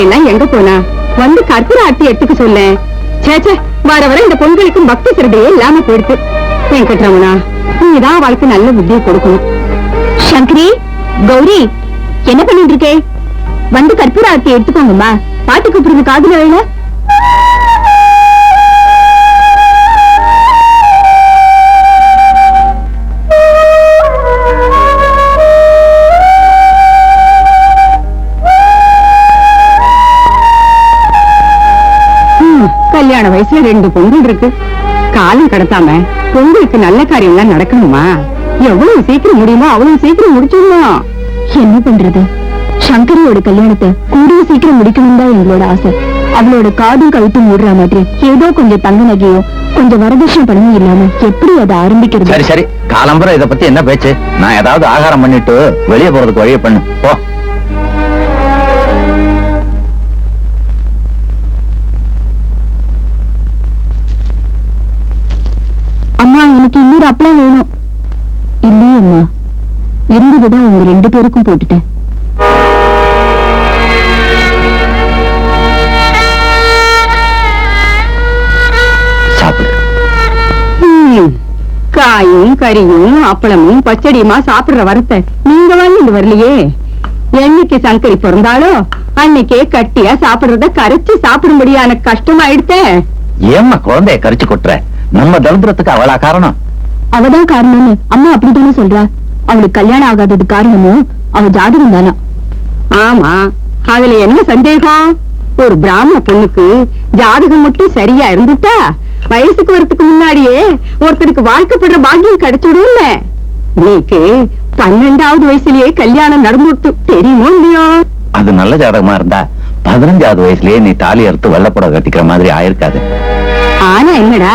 எல்லாம் எங்க போனா வந்து கற்பூர ஆர்த்தி எடுத்துக்க சொல்ல. சேச்சே, வர வர இந்த பொண்களுக்கும் பக்தி சிறதையே இல்லாம போயிடுது. வெங்கட்ரமணா, நீதான் அவளுக்கு நல்ல புத்தியை கொடுக்கணும். சங்கரி, கௌரி, என்ன பண்ணிட்டு இருக்கே? வந்து கற்பூர ஆர்த்தி எடுத்துக்கோங்கம்மா. பாட்டு கூப்பிடுறது காதுல வேலை. கல்யாண வயசுல 2 பொங்கல் இருக்கு. காலம் கடத்தாம பொங்கலுக்கு நல்ல காரியம் எல்லாம் நடக்கணுமா? எவ்வளவு சீக்கிரம் முடியுமோ அவ்வளவு சீக்கிரம் முடிச்சிடணும். என்ன பண்றது? சங்கரியோட கல்யாணத்தை கூடிய சீக்கிரம் முடிக்கணும் தான் எங்களோட ஆசை. அவளோட காதும் கழுத்தும் மூடுற மாதிரி ஏதோ கொஞ்சம் தங்க நகையோ கொஞ்சம் வரதட்சணை பண்ணி இல்லாம எப்படி அதை ஆரம்பிக்கிறது? சரி சரி, காலம்பரம் இதை பத்தி என்ன பேச்சு? நான் ஏதாவது ஆகாரம் பண்ணிட்டு வெளியே போறதுக்கு வழியை பண்ணு போ. அம்மா, எனக்கு இன்னொரு அப்பளம் வேணும். இல்லையே அம்மா, இருந்ததுதான் உங்க 2 பேருக்கும் போட்டுட்டேன். காயும் கறியும் அப்பளமும் பச்சடியுமா சாப்பிடுற வரத்தை நீங்க வாங்கிட்டு வரலையே. என்னைக்கு சங்கரி பிறந்தாலோ அன்னைக்கே கட்டியா சாப்பிடுறத கரைச்சு சாப்பிடும்படியான கஷ்டமாயிடுத்த. ஏம்மா குழந்தைய கரிச்சு கொட்டுற? நம்ம தரித்திரத்துக்கு அவளா காரணம்? அவதான் காரணம்னு அம்மா அப்படித்தானே சொல்றா. அவளுக்கு கல்யாணம் ஆகாதது காரணமும் அவ ஜாதகம் தானா? ஆமா, அதுல என்ன சந்தேகம்? ஒரு பிராமண பொண்ணுக்கு ஜாதகம் மட்டும் சரியா இருந்துட்டா வயசுக்கு வரத்துக்கு முன்னாடியே ஒருத்தருக்கு வாழ்க்கைப்படுற பாக்கியம் கிடைச்சிடும்ல. நீக்கு 12வது வயசுலயே கல்யாணம் நடந்துட்டு தெரியுமோ இல்லையோ? அது நல்ல ஜாதகமா இருந்தா 15வது வயசுலயே நீ தாலி அறுத்து வெள்ளப்பட கட்டிக்கிற மாதிரி ஆயிருக்காது. ஆனா என்னடா,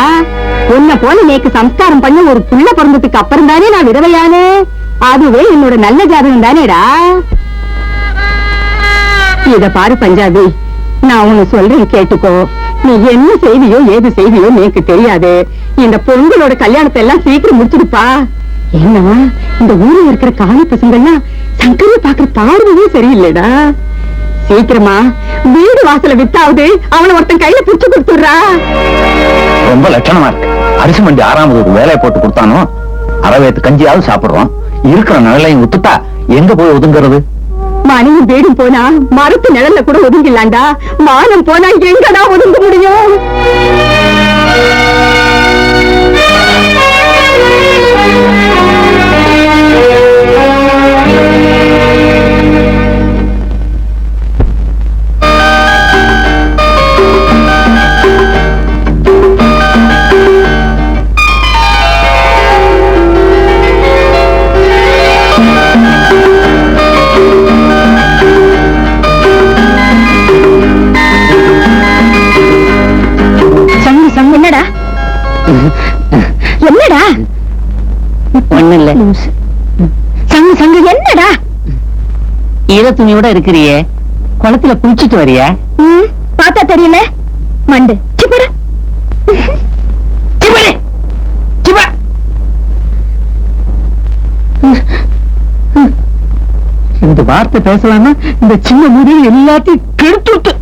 உன்னை போல நேக்கு சம்ஸ்காரம் பண்ண ஒரு புள்ள பிறந்ததுக்கு அப்புறம் தானே நான் விதவையானே. அதுவே என்னோட நல்ல ஜாதகம் தானேடா. இத பாரு பஞ்சாபி, நான் உன்னை சொல்றேன் கேட்டுக்கோ. நீ என்ன செய்வியோ ஏது செய்வியோ எனக்கு தெரியாது. இந்த பொண்களோட கல்யாணத்தை எல்லாம் சீக்கிரம் முடிச்சிருப்பா. ஏன்னா இந்த ஊர்ல இருக்கிற காணி பசங்கள்லாம் சங்கரிய பாக்குற பார்வையே சரியில்லைடா. சீக்கிரமா வீடு வாசல வித்தாவது அவனை ஒருத்தன் கையில புடிச்சு கொடுத்துடுறா. ரொம்ப லட்சணமா இருக்கு. அரிசி மண்டி 6வது வேலையை போட்டு கொடுத்தானோ அரவேத்து கஞ்சியாவது சாப்பிடுறோம். இருக்கிற நிலையும் விட்டுட்டா எங்க போய் ஒதுங்கிறது? மனைவி வீடும் போனா மரத்து நிழல்ல கூட ஒதுங்கிடலாண்டா. மானம் போனா எங்கடா ஒதுங்க முடியும்? என்னடா என்னடா? ஒண்ணு இல்ல. சங்கு சங்கு என்னடா? ஈர துணியோட இருக்கிறியே, குளத்துல குளிச்சுட்டு வரியா? பார்த்தா தெரியல. மண்டு சிப்பட இந்த வார்த்தை பேசலாம்னா இந்த சின்ன முடிவு எல்லாத்தையும் கெடுத்து.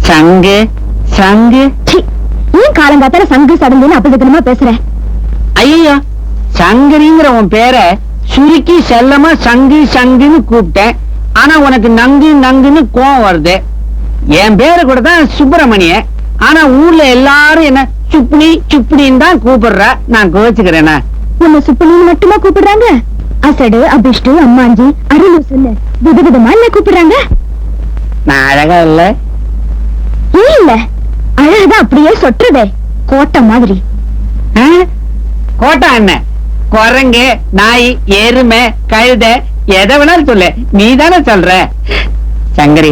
சங்கு சங்கு ஏன் காலங்காத்தால சங்கு சடங்குன்னு அப்படி பேசுற? ஐயோ, சங்கரிங்கிற உன் பேரை சுருக்கி செல்லமா சங்கு சங்குன்னு கூப்பிட்டேன். ஆனா உனக்கு நங்கு நங்குன்னு கோவம் வருது. என் பேரு கூட தான் சுப்பிரமணிய. ஆனா ஊர்ல எல்லாரும் என்ன சுப்னி சுப்னின்னு தான் கூப்பிடுற. நான் கோச்சுக்கிறேனா? உன்னை சுப்பனின்னு மட்டுமா கூப்பிடுறாங்க? அசடு, அபிஷ்டு, அம்மாஞ்சி, அருளூசுன்னு விதவிதமா என்ன கூப்பிடுறாங்க? நான் அழகா இல்ல? இல்ல, அழகுதான் அப்படியே சொட்டுறதே கோட்டை மாதிரி. கோட்டா என்ன? குரங்கு, நாய், எருமை, கழுத எதை வேணாலும் சொல்லு, நீ தானே சொல்ற. சங்கரி,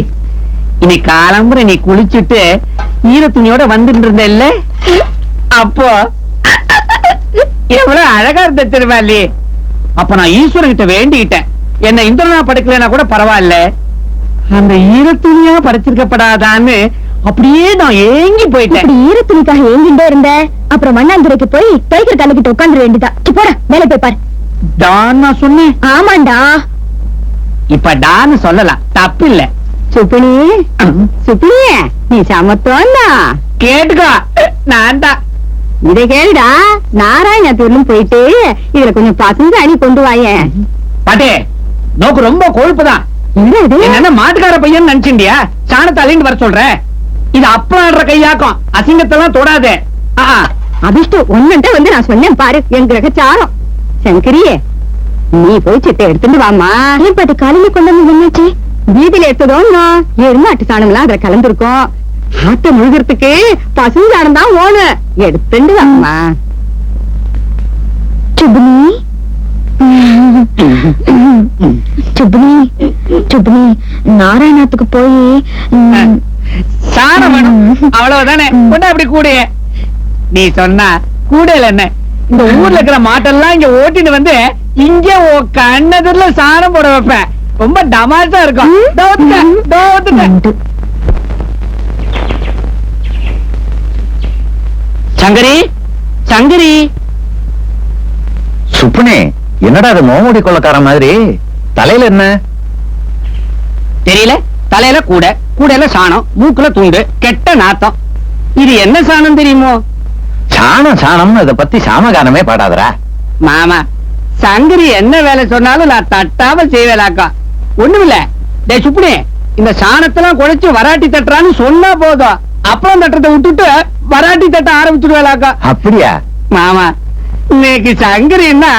இன்னைக்கு காலம்புற நீ குளிச்சுட்டு ஈர துணியோட வந்துட்டு இருந்த, அப்போ எவ்வளவு அழகா இருந்த திருவாளி. அப்ப நான் ஈஸ்வரன் கிட்ட வேண்டிக்கிட்டேன், என்ன இந்திரனா படைக்கலன்னா கூட பரவாயில்ல, அந்த ஈர துணியா படைச்சிருக்கப்படாதான்னு அப்படியே நான் ஏங்கி போயிட்டேன். இப்படி ஈரத்துணிக்காக ஏங்கிட்டே இருந்த அப்புறம் மண்ணாந்துரைக்கு போய் டைகர் கலக்கிட்டு உட்காந்துட வேண்டியதா. போட மேல போய் பாரு. டான் நான் சொன்னேன். ஆமாண்டா. இப்ப டான்னு சொல்லலாம், தப்பு இல்ல. சுப்பினி சுப்பினிய நீ சமத்தோன்னா கேட்டுக்கோ, நான் தான். இதை கேளுடா. நாராயணத்தூர்லும் போயிட்டு இதுல கொஞ்சம் பசங்க அணி கொண்டு வாயேன். பாட்டே, நோக்கு ரொம்ப கொழுப்புதான். என்ன மாட்டுக்கார பையன் நினைச்சுண்டியா? சாணத்தை அள்ளிட்டு வர சொல்ற. இது அப்பா ஆடுற கையாக்கும், அசிங்கத்தெல்லாம் தொடாதே. அதிர்ஷ்டம் ஒண்ணுட்ட வந்து நான் சொன்னேன் பாரு, என் கிரகச்சாரம். சங்கரியே, நீ போய் சிட்டை எடுத்துட்டு வாமா. ஏன் பாட்டு காலையில கொண்டு வந்து நின்னுச்சு? வீதியில எடுத்ததோன்னா எருமாட்டு சாணம் எல்லாம் அதுல கலந்துருக்கும். ஆட்ட முழுகிறதுக்கு பசுஞ்சாணம் தான் ஓணும். எடுத்துட்டு வாமா. சுப்னி சுப்னி சுப்னி, நாராயணத்துக்கு போய் சாணம் வேணும், அவ்வளவுதானே. கொண்டா அப்படி கூட. நீ சொன்னா கூடையில என்ன, இந்த ஊர்ல இருக்கிற மாட்டெல்லாம் இங்க ஓட்டிட்டு வந்து இங்க கண்ணதுல சாணம் போட வைப்பேன். ரொம்ப டமாசா இருக்கும். சங்கரி சங்கரி. சுப்புனே, என்னடா அது மோமுடி கொள்ளக்கார மாதிரி? தலையில என்ன தெரியல. தலையில கூடையில சாணம், மூக்குல துண்டு, கெட்ட நாத்தம். இது என்ன சாணம் தெரியுமோ? சாணம் சாணம்னு இதை பத்தி சாமகானமே பாடாதரா. மாமா, சங்கரி என்ன வேலை சொன்னாலும் நான் தட்டாம செய்வேலாக்கா. ஒண்ணுமில்ல. டே சுப்புனே, இந்த சாணத்தெல்லாம் குழைச்சு வராட்டி தட்டுறான்னு சொன்னா போதும், அப்புறம் தட்டத்தை விட்டுட்டு வராட்டி தட்ட ஆரம்பிச்சுடுவேலாக்கா. அப்படியா? மாமா, இன்னைக்கு சங்கரின்னா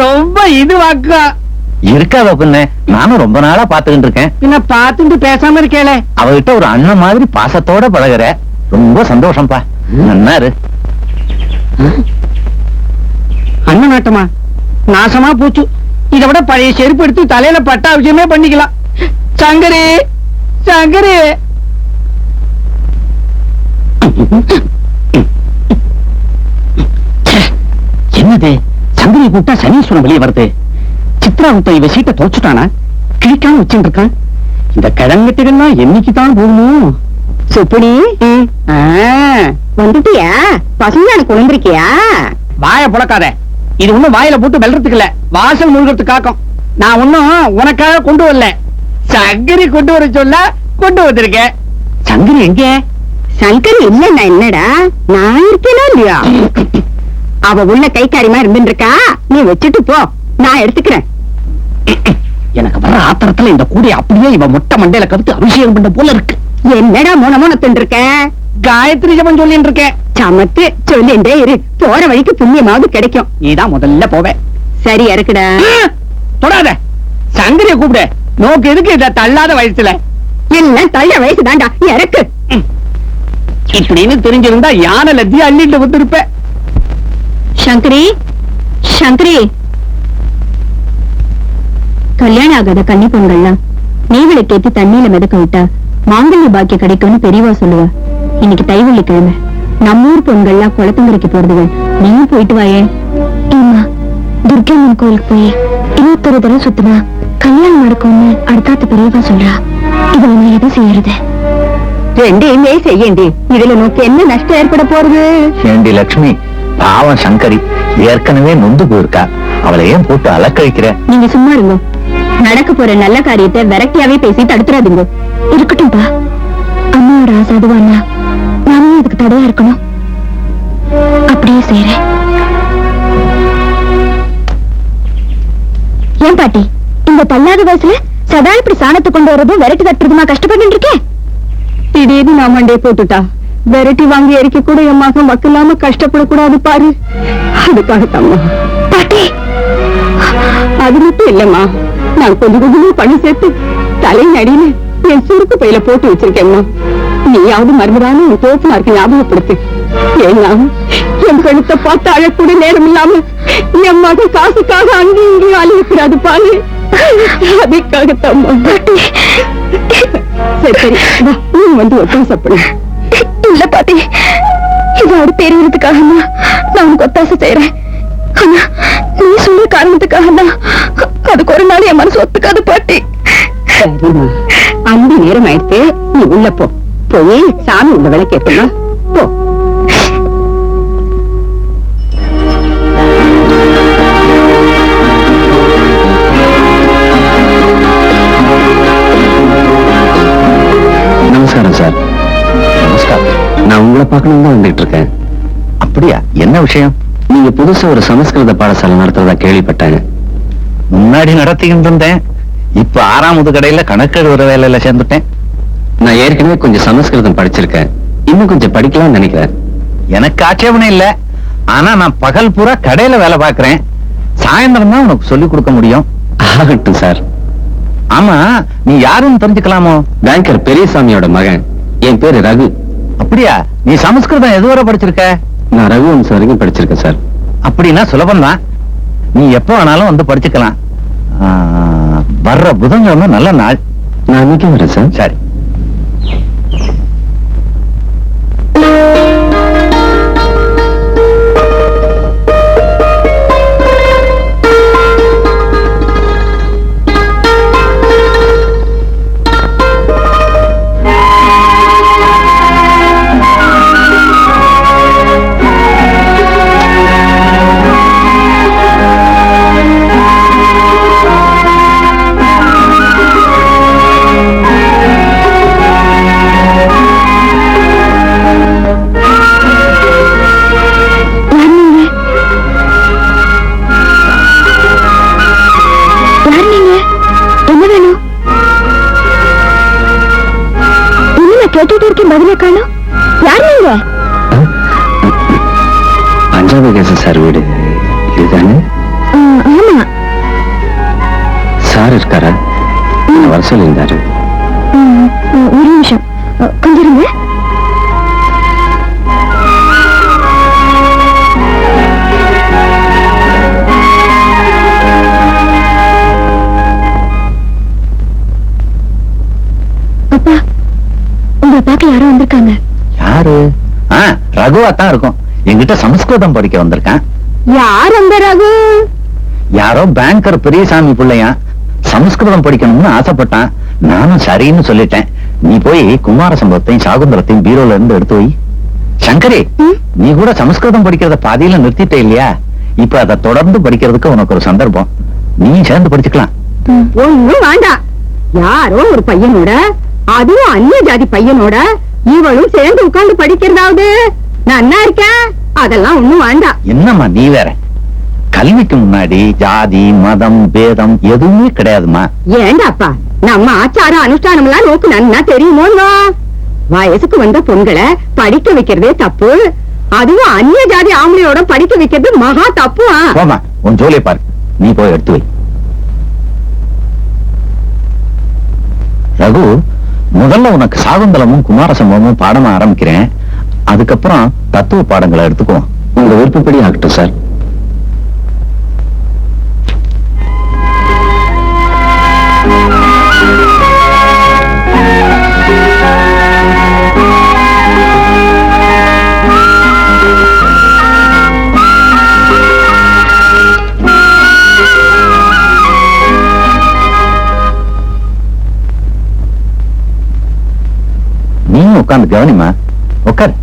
ரொம்ப இதுவாக்கா. இருக்காத பொண்ணு, நானும் ரொம்ப நாளா பாத்துக்கிட்டு இருக்கேன். பின்ன பாத்துட்டு பேசாம இருக்கேளே. அவகிட்ட ஒரு அண்ணன் மாதிரி பாசத்தோட பழகுற. ரொம்ப சந்தோஷம்பா. நன்னாரு. அண்ணன் நாட்டமா நாசமா போச்சு. இதை விட பழைய செருப்பு எடுத்து தலையில பட்டா விஷயமே பண்ணிக்கலாம். சங்கரி சங்கரி. என்னது, சங்கரி கூப்பிட்டா சனீஸ்வரன் வெளியே வருது. சித்ரா உத்த இவ சீட்டை தோச்சுட்டானா? கிழிக்காம வச்சுட்டு இருக்கான். இந்த கிழங்கட்டுகள்லாம் என்னைக்குதான் போகணும்? சுப்பினி வந்துட்டியா? பசங்க குழந்திருக்கியா? வாய புழக்காத. இது ஒண்ணும் வாயில போட்டு வெல்றதுக்கு இல்ல, வாசல் முழுகிறதுக்கு காக்கும். நான் ஒன்னும் உனக்காக கொண்டு வரல, சங்கரி கொண்டு வர சொல்ல கொண்டு வந்திருக்கேன். சங்கரி எங்க? சங்கரி இல்லன்னா என்னடா, நான் இருக்கேனா இல்லையா? அவ உள்ள கைக்காரியமா இருந்துட்டு இருக்கா. நீ வச்சுட்டு போ, நான் எடுத்துக்கிறேன். எனக்கு வர ஆத்திரத்துல இந்த கூடை அப்படியே இவ மொட்டை மண்டையில கவித்து அபிஷேகம் பண்ண போல இருக்கு. என்னடா மூணு இருக்க? காயத்ரி ஜபம் சொல்லிட்டு இருக்கேன். சமத்து சொல்லிண்டே இரு, போற வழிக்கு புண்ணியமாவது கிடைக்கும். நீதான் முதல்ல போவே. சரி இறக்குடா. தொடாத. சங்கரிய கூப்பிடு. நோக்கு எதுக்கு இத தள்ளாத வயசுல? எல்லாம் தள்ள வயசு தாண்டா, இறக்கு. இப்படின்னு தெரிஞ்சிருந்தா யானை லத்தி அள்ளிட்டு வந்துருப்ப. சங்கரி சங்கரி, கல்யாணம் ஆகாத கன்னி பொங்கல்லாம் நீவிளக்கேத்தி தண்ணியில மிதக்க விட்டா மாங்கல்ய பாக்கிய கிடைக்கும்னு பெரியவா சொல்லுவா. இன்னைக்கு தைவள்ளி கிழமை, நம்ம ஊர் பொங்கல்லாம் குளத்தங்கரைக்கு போறதுங்க. நீயும் போயிட்டு வாயே. துர்கம்மன் கோயிலுக்கு போய் 21 தடவை சுத்தினா கல்யாணம் நடக்கும்னு அடுத்தாத்த பெரியவா சொல்றா. இதை நான் எதை செய்யறது? ரெண்டையுமே செய்யண்டி. இதுல நோக்கி என்ன நஷ்டம் ஏற்பட போறது? ஏண்டி லட்சுமி, பாவம் சங்கரி ஏற்கனவே நொந்து போயிருக்கா. அவளை ஏன் போட்டு அலக்கழிக்கிற? நீங்க சும்மா இருங்க. நடக்க போற நல்ல காரியத்தை விரட்டியாவே பேசி தடுத்துறாதீங்க. இருக்கட்டும்பா, அம்மாவோட ஆசை அதுவானா நானும் அதுக்கு தடையா இருக்கணும். அப்படியே செய்யறேன். ஏன் பாட்டி, இந்த தள்ளாத வயசுல சதா இப்படி சாணத்தை கொண்டு வரதும் விரட்டி தட்டுறதுமா கஷ்டப்பட்டு இருக்கேன்? திடீர்னு நான் மண்டையை போட்டுட்டா விரட்டி வாங்கி எரிக்க கூட என் மகன் வக்கில்லாம கஷ்டப்படக்கூடாது பாரு. அதுக்காகத்தாம்மா பாட்டி. அது மட்டும் இல்லம்மா, நான் கொஞ்சம் கொஞ்சமா பணி சேர்த்து தலை நடியில என் சுருக்கு பையில போட்டு வச்சிருக்கேம்மா. நீயாவது மருமதான உன் தோப்புனாருக்கு ஞாபகப்படுத்து. ஏன்னா என் கழுத்தை பார்த்து அழக்கூட நேரம் இல்லாம என் மகன் காசுக்காக அங்கேயும் இங்கேயும் அழியக்கூடாது பாரு. அதுக்காகத்தாம்மா பாட்டி. சரி சரி, நீ வந்து ஒத்தாசை பண்ணு. இல்ல பாட்டி, இது ஒரு பெரியதுக்காக நான் உனக்கு ஒத்தாசை செய்யறேன். ஆனா நீ சொல்ற காரணத்துக்காக அதுக்கு ஒரு நாள் என் மனசு ஒத்துக்காது பாட்டி. சரிம்மா, அந்த நேரம் ஆயிடுத்து, நீ உள்ள போ. போய் சாமி உங்க விலை கேட்கணும். போ. நமஸ்காரம் சார். நமஸ்காரம். நான் உங்களை பார்க்கணும் தான் வந்துட்டு இருக்கேன். அப்படியா? என்ன விஷயம்? நீங்க புதுசா ஒரு சமஸ்கிருத பாடசாலை நடத்துறதா கேள்விப்பட்டாங்க. முன்னாடி நடத்திக்கிட்டு இருந்தேன். இப்ப 6ஆவது கடையில கணக்கெழுதுற வேலையில சேர்ந்துட்டேன். நான் ஏற்கனவே கொஞ்சம் சமஸ்கிருதம் படிச்சிருக்கேன். இன்னும் கொஞ்சம் படிக்கலாம்னு நினைக்கிறேன். எனக்கு ஆட்சேபனை இல்ல. ஆனா நான் பகல் பூரா கடையில வேலை பார்க்கிறேன். சாயந்தரம் தான் உனக்கு சொல்லிக் கொடுக்க முடியும். ஆகட்டும் சார். ஆமா, நீ யாருன்னு தெரிஞ்சுக்கலாமோ? பேங்கர் பெரியசாமியோட மகன். என் பேரு ரகு. அப்படியா? நீ சமஸ்கிருதம் எதுவரை படிச்சிருக்க? நான் ரகுவம்சம் வரைக்கும் படிச்சிருக்கேன் சார். அப்படின்னா சுலபம் தான். நீ எப்ப வேணாலும் வந்து படிச்சுக்கலாம். வர்ற புதன்கிழமை நல்ல நாள். நான் இன்னைக்கு வரேன் சார். சரி. கேட்டுட்டு இருக்கேன், பதிலே காணோம். யார் நீங்க? பஞ்சாபகேசன் சார் வீடு இதுதானே? ஆமா. சார் இருக்காரா? வர சொல்லியிருந்தாரு. ஒரு நிமிஷம் கொஞ்சம் இருங்க. அப்பா, உங்களை பார்க்க யாரோ வந்திருக்காங்க. யாரு? ரகுவா தான் இருக்கும். என்கிட்ட சமஸ்கிருதம் படிக்க வந்திருக்கான். யார் அந்த ரகு? யாரோ பேங்கர் பெரியசாமி பிள்ளையா. சமஸ்கிருதம் படிக்கணும்னு ஆசைப்பட்டான். நானும் சரின்னு சொல்லிட்டேன். நீ போய் குமார சம்பவத்தையும் சாகுந்தரத்தையும் பீரோல இருந்து எடுத்து போய். சங்கரி, நீ கூட சமஸ்கிருதம் படிக்கிறத பாதியில நிறுத்திட்ட இல்லையா? இப்ப அதை தொடர்ந்து படிக்கிறதுக்கு உனக்கு ஒரு சந்தர்ப்பம். நீ சேர்ந்து படிச்சுக்கலாம். ஒண்ணும் வேண்டாம். யாரோ ஒரு பையனோட, அதுவும் அந்நிய ஜாதி பையனோட இவளும் சேர்ந்து உட்கார்ந்து படிக்கிறதாவது நான் இருக்கேன். அதெல்லாம் ஒண்ணும் வேண்டாம். என்னம்மா நீ வேற? கல்விக்கு முன்னாடி ஜாதி மதம் பேதம் எதுவுமே கிடையாதுமா. ஏண்டாப்பா, நம்ம ஆச்சார அனுஷ்டானம் எல்லாம் நோக்கு நன்னா தெரியுமோ? வயசுக்கு வந்த பொண்களை படிக்க வைக்கிறதே தப்பு. அதுவும் அந்நிய ஜாதி ஆம்பளையோட படிக்க வைக்கிறது மகா தப்பு. போமா, உன் ஜோலியை பாரு. நீ போய் எடுத்து வை. ரகு, முதல்ல உனக்கு சாகுந்தலமும் குமார சம்பவமும் பாடமா ஆரம்பிக்கிறேன். அதுக்கப்புறம் தத்துவ பாடங்களை எடுத்துக்குவோம். உங்க விருப்பப்படி ஆகட்டும் சார். நீ உட்காந்து கவனிமா. உட்கார்.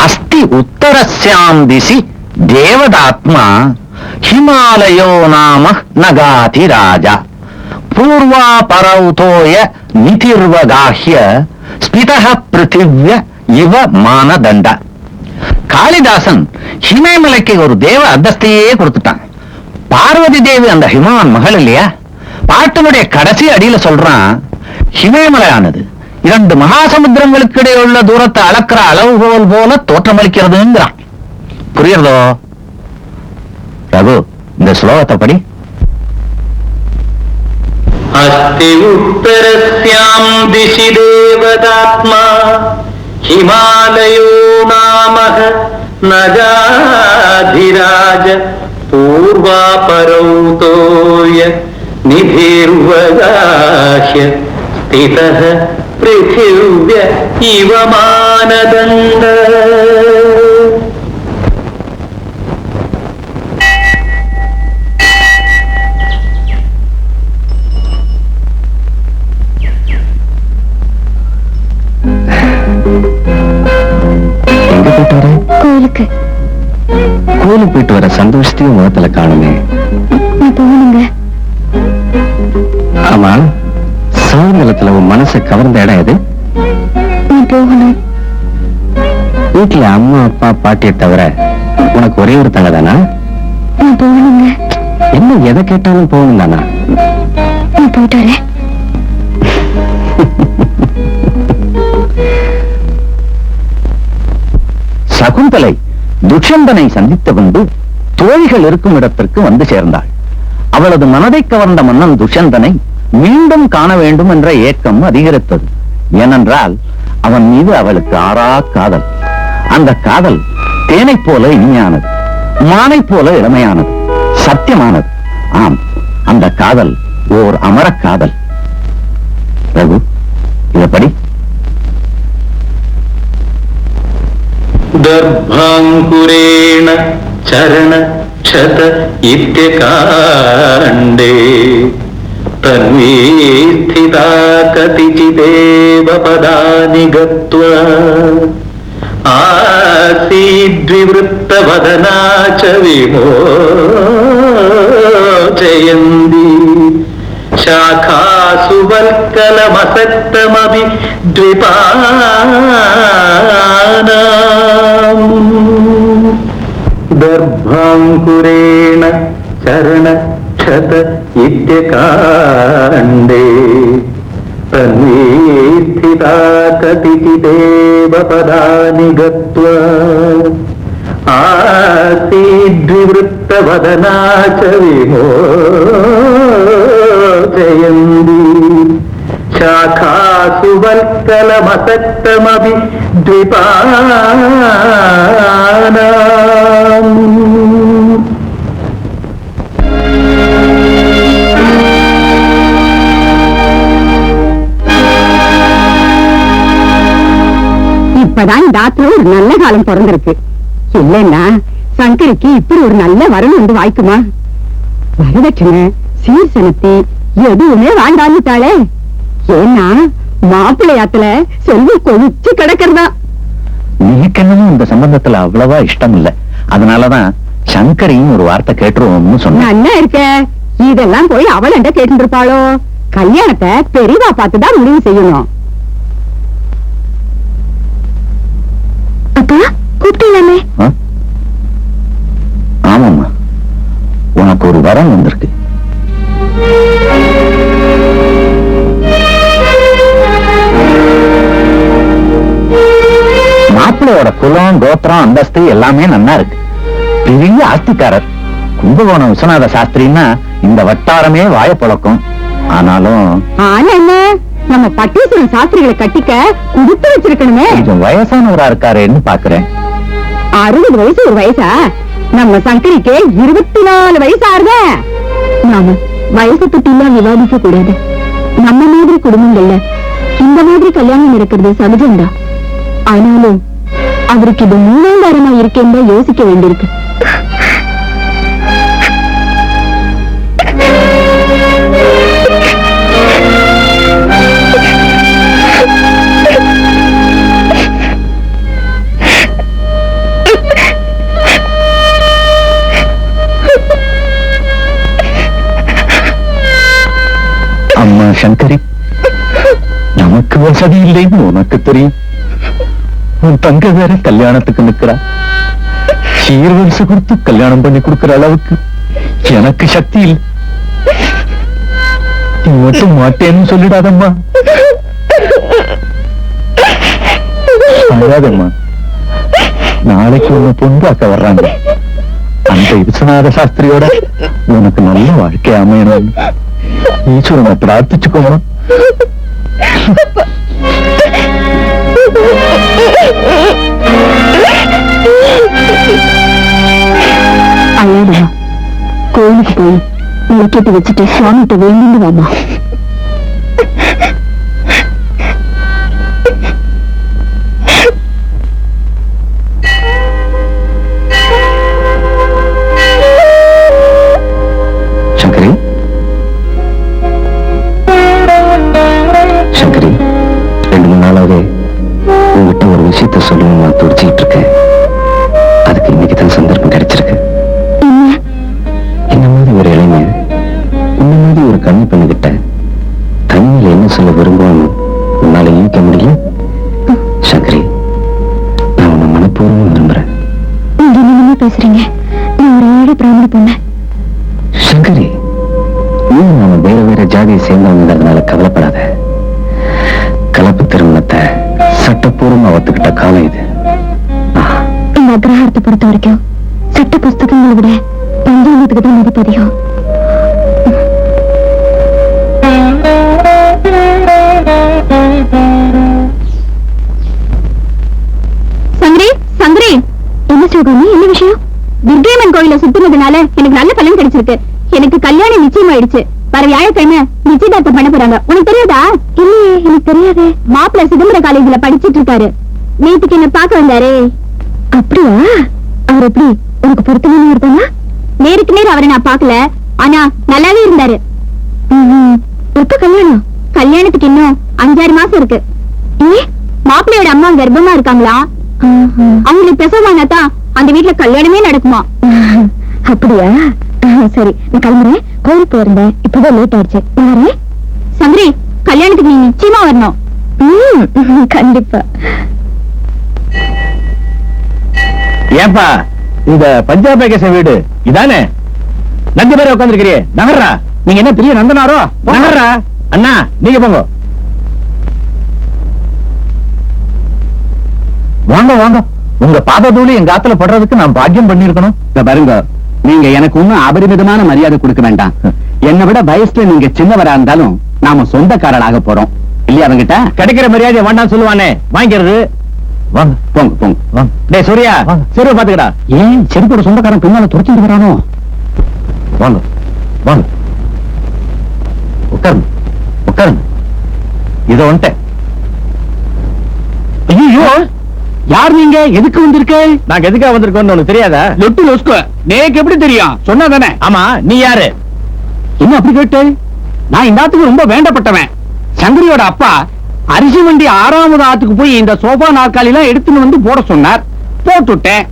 அஸ்தி உத்தரஸ்யாம் திசி தேவதாத்மா ஹிமாலயோ நாம நகாதி ராஜா பூர்வா பரௌதோய நிதிர்வகாஹ்ய ஸ்பிதஹ பிருத்திவ்ய இவ மானதண்ட. காளிதாசன் ஹிமேமலைக்கு ஒரு தேவ அந்தஸ்தையே கொடுத்துட்டான். பார்வதி தேவி அந்த ஹிமான் மகள் இல்லையா? பாட்டினுடைய கடைசி அடியில சொல்றான், ஹிமேமலையானது 2 மகாசமுத்திரங்களுக்கு இடையே உள்ள தூரத்தை அளக்கிற அளவுகோல் போல தோற்றமளிக்கிறதுங்கிறான். புரியுறதோ? ரகு, இந்த ஸ்லோகத்தை படி. அஸ்தி உத்தரஸ்யாம் திசி தேவதாத்மா हिमालयो नामः नगाधिराज पूर्वापरौ तोय निधिर्वगाह्य स्थितः पृथिव्य इव मानदण्ड கோயிலுக்கு கோயிலுக்கு போயிட்டு வர சந்தோஷத்தையும் முகத்துல காணுமே. போகணுங்க. ஆமா, சாயங்காலத்துல உன் மனசை கவர்ந்த இடம் எது? போகணும். வீட்டுல அம்மா அப்பா பாட்டியை தவிர உனக்கு ஒரே ஒரு தங்க தானா? போகணுங்க. என்ன எதை கேட்டாலும் போகணும் தானா? போயிட்டு வரேன். சகுந்தலை துஷ்யந்தனை சந்தித்த பின்பு தோழிகள் இருக்கும் இடத்திற்கு வந்து சேர்ந்தாள். அவளது மனதை கவர்ந்த மன்னன் துஷ்யந்தனை மீண்டும் காண வேண்டும் என்ற ஏக்கம் அதிகரித்தது. ஏனென்றால் அவன் மீது அவளுக்கு ஆறா காதல். அந்த காதல் தேனை போல இனிமையானது, மானை போல இளமையானது, சத்தியமானது. ஆம், அந்த காதல் ஓர் அமர காதல். ரகு, இதப்படி दर्भाङ्कुरेण चरण क्षत इत्यकाण्डे तन्वी स्थिता कतिचिदेव पदानि गत्वा आसीद्विवृत्तवदना च विमोचयन्ती शाखासु वल्कलमसक्तमपि द्विपानाम् दर्भाङ्कुरेण चरण क्षत इत्यकाण्डे तन्वी स्थिता कतिचिदेव पदानि गत्वा आसीद्विवृत्तवदना च विमोचयन्ती शाखासु वल्कलमसक्तमपि द्विपानाम् இப்பதான் இந்த ஆத்துல ஒரு நல்ல காலம் பிறந்திருக்கு. இல்லைன்னா சங்கரிக்கு இப்படி ஒரு நல்ல வரணும் என்று வாய்க்குமா? வரதட்சணை சீர் செலுத்தி எதுவுமே வாண்டாந்துட்டாளே. ஏன்னா மாப்பிள்ளையாத்துல செல்வம் கொதிச்சு கிடக்கிறதா. நீக்கென்னமும் இந்த சம்பந்தத்துல அவ்வளவா இஷ்டம் இல்ல. அதனாலதான் சங்கரியும் ஒரு வார்த்தை கேட்டுருவோம்னு சொன்ன. நல்லா இருக்க, இதெல்லாம் போய் அவளண்ட கேட்டு இருப்பாளோ? கல்யாணத்தை பெரியவா பார்த்துதான் முடிவு செய்யணும். அப்பா கூப்பிட்டீங்களே? ஆமாம்மா, உனக்கு ஒரு வரம் வந்திருக்கு. மாப்பிள்ளையோட குலம் கோத்திரம் அந்தஸ்து எல்லாமே நல்லா இருக்கு. பெரிய ஆஸ்திக்காரர். கும்பகோணம் விஸ்வநாத சாஸ்திரின்னா இந்த வட்டாரமே வாய பழக்கம். ஆனாலும் என்ன நம்ம பட்டீஸ்வரன் சாஸ்திரிகளை கட்டிக்க குடுத்து வச்சிருக்கணுமே. கொஞ்சம் வயசானவரா இருக்காருன்னு பாக்குறேன். 60 வயசு ஒரு வயசா? நம்ம சங்கரிக்கு 24 வயசு ஆறுத. நாம வயசு பத்திலாம் விவாதிக்க கூடாது. நம்ம மாதிரி குடும்பங்கள்ல இந்த மாதிரி கல்யாணம் நடக்கிறது சகஜம்தான். ஆனாலும் அவருக்கு இது 3ஆம் வாரமா இருக்கேன்னு தான் யோசிக்க வேண்டியிருக்கு. அம்மா சங்கரி, நமக்கு வசதி இல்லைன்னு உனக்கு தெரியும். உன் தங்க வேற கல்யாணத்துக்கு நிக்கிறா. சீர்வரிசை கொடுத்து கல்யாணம் பண்ணி கொடுக்கிற அளவுக்கு எனக்கு சக்தி இல்லை. நீ மட்டும் மாட்டேன்னு சொல்லிடாதம்மா. அழாதம்மா. நாளைக்கு உன்னை பொண்ணு பார்க்க வர்றாங்க. அந்த விஸ்வநாத சாஸ்திரியோட உனக்கு நல்ல வாழ்க்கை அமையணும். ஈஸ்வரனை பிரார்த்திச்சுக்கோமா. அழாதா, கோயிலுக்கு போய் விளக்கேட்டு வச்சுட்டு சுவாமிகிட்ட வேண்டிட்டு வாமா. சங்கரி, சங்கரி, 2-3 நாளாவே உங்ககிட்ட ஒரு விஷயத்த சொல்லணும்னு நான் துடிச்சுக்கிட்டு இருக்கேன். அதுக்கு இன்னைக்கு தான் சந்தர்ப்பம் கிடைச்சிருக்கு. என்ன மாதிரி ஒரு இளைஞன் இந்த மாதிரி ஒரு கண்ணு பண்ணிக்கிட்ட தனிமையில என்ன சொல்ல விரும்புவான்னு உன்னால ஈர்க்க முடியல. சங்கரி, நான் உன்னை மனப்பூர்வமா விரும்புறேன். நீங்க என்னமா பேசுறீங்க? நான் ஒரு ஏழை பிராமண பொண்ணு. சங்கரி, நீ நாம வேற வேற ஜாதியை சேர்ந்தவங்கிறதுனால கவலைப்படாத. கலப்பு திருமணத்தை சட்டப்பூர்வமா ஒத்துக்கிட்ட காலம் இது. இந்த அக்ரஹாரத்தை பொறுத்த வரைக்கும் சட்ட புஸ்தகங்களை விட பஞ்சாங்கத்துக்கு தான் மதிப்பு அதிகம். சங்கரி, சங்கரி, என்ன சொல்றீங்க? என்ன விஷயம்? துர்கையம்மன் கோயில சுத்தினதுனால எனக்கு நல்ல பலன் கிடைச்சிருக்கு. எனக்கு கல்யாணம் நிச்சயம் ஆயிடுச்சு. வர வியாழக்கிழமை நிச்சயதார்த்தம் பண்ண போறாங்க. உனக்கு தெரியாதா? இல்லையே, எனக்கு தெரியாது. மாப்பிள்ள சிதம்பர காலேஜ்ல படிச்சிட்டு இருக்காரு. நேத்துக்கு என்ன பார்க்க வந்தாரு. அப்படியா? அவர் எப்படி உனக்கு பொருத்தமான இருந்தா? நேருக்கு நேர் அவரை நான் பார்க்கல, ஆனா நல்லாவே இருந்தாரு. எப்ப கல்யாணம்? கல்யாணத்துக்கு இன்னும் 5-6 மாசம் இருக்கு. மாப்பிள்ளையோட அம்மா கர்ப்பமா இருக்காங்களா? அவங்களுக்கு பிரசவமானாதான் அந்த வீட்டுல கல்யாணமே நடக்குமா? அப்படியா? சரி, நான் கிளம்புறேன். கோயிலுக்கு போயிருந்தேன், இப்பதான் லேட் ஆயிடுச்சு. சங்கரி, கல்யாணத்துக்கு நீ நிச்சயமா வரணும். கண்டிப்பா. ஏன்பா இந்த பஞ்சாப் பேகேசன் வீடு இதானே? 2 பேரை உட்காந்துருக்கிறியே, நகர்றா. நீங்க என்ன பெரிய நந்தனாரோ? நகர்றா. அண்ணா, நீங்க போங்க. வாங்க வாங்க. உங்க பாததூளி எங்க ஆத்துல படுறதுக்கு நான் பாக்கியம் பண்ணிருக்கணும். பாருங்க, நீங்க எனக்கு ஒன்னும் அபரிமிதமான மரியாதை கொடுக்க வேண்டாம். என்னை விட வயசுல நீங்க சின்னவரா இருந்தாலும் நாம சொந்தக்காரராக போறோம் இல்லையா? அவங்கிட்ட கிடைக்கிற மரியாதை வேண்டாம் சொல்லுவானே, வாங்கிறது. வாங்க, போங்க போங்க வாங்க. டேய் சூர்யா, செருப்பு பாத்துக்கடா. ஏன் செருப்போட சொந்தக்காரன் பின்னால துரத்திட்டு வரானோ? வாங்க வாங்க, உட்காருங்க உட்காருங்க. இதோ வந்துட்டேன். ஐயோ, யார் நீங்க? எதுக்கு வந்திருக்க? நாங்க எதுக்காக வந்திருக்கோம்னு உனக்கு தெரியாதா? லொட்டு லொஸ்கு நேக்கு எப்படி தெரியும்? சொன்னா தானே. ஆமா, நீ யாரு? என்ன அப்படி கேட்டு? நான் இந்த ஆத்துக்கு ரொம்ப வேண்டப்பட்டவன். சங்கரியோட அப்பா அரிசி வண்டி 6வது ஆத்துக்கு போய் இந்த சோபா நாற்காலி எல்லாம் எடுத்துன்னு வந்து போட சொன்னார். போட்டுட்டேன்.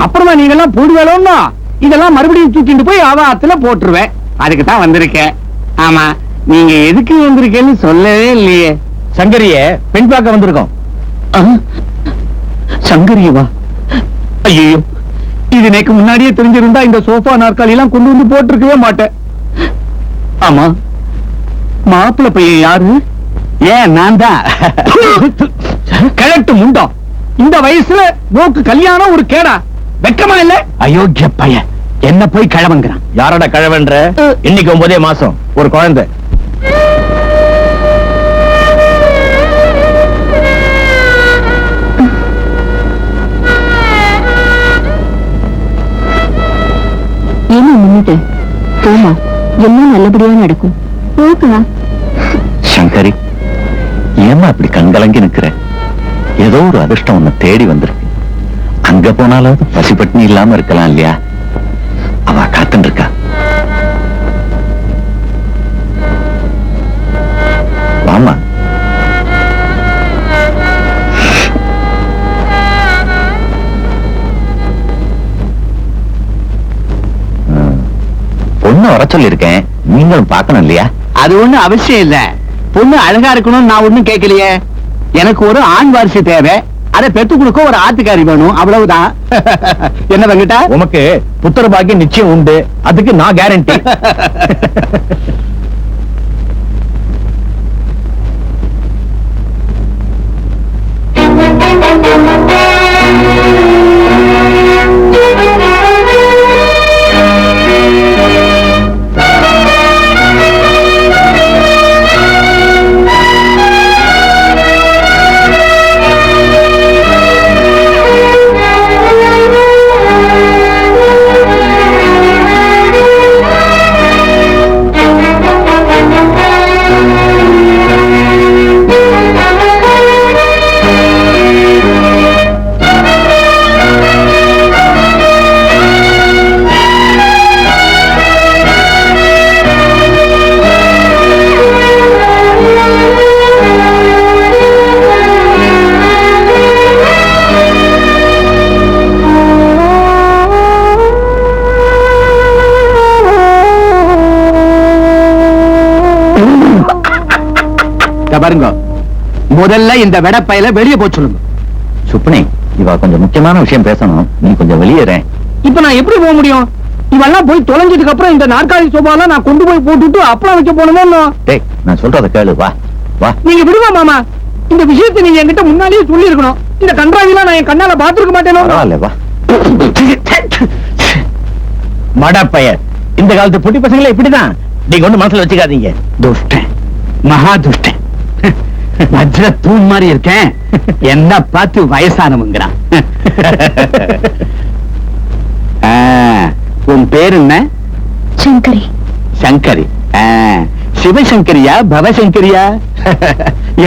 அப்புறமா நீங்க எல்லாம் போடுவேலோன்னா இதெல்லாம் மறுபடியும் தூக்கிட்டு போய் அவ ஆத்துல போட்டுருவேன். அதுக்கு தான் வந்திருக்கேன். ஆமா, நீங்க எதுக்கு வந்திருக்கேன்னு சொல்லவே இல்லையே. சங்கரிய பெண் பார்க்க வந்திருக்கோம். சங்கரியவா? ஐயோ, இது எனக்கு முன்னாடியே தெரிஞ்சிருந்தா இந்த சோஃபா நாற்காலி எல்லாம் கொண்டு வந்து போட்டிருக்கவே மாட்டேன். ஆமா, மாப்பிள்ளை பையன் யாரு? ஏன் நான் தான். கிழட்டு முண்டம். இந்த வயசுல நோக்கு கல்யாணம் ஒரு கேடா? வெக்கமா இல்ல? அயோக்கிய பையன் என்ன போய் கிழவங்கிறான். யாரோட கிழவன்ற? இன்னைக்கு 9 மாசம் ஒரு குழந்தை. ஏமா முன்னிட்டு போமா, எல்லாம் நல்லபடியா நடக்கும். போக்கா. சங்கரி, ஏமா அப்படி கண்கலங்கி நிக்கிற? ஏதோ ஒரு அதிர்ஷ்டம் உன்னை தேடி வந்திருக்கு. அங்க போனாலும் பசிப்பட்டினி இல்லாம இருக்கலாம் இல்லையா? அவ காத்துட்டு இருக்கா. வாமா. பொண்ணு வர சொல்லி இருக்கேன், நீங்களும் பார்க்கணும் இல்லையா? அது ஒண்ணு அவசியம் இல்ல. பொண்ணு அழகா இருக்கணும் நான் ஒண்ணும் கேட்கலையே. எனக்கு ஒரு ஆண் வாரிசு தேவை. அதை பெத்து கொடுக்க ஒரு ஆத்துக்காரி வேணும், அவ்வளவுதான். என்ன வெங்கடா? உனக்கு புத்திர பாக்கியம் நிச்சயம் உண்டு, அதுக்கு நான் கேரண்டி. பாருங்க, முதல்ல இந்த வெடப்பையில வெளியே போய் சொல்லுங்க. சுப்னி, இவ கொஞ்சம் முக்கியமான விஷயம் பேசணும், நீ கொஞ்சம் வெளியேறேன். இப்ப நான் எப்படி போக முடியும்? இவெல்லாம் போய் தொலைஞ்சதுக்கு அப்புறம் இந்த நாற்காலி சோபாலாம் நான் கொண்டு போய் போட்டுட்டு அப்புறம் வைக்க போனோமோ? டேய், நான் சொல்றத கேளு, வா வா. நீங்க விடுவா மாமா, இந்த விஷயத்தை நீங்க என்கிட்ட முன்னாடியே சொல்லி இருக்கணும். இந்த கன்றாவிலாம் நான் என் கண்ணால பாத்துருக்க மாட்டேனோ? பரவாயில்ல, வா. மடப்பைய, இந்த காலத்து பொட்டி பசங்களே இப்படிதான். நீங்க ஒண்ணு மனசுல வச்சுக்காதீங்க. துஷ்டன், மகா துஷ்டன். வஜ்ர தூண் மாதிரி இருக்கேன், என்ன பார்த்து வயசானவங்கிறான். உன் பேர் என்ன? சங்கரி. சங்கரி. சிவசங்கரியா பவசங்கரியா?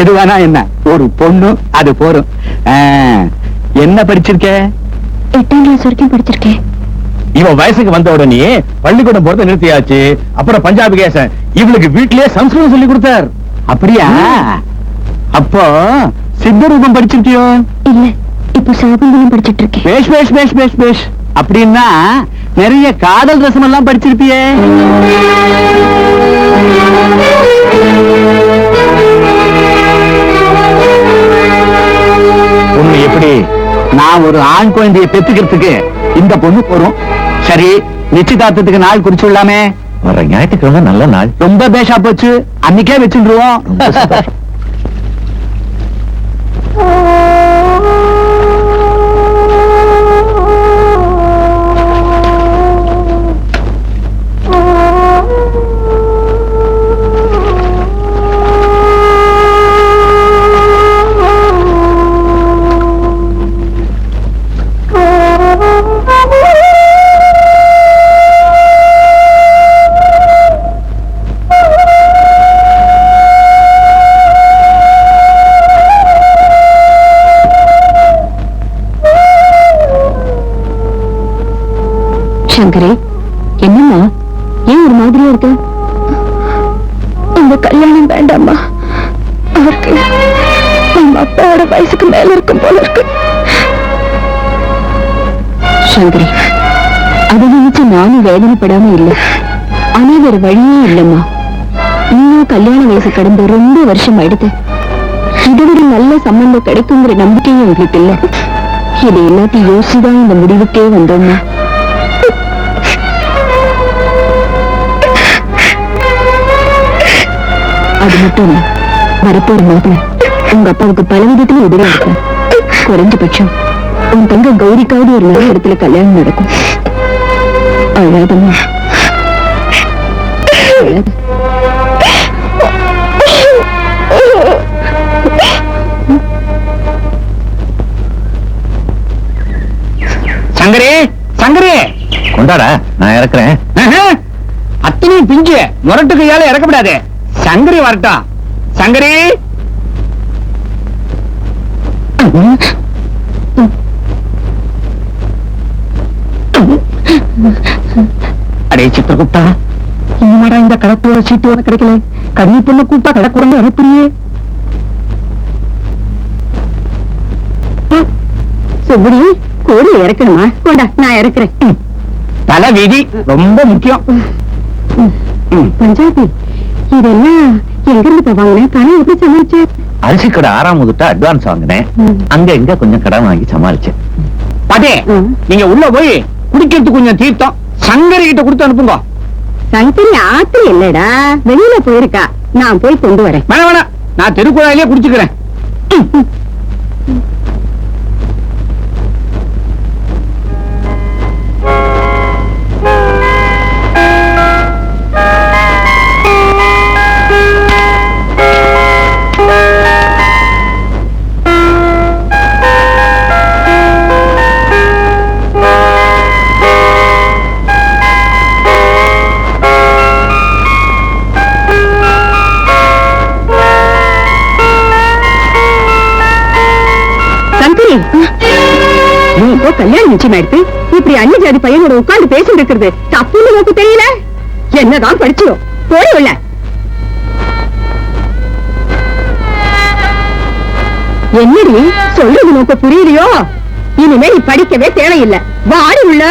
எதுவானா என்ன, ஒரு பொண்ணு அது போரும். என்ன படிச்சிருக்க? 8ஆம் கிளாஸ் வரைக்கும் படிச்சிருக்கேன். இவன் வயசுக்கு வந்த உடனே பள்ளிக்கூடம் போறத நிறுத்தியாச்சு. அப்புறம் பஞ்சாபி கேசன் இவளுக்கு வீட்லயே சம்ஸ்கிருதம் சொல்லி கொடுத்தார். அப்படியா? அப்போ சித்தரூபம் படிச்சிருக்கியோ? இல்ல, இப்போ சாகுந்தலம் படிச்சிட்டு இருக்கேன். பேஷ் பேஷ் பேஷ் பேஷ் பேஷ். அப்படின்னா நிறைய காதல் ரசம் எல்லாம் படிச்சிருப்பியே. பொண்ணு எப்படி? நான் ஒரு ஆண் குழந்தையை பெத்துக்கிறதுக்கு இந்த பொண்ணு போறோம். சரி, நிச்சயதார்த்தத்துக்கு நாள் குறிச்சுள்ளாமே. வர ஞாயிற்றுக்கிழமை நல்ல நாள். ரொம்ப பேஷா போச்சு, அன்னைக்கே வச்சுருவோம். ரொம்ப சந்தோஷம். சங்கரி, என்னம்மா ஏன் ஒரு மாதிரியா இருக்கு? இந்த கல்யாணம் வேண்டாமா? அவருக்கு நம்ம அப்பாவோட வயசுக்கு மேல இருக்கும் போல இருக்கு. சங்கரி, அதை நினைச்சு நானும் வேதனைப்படாம இல்லை. ஆனா வேற வழியே இல்லம்மா. இன்னும் கல்யாண வயசு கடந்து ரொம்ப வருஷம் ஆயிடுது. இதை விட நல்ல சம்பந்தம் கிடைக்குங்கிற நம்பிக்கையும் எங்களுக்கு இல்லை. இது எல்லாத்தையும் யோசிச்சுதான் இந்த முடிவுக்கே வந்தோம்மா. அது மட்டும் இல்ல, வரப்போற மாப்பிள்ள உங்க அப்பாவுக்கு பல விதத்துல உதவி இருக்க. குறைஞ்சபட்சம் உன் தங்க கௌரிக்காவது ஒரு நல்ல இடத்துல கல்யாணம் நடக்கும். அழாதம்மா, அழாத. சங்கரே, சங்கரே, கொண்டாடா, நான் இறக்குறேன். அத்தனையும் பிஞ்சு முரட்டு கையால இறக்கப்படாது. சங்கரி வரட்டா. சங்கரி, அடே சித்திரகுப்தா, இன்னுமாடா இந்த கடத்தோட சீட்டு உனக்கு கிடைக்கல? கண்ணி பொண்ணு கூப்பிட்டா கடக்குறங்க அனுப்புறியே. சுப்படி, கோடி இறக்கணுமா? கொண்டா, நான் இறக்குறேன். தலை விதி ரொம்ப முக்கியம். பஞ்சாபி, இதெல்லாம் எங்க இருந்து வாங்கினேன்? பணம் எப்படி சமாளிச்ச? அரிசி கடை 6ஆம் முதட்ட அட்வான்ஸ் வாங்கினேன். அங்க எங்க கொஞ்சம் கடன் வாங்கி சமாளிச்சேன். பாத்தே, நீங்க உள்ள போய் குடிக்கிறதுக்கு கொஞ்சம் தீர்த்தம் சங்கரி கிட்ட கொடுத்து அனுப்புங்க. சங்கரி ஆத்து இல்லடா, வெளியில போயிருக்கா. நான் போய் கொண்டு வரேன். வேணாம் வேணாம், நான் திருக்குழாயிலே குடிச்சுக்கிறேன். கல்யாணம் நிச்சயம் எடுத்து இப்படி அந்நிய ஜாதி பையனோட உட்கார்ந்து பேசிட்டு இருக்கிறது தப்புன்னு உனக்கு தெரியல? என்னதான் படிச்சியோ? போய் உள்ள. என்னடி சொல்றது உனக்கு புரியலையோ? இனிமே நீ படிக்கவே தேவையில்லை. வாடி உள்ள.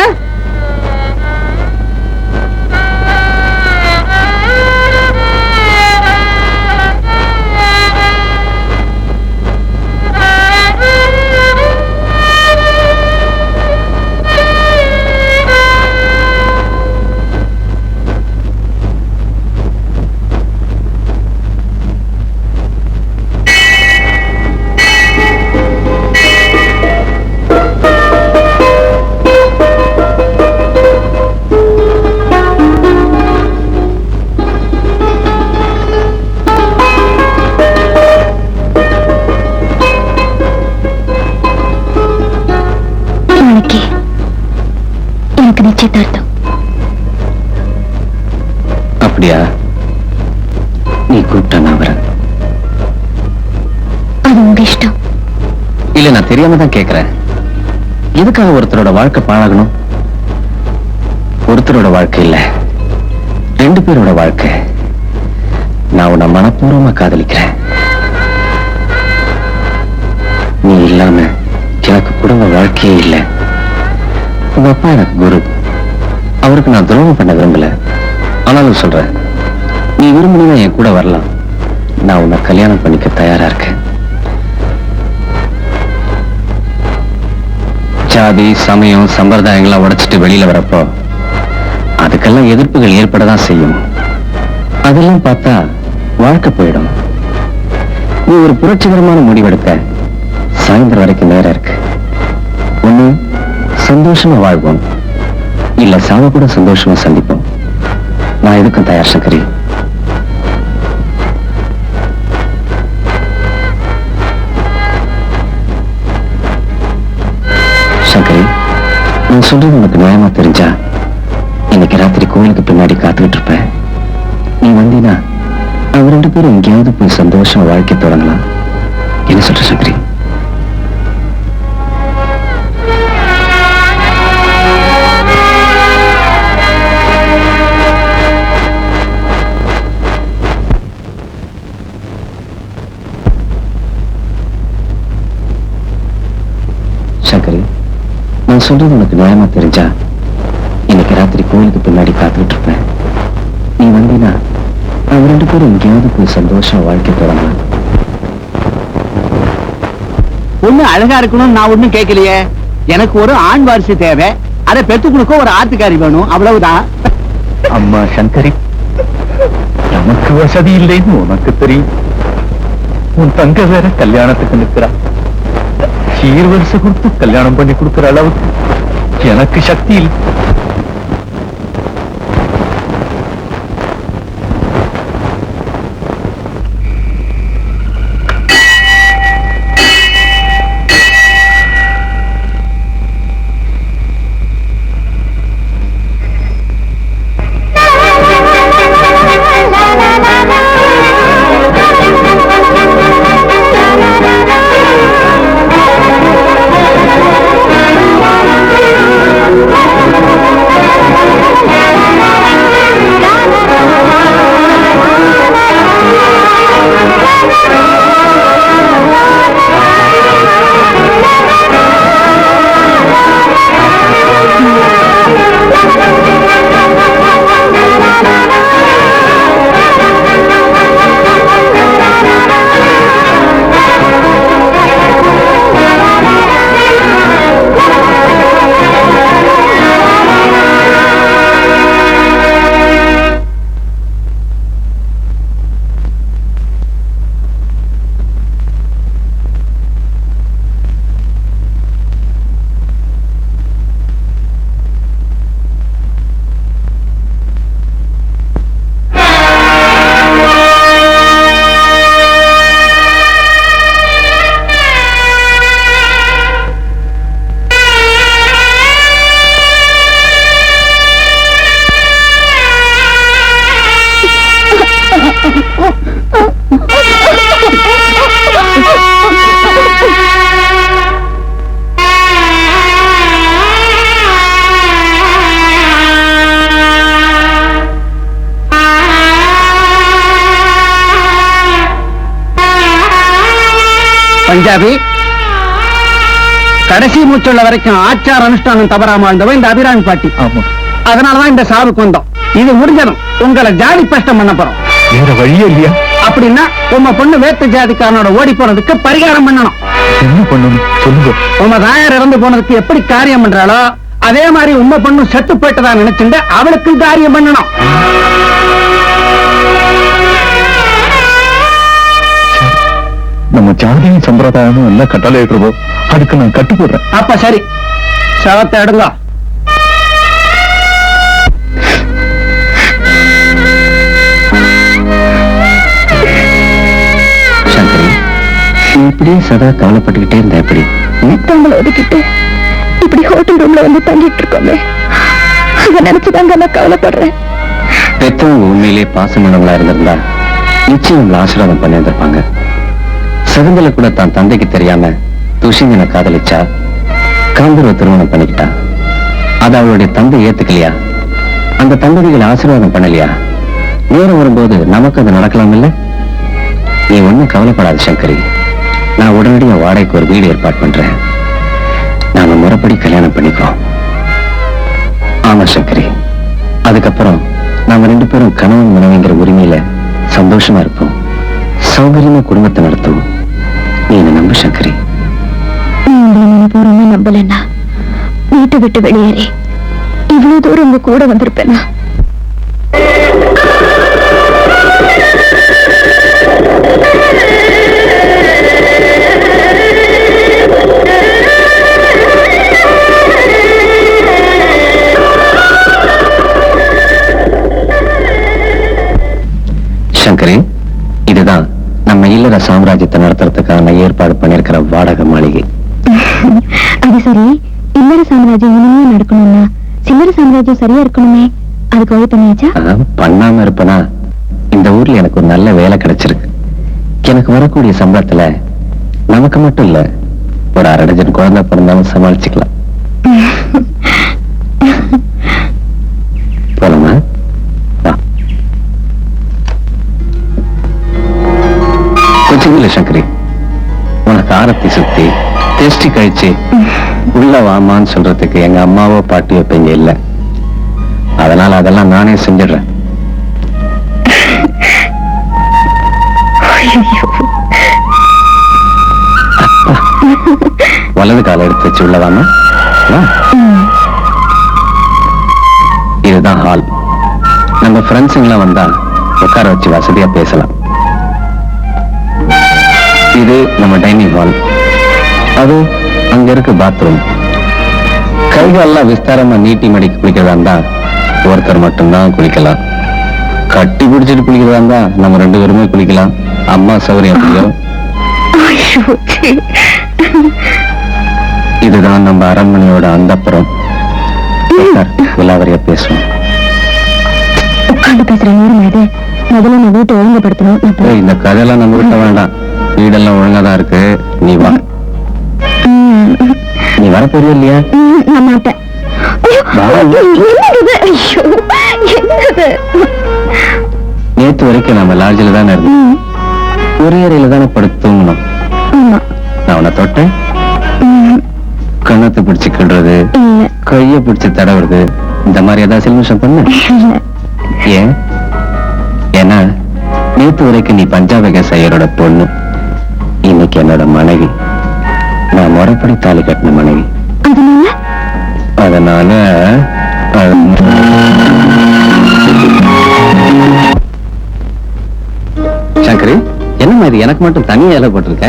நிச்சயதார்த்தம். அப்படியா? நீ கூப்பிட்டா நான் வரேன். அது உங்க இஷ்டம். இல்ல, நான் தெரியாம தான் கேட்கிறேன். எதுக்காக ஒருத்தரோட வாழ்க்கை பாழாகணும்? ஒருத்தரோட வாழ்க்கை இல்ல, 2 பேரோட வாழ்க்கை. நான் உன்னை மனப்பூர்வமா காதலிக்கிறேன். நீ இல்லாம எனக்கு குடும்ப வாழ்க்கையே இல்ல. உங்க அப்பா எனக்கு குரு. அவருக்கு நான் துரோகம் பண்ண விரும்பல. ஆனாலும் சொல்றேன், நீ விரும்பினா என் கூட வரலாம். நான் உன்னை கல்யாணம் பண்ணிக்க தயாரா இருக்கேன். ஜாதி, சமயம், சம்பிரதாயங்களை உடைச்சிட்டு வெளியில வரப்போ அதுக்கெல்லாம் எதிர்ப்புகள் ஏற்படதான் செய்யும். அதெல்லாம் பார்த்தா வாழ்க்கை போயிடும். நீ ஒரு புரட்சிகரமான முடிவெடுக்க சாயந்தரம் வரைக்கும் நேரம் இருக்கு. ஒண்ணு சந்தோஷமா வாழ்வோம், இல்ல சாவ கூட சந்தோஷமா சந்திப்போம். நான் எதுக்கும் தயார் சங்கரி. சங்கரி, நான் சொல்றது உனக்கு நியாயமா தெரிஞ்சா இன்னைக்கு ராத்திரி கோயிலுக்கு பின்னாடி காத்துக்கிட்டு இருப்பேன். நீ வந்தீனா அவங்க 2 பேரும் எங்கேயாவது போய் சந்தோஷமா வாழ்க்கை தொடங்கலாம். என்ன சொல்ற சங்கரி? சங்கரி, நான் சொல்றது உனக்கு நியாயமா தெரிஞ்சா இன்னைக்கு ராத்திரி கோயிலுக்கு பின்னாடி காத்துக்கிட்டு இருப்பேன். நீ வந்தீனா அவங்க 2 பேரும் எங்கேயாவது போய் சந்தோஷமா வாழ்க்கை தொடங்கலாம். ஒண்ணு அழகா இருக்கணும், நான் ஒண்ணும் கேட்கலையே. எனக்கு ஒரு ஆண் வாரிசு தேவை. அதை பெத்து கொடுக்க ஒரு ஆத்துக்காரி வேணும், அவ்வளவுதான். அம்மா சங்கரி, நமக்கு வசதி இல்லைன்னு உனக்கு தெரியும். உன் தங்க வேற கல்யாணத்துக்கு நிற்கிறா. சீர்வரிசை கொடுத்து கல்யாணம் பண்ணி கொடுக்கிற அளவுக்கு எனக்கு சக்தி இல்லை. பஞ்சாபி கடைசி மூச்சுள்ள வரைக்கும் ஆச்சார அனுஷ்டானம் தவறாம வாழ்ந்தவன் இந்த அபிராமி பாட்டி. அதனாலதான் இந்த சாவுக்கு வந்தோம். இது முடிஞ்சதும் உங்களை ஜாதி பிரஷ்டம் பண்ண போறோம். வேற வழியே இல்லையா? அப்படின்னா உங்க பொண்ணு வேத்து ஜாதிக்காரனோட ஓடி போனதுக்கு பரிகாரம் பண்ணணும். என்ன பண்ணணும் சொல்லுங்க. உங்க தாயார் இறந்து போனதுக்கு எப்படி காரியம் பண்றாளோ அதே மாதிரி உங்க பொண்ணு செத்து போயிட்டதா நினைச்சுட்டு அவளுக்கு காரியம் பண்ணணும். நம்ம ஜாதியும் சம்பிரதாயமும் எல்லாம் கட்டளை இட்டுருவோம். அதுக்கு நான் கட்டு போடுறேன். அப்ப சரி, சவத்தை எடுங்க. சங்கரி, நீ இப்படியே சதா கவலைப்பட்டுக்கிட்டே இருந்தா எப்படி? தங்களை ஒதுக்கிட்டு இப்படி ஹோட்டல் ரூம்ல வந்து தங்கிட்டு இருக்கோமே, அதை நினைச்சுதாங்க நான் கவலைப்படுறேன். பெத்தவங்க உண்மையிலே பாசமானவங்களா இருந்திருந்தா நிச்சயம் உங்களை ஆசீர்வாதம் பண்ணி இருந்திருப்பாங்க. சகுந்தலை கூட தான் தந்தைக்கு தெரியாம துஷிங்கனை காதலிச்சா, காந்தர்வ திருமணம் பண்ணிக்கிட்டா. அது அவளுடைய தந்தை ஏத்துக்கலையா? அந்த தம்பதிகளை ஆசீர்வாதம் பண்ணலையா? நேரம் வரும்போது நமக்கு அது நடக்கலாம் இல்ல? நீ ஒண்ணும் கவலைப்படாத சங்கரி. நான் உடனடியா வாடகைக்கு ஒரு வீடு ஏற்பாடு பண்றேன். நாம முறைப்படி கல்யாணம் பண்ணிக்குவோம். ஆமா சங்கரி, அதுக்கப்புறம் நாம 2 பேரும் கணவன் மனைவிங்கிற உரிமையில சந்தோஷமா இருப்போம். சௌகரியமா குடும்பத்தை நடத்துவோம். நீ என்ன நம்பு சங்கரி. பூர்வமே நம்பலன்னா வீட்டை விட்டு வெளியேறி இவ்வளவு தூரம் உங்க கூட வந்திருப்பேன்னா? சங்கரி, இதுதான் நம்ம இல்லற சாம்ராஜ்யத்தை நடத்துறதுக்கான ஏற்பாடு பண்ணிருக்கிற வாடகை மாளிகை. அது சரி, இல்லற சாம்ராஜ்யம் இனிமே நடக்கணும்னா சில்லற சாம்ராஜ்யம் சரியா இருக்கணுமே, அதுக்கு வழி பண்ணியாச்சா? பண்ணாம இருப்பனா? இந்த ஊர்ல எனக்கு ஒரு நல்ல வேலை கிடைச்சிருக்கு. எனக்கு வரக்கூடிய சம்பளத்துல நமக்கு மட்டும் இல்ல, ஒரு 1/2 டஜன் குழந்தை பிறந்தாலும் சமாளிச்சுக்கலாம். போலாமா? கொஞ்சம் இல்ல சங்கரி, உனக்கு ஆரத்தி சுத்தி டேஸ்டி கழிச்சு உள்ள வாமான்னு சொல்றதுக்கு எங்க அம்மாவோ பாட்டியோ இப்ப இங்க இல்ல. அதனால அதெல்லாம் நானே செஞ்சிடுறேன். வலது காலை எடுத்து வச்சு உள்ள வாமா. இதுதான் ஹால். நம்ம ஃப்ரெண்ட்ஸுங்களாம் வந்தா உட்கார வச்சு வசதியா பேசலாம். இது நம்ம டைனிங் ஹால். அது அங்க இருக்கு பாத்ரூம். கைகாலெல்லாம் விஸ்தாரமா நீட்டி மடிக்கு குளிக்கிறதா இருந்தா ஒருத்தர் மட்டும்தான் குளிக்கலாம். கட்டி பிடிச்சிட்டு குளிக்கிறதா இருந்தா நம்ம 2 பேருமே குளிக்கலாம். அம்மா சௌகரியம். இதுதான் நம்ம அரண்மனையோட அந்தப்புறம். விலாவரியா பேசுவோம். உட்காந்து பேசுற நேரம் இது. முதல்ல நான் வீட்டை ஒழுங்குபடுத்தணும். இந்த கதையெல்லாம் நம்ம விட்ட வேண்டாம். வீடெல்லாம் ஒழுங்காதான் இருக்கு. நீ வா. நீ வர போறியா இல்லையா? நான் மாட்டேன். நேத்து வரைக்கும் நம்ம லாட்ஜில தானே இருந்தோம். ஒரே அறையில தானே படுத்து தூங்கணும். நான் உன்னை தொட்டேன். கண்ணத்தை பிடிச்சு கிடுறது, கைய பிடிச்சு தடவுறது, இந்த மாதிரி ஏதாவது சில்மிஷம் பண்ண? ஏன்? ஏன்னா நேத்து வரைக்கும் நீ பஞ்சாபக சையரோட பொண்ணு, இன்னைக்கு என்னோட மனைவி. நான் முறைப்படி தாலி கட்டின மனைவி. அதனால சங்கரி, என்ன மாதிரி எனக்கு மட்டும் தனியா இலை போட்டிருக்க?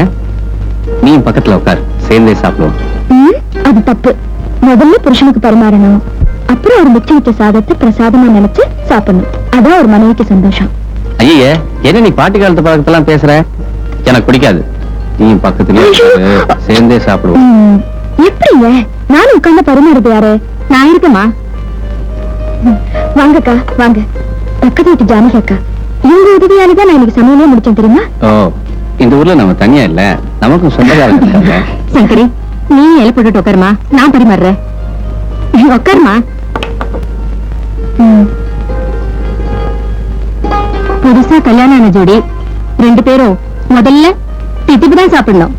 நீ பக்கத்துல உட்கார், சேர்ந்தே சாப்பிடுவோம். அது தப்பு. முதல்ல புருஷனுக்கு பரிமாறணும், அப்புறம் ஒரு மிச்ச விட்ட சாதத்தை பிரசாதமா நினைச்சு சாப்பிடணும். அதான் ஒரு மனைவிக்கு சந்தோஷம். ஐயே, என்ன நீ பாட்டி காலத்து பழக்கத்தெல்லாம் பேசுற? எனக்கு பிடிக்காது. நீ பக்கத்துல சேர்ந்தே சாப்பிடுவோம். எப்படிங்க? நானும் உட்கார்ந்து பரிமாறுறது யாரு? நான் இருக்கமா? வாங்கக்கா வாங்க. பக்கத்து வீட்டு ஜானகி அக்கா, இவங்க உதவியாலதான் நான் இன்னைக்கு சமையலே முடிச்சேன் தெரியுமா? ஓ, இந்த ஊர்ல நம்ம தனியா இல்ல, நமக்கும் சொந்தக்காரங்க. சங்கரி, நீ இலை போட்டுட்டு உட்காருமா, நான் பரிமாறுறேன். உட்காருமா. புதுசா கல்யாணம் ஆன ஜோடி 2 பேரும் முதல்ல திட்டிப்பு தான் சாப்பிடணும்.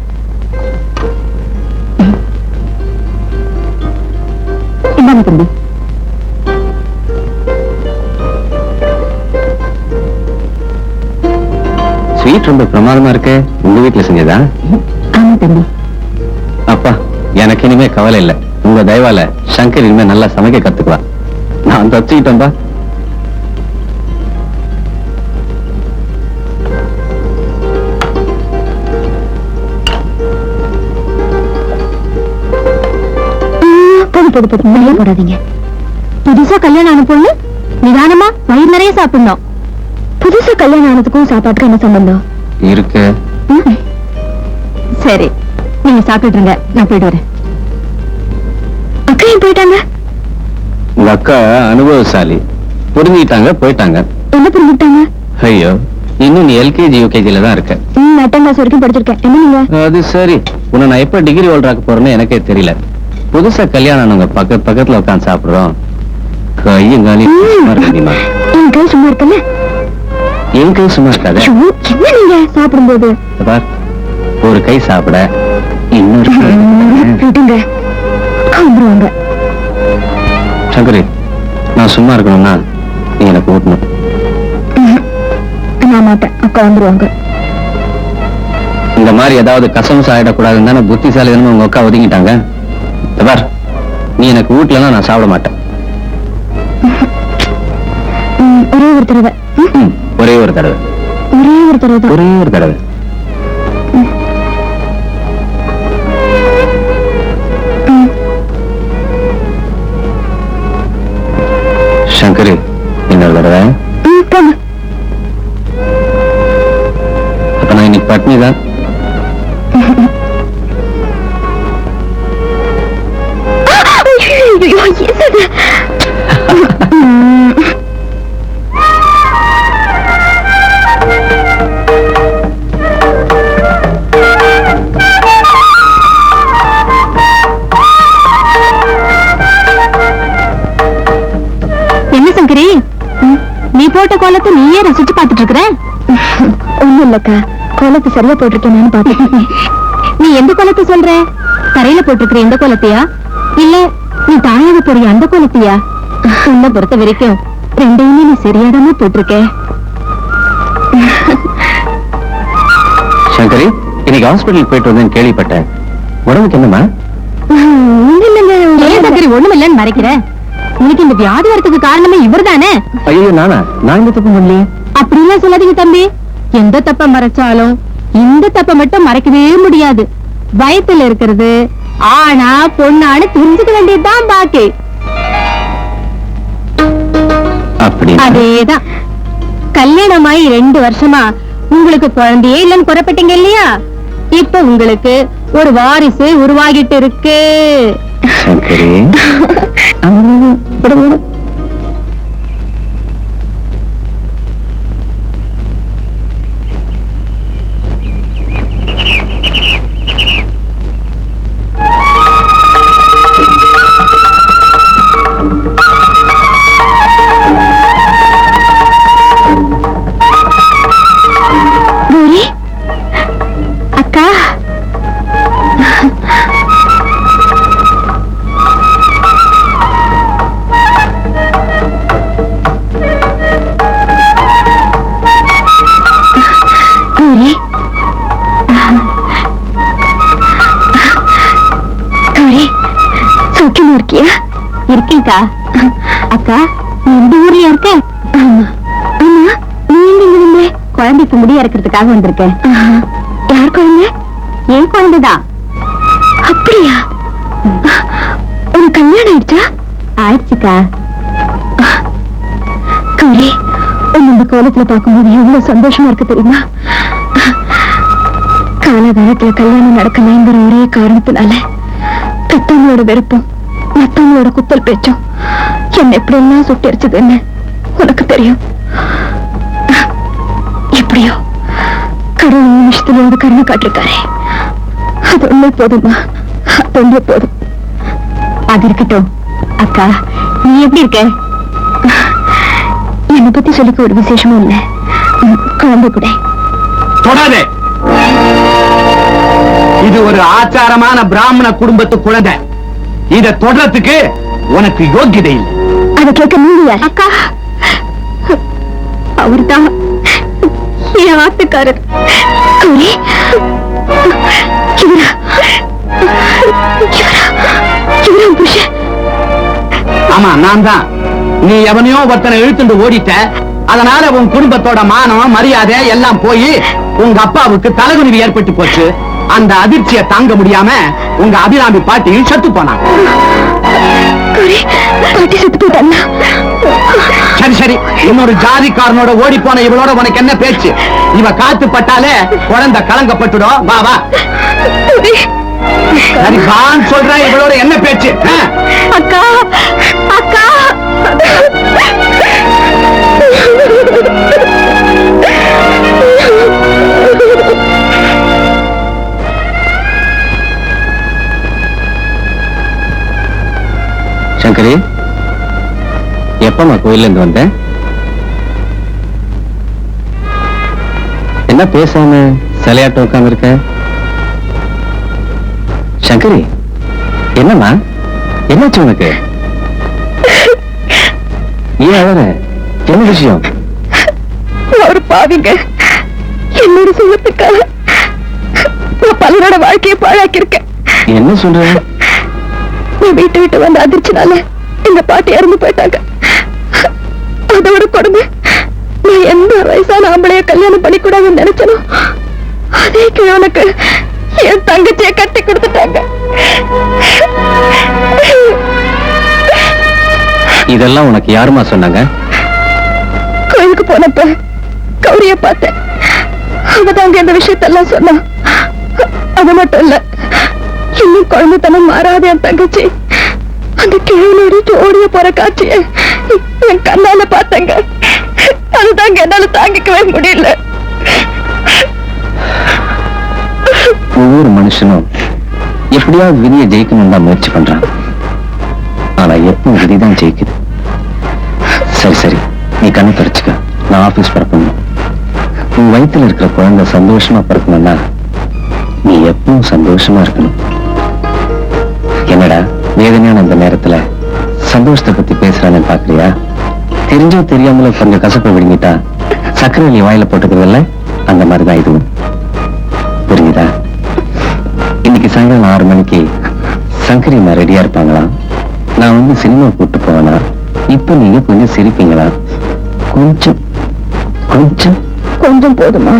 இந்தாங்க தம்பி. ஸ்வீட் ரொம்ப பிரமாதமா இருக்கு. உங்க வீட்டுல செஞ்சதா? ஆமா தம்பி. அப்பா, எனக்கு இனிமே கவலை இல்ல. உங்க தயவால சங்கர் இனிமே நல்லா சமைக்க கத்துக்குவா. நான் தச்சுக்கிட்டேன்பா. போடாதீங்க. புதுசா கல்யாணம் ஆன பொண்ணு நிதானமா வயிறு நிறைய சாப்பிடணும். புதுசா கல்யாணம் ஆனதுக்கும் சாப்பாட்டுக்கும் என்ன சம்பந்தம் இருக்கு? சரி, நீங்க சாப்பிட்டுருங்க, நான் போயிட்டு வரேன். அக்கா ஏன் போயிட்டாங்க? உங்க அக்கா அனுபவசாலி, புரிஞ்சுக்கிட்டாங்க, போயிட்டாங்க. என்ன புரிஞ்சுக்கிட்டாங்க? ஐயோ, இன்னும் நீ எல்கேஜி யூகேஜில தான் இருக்க. 8ஆம் கிளாஸ் வரைக்கும் படிச்சிருக்கேன். என்ன நீங்க? அது சரி, உன்னை நான் எப்ப டிகிரி ஹோல்டராக்க போறேன்னு எனக்கே தெரியல. புதுசா கல்யாணம் ஆனவங்க பக்கத்துல உட்காந்து சாப்பிடுறோம். கையும் காலையும் என் கை சும்மா இருக்கல. என் கை சும்மா இருக்காத. என்ன நீங்க சாப்பிடும்போது ஒரு கை சாப்பிட இன்னொரு விடுங்க, வந்துருவாங்க. சங்கரி, நான் சும்மா இருக்கணும்னா நீ எனக்கு ஊட்டணும். நான் மாட்டேன், அக்கா வந்துருவாங்க. இந்த மாதிரி ஏதாவது கசம் சாயிடக்கூடாதுன்னு தானே புத்திசாலி தானே உங்க அக்கா ஒதுங்கிட்டாங்க. பார், நீ எனக்கு வீட்டுலன்னா நான் சாப்பிட மாட்டேன். ஒரே ஒரு தடவை. ஒரே ஒரு தடவை. ஒரே ஒரு தடவை. ஒரே ஒரு தடவை. சங்கரி, இன்னொரு தடவை. அப்ப நான் இன்னைக்கு பட்னி தான். என்ன சங்கரி, நீ போட்ட கோலத்தை நீயே ரசிச்சு பாத்துட்டு இருக்கிற? ஒண்ணும் இல்லக்கா, கோலத்தை சரியா போட்டிருக்கேன்னு பாத்துட்டேன். நீ எந்த கோலத்தை சொல்ற? தரையில போட்டிருக்கிற எந்த கோலத்தையா, இல்ல நீ தாயாக போறிய அந்த கோலத்தையா? உன்னை பொறுத்த வரைக்கும் ரெண்டையுமே நீ சரியாதாம போட்டிருக்க. சங்கரி, இன்னைக்கு ஹாஸ்பிட்டலுக்கு போயிட்டு வந்தேன்னு கேள்விப்பட்டேன். உடம்புக்கு என்னமா? ஏன் சங்கரி ஒண்ணும் இல்லன்னு மறைக்கிற? உனக்கு இந்த வியாதி வரத்துக்கு காரணமே இவர் தானே? ஐயோ, நானா? நான் இந்த தப்பு பண்ணலையே. அப்படிலாம் சொல்லாதீங்க தம்பி. எந்த தப்ப மறைச்சாலும் இந்த தப்ப மட்டும் மறைக்கவே முடியாது. வயத்துல இருக்கிறது ஆனா பொண்ணான்னு தெரிஞ்சுக்க வேண்டியதுதான் பாக்கி. அப்படி அதேதான். கல்யாணமாயி 2 வருஷமா உங்களுக்கு குழந்தையே இல்லைன்னு குறைப்பட்டீங்க இல்லையா? இப்ப உங்களுக்கு ஒரு வாரிசு உருவாகிட்டு இருக்கு. சங்கரி, கௌரி அக்கா, கௌரி கௌரி, சௌக்கியமா இருக்கியா? இருக்கேக்கா. அக்கா, நீ இந்த ஊர்லயா இருக்க? ஆமா. ஆமா, நீ எங்க இங்க வந்த? குழந்தைக்கு முடியா இருக்கிறதுக்காக வந்திருக்கேன். யார் குழந்தை? என் குழந்தைதான். அப்படியா? ஒரு கல்யாணம் ஆயிடுச்சா? ஆயிடுச்சுக்கா. கௌரி, இந்த கோலத்துல பார்க்கும்போது எவ்வளவு சந்தோஷமா இருக்கு தெரியுமா? காலகாலத்துல கல்யாணம் நடக்கலைங்கிற ஒரே காரணத்தினால பெத்தவங்களோட வெறுப்பும் மத்தவங்களோட குத்தல் பேச்சும் என்ன எப்படி எல்லாம் சுட்டரிச்சதுன்னு உனக்கு தெரியும். எப்படியோ கடவுள் நிமிஷத்துல ஒரு கருணை காட்டிருக்காரு. அது ஒண்ணே போதுமா? அது ஒன்றே போதும். அது இருக்கட்டும் அக்கா, நீ எப்படி இருக்க? என்னை பத்தி சொல்லிக்க ஒரு விசேஷமும் இல்ல. குழந்தை கூட தொடாதே. இது ஒரு ஆச்சாரமான பிராமண குடும்பத்து குழந்தை. இத தொடறதுக்கு உனக்கு யோகியதை இல்லை. அதை கேட்க நீங்க யார்? அக்கா, அவர்தான் என் ஆத்துக்காரர். கௌரி, இவரா புருஷன்? ஆமா, நான் தான். நீ எவனையோ ஒருத்தனை இழுத்துட்டு ஓடிட்ட. அதனால உன் குடும்பத்தோட மானம் மரியாதை எல்லாம் போய் உங்க அப்பாவுக்கு தலைகுனிவு ஏற்பட்டு போச்சு. அந்த அதிர்ச்சியை தாங்க முடியாம உங்க அபிராமி பாட்டி செத்து போனான். பாட்டி செத்து போட்டாங்க. சரி சரி, இன்னொரு ஜாதிக்காரனோட ஓடி போன இவளோட உனக்கு என்ன பேச்சு? இவ காத்து பட்டாலே குழந்தை கலங்கப்பட்டுடும். வா வா. சரி, வான்னு சொல்றேன். இவளோட என்ன பேச்சு? அக்கா அக்கா சங்கரி, எப்பமா கோயில்ல இருந்து வந்தேன்? என்ன பேசாம சிலையாட்ட உட்கார்ந்து இருக்க? சங்கரி, என்னம்மா, என்னாச்சு உனக்கு? ஏன் அழற? என்ன விஷயம்? ஒரு பாவிங்க என்னோட சுகத்துக்காக நான் பலரோட வாழ்க்கையை பாழாக்கியிருக்கேன். என்ன சொல்ற? நீ வீட்டு விட்டு வந்த அதிர்ச்சினால எங்க பாட்டி இறந்து போயிட்டாங்க. அதோட கொடுமை, நான் எந்த வயசான ஆம்பளைய கல்யாணம் பண்ணிக்கூடாதுன்னு நினைச்சனோ அதே கிழவனுக்கு என் தங்கச்சிய கட்டி கொடுத்துட்டாங்க. இதெல்லாம் உனக்கு யாருமா சொன்னாங்க? கோயிலுக்கு போனப்ப கௌரிய பார்த்தேன். அவதாங்க இந்த விஷயத்தெல்லாம் சொன்னா. அது மட்டும் இல்ல, இன்னும் குழந்தைத்தனம் மாறாத என் தங்கச்சி அந்த கிழவனோட ஜோடிய போற காட்சிய என் கண்ணால பார்த்தங்க. அதுதாங்க என்னால தாங்கிக்கவே முடியல. ஒவ்வொரு மனுஷனும் எப்படியாவது விதியை ஜெயிக்கணும் தான் முயற்சி பண்றான். ஆனா எப்பவும் விதிதான் ஜெயிக்குது. சரி சரி, நீ கண்ணை தொடச்சுக்க, நான் ஆபீஸ் பறக்கணும். உன் வயித்துல இருக்கிற குழந்தை சந்தோஷமா பிறக்கணும்னா நீ எப்பவும் சந்தோஷமா இருக்கணும். என்னடா வேதனையான அந்த நேரத்துல சந்தோஷத்தை பத்தி பேசுறான்னு பாக்குறியா? தெரிஞ்சோ தெரியாமல கொஞ்சம் கசப்பை விடுங்கிட்டா சக்கரை நீ வாயில போட்டுக்கிறதில்ல, அந்த மாதிரிதான் இதுவும். புரியுதா? இன்னைக்கு சாயங்காலம் 6 மணிக்கு சங்கரி நான் ரெடியா இருப்பாங்களா? நான் வந்து சினிமா கூட்டு போவேனா? இப்ப நீங்க கொஞ்சம் சிரிப்பீங்களா? கொஞ்சம் கொஞ்சம் கொஞ்சம் போதுமா?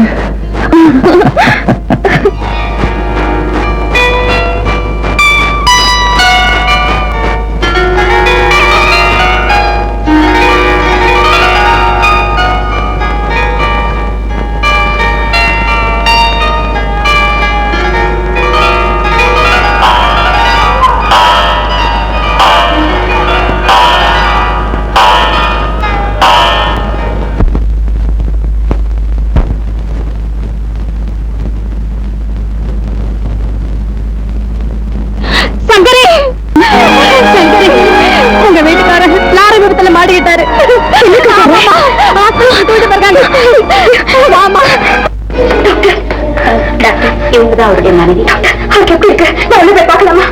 உங்க வீட்டுக்காரர் லாரி விபத்துல மாட்டிக்கிட்டாரு. இவங்கதான் அவருடைய மனைவி. அவருக்கு எப்படி இருக்கு? நான் உள்ள போய் பார்க்கலாமா?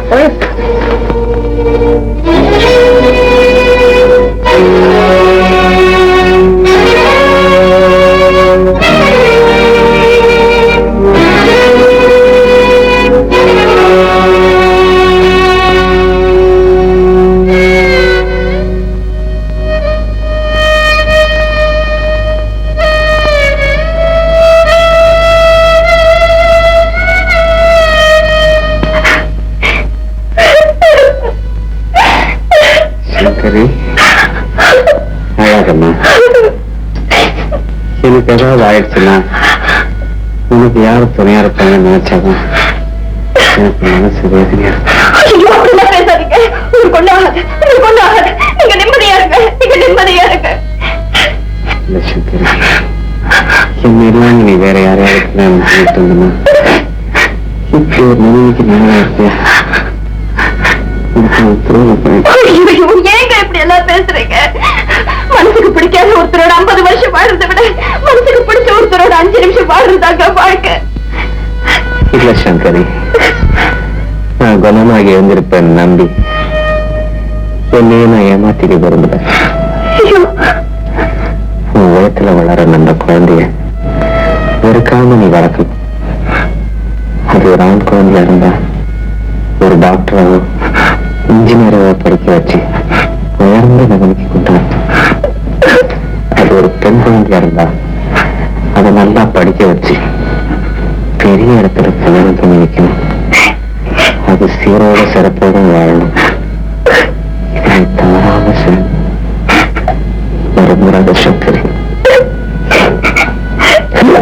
சரி, அழகம்மா, எனக்கு ஏதாவது ஆயிடுச்சுன்னா உனக்கு யாரு துணையா இருப்பாங்கன்னு நினைச்சாதான் எனக்கு மனசு வேதனையா இருக்கு. இல்ல சங்கரி, என்னெல்லாம் நீ வேற யாரையாவது கல்யாணம் பண்ணிட்டு இருந்தனா இப்படி ஒரு மனைவிக்கு நல்லா இருப்பியா? ஏங்க இப்படி எல்லாம் பேசுறீங்க? மனசுக்கு பிடிக்காத ஒருத்தரோட 50 வருஷம் வாழ்றதை விட மனசுக்கு பிடிச்ச ஒருத்தரோட 5 நிமிஷம் வாழ்றதாங்க வாழ்க்கை. இல்ல சங்கரி, நான் குணமாக எழுந்திருப்பேன் நம்பி என்னையே நான் ஏமாத்திக்க விரும்புறேன். உன் உலகத்துல வளர அந்த குழந்தைய வெறுக்காம நீ வளர்க்கணும். அது ஒரு ஆண் குழந்தையா இருந்தா ஒரு டாக்டராவோ இன்ஜினியராவோ படிக்க வச்சு உயர்ந்த நிலைமைக்கு கொண்டு வரும். அது ஒரு பெண் குழந்தையா இருந்தா அதை நல்லா படிக்க வச்சு பெரிய இடத்துல கல்யாணம் பண்ணி வைக்கணும். அது சீரோட சிறப்போட வாழணும். இதை தவறாம மறுமுறாத சங்கரி. என்ன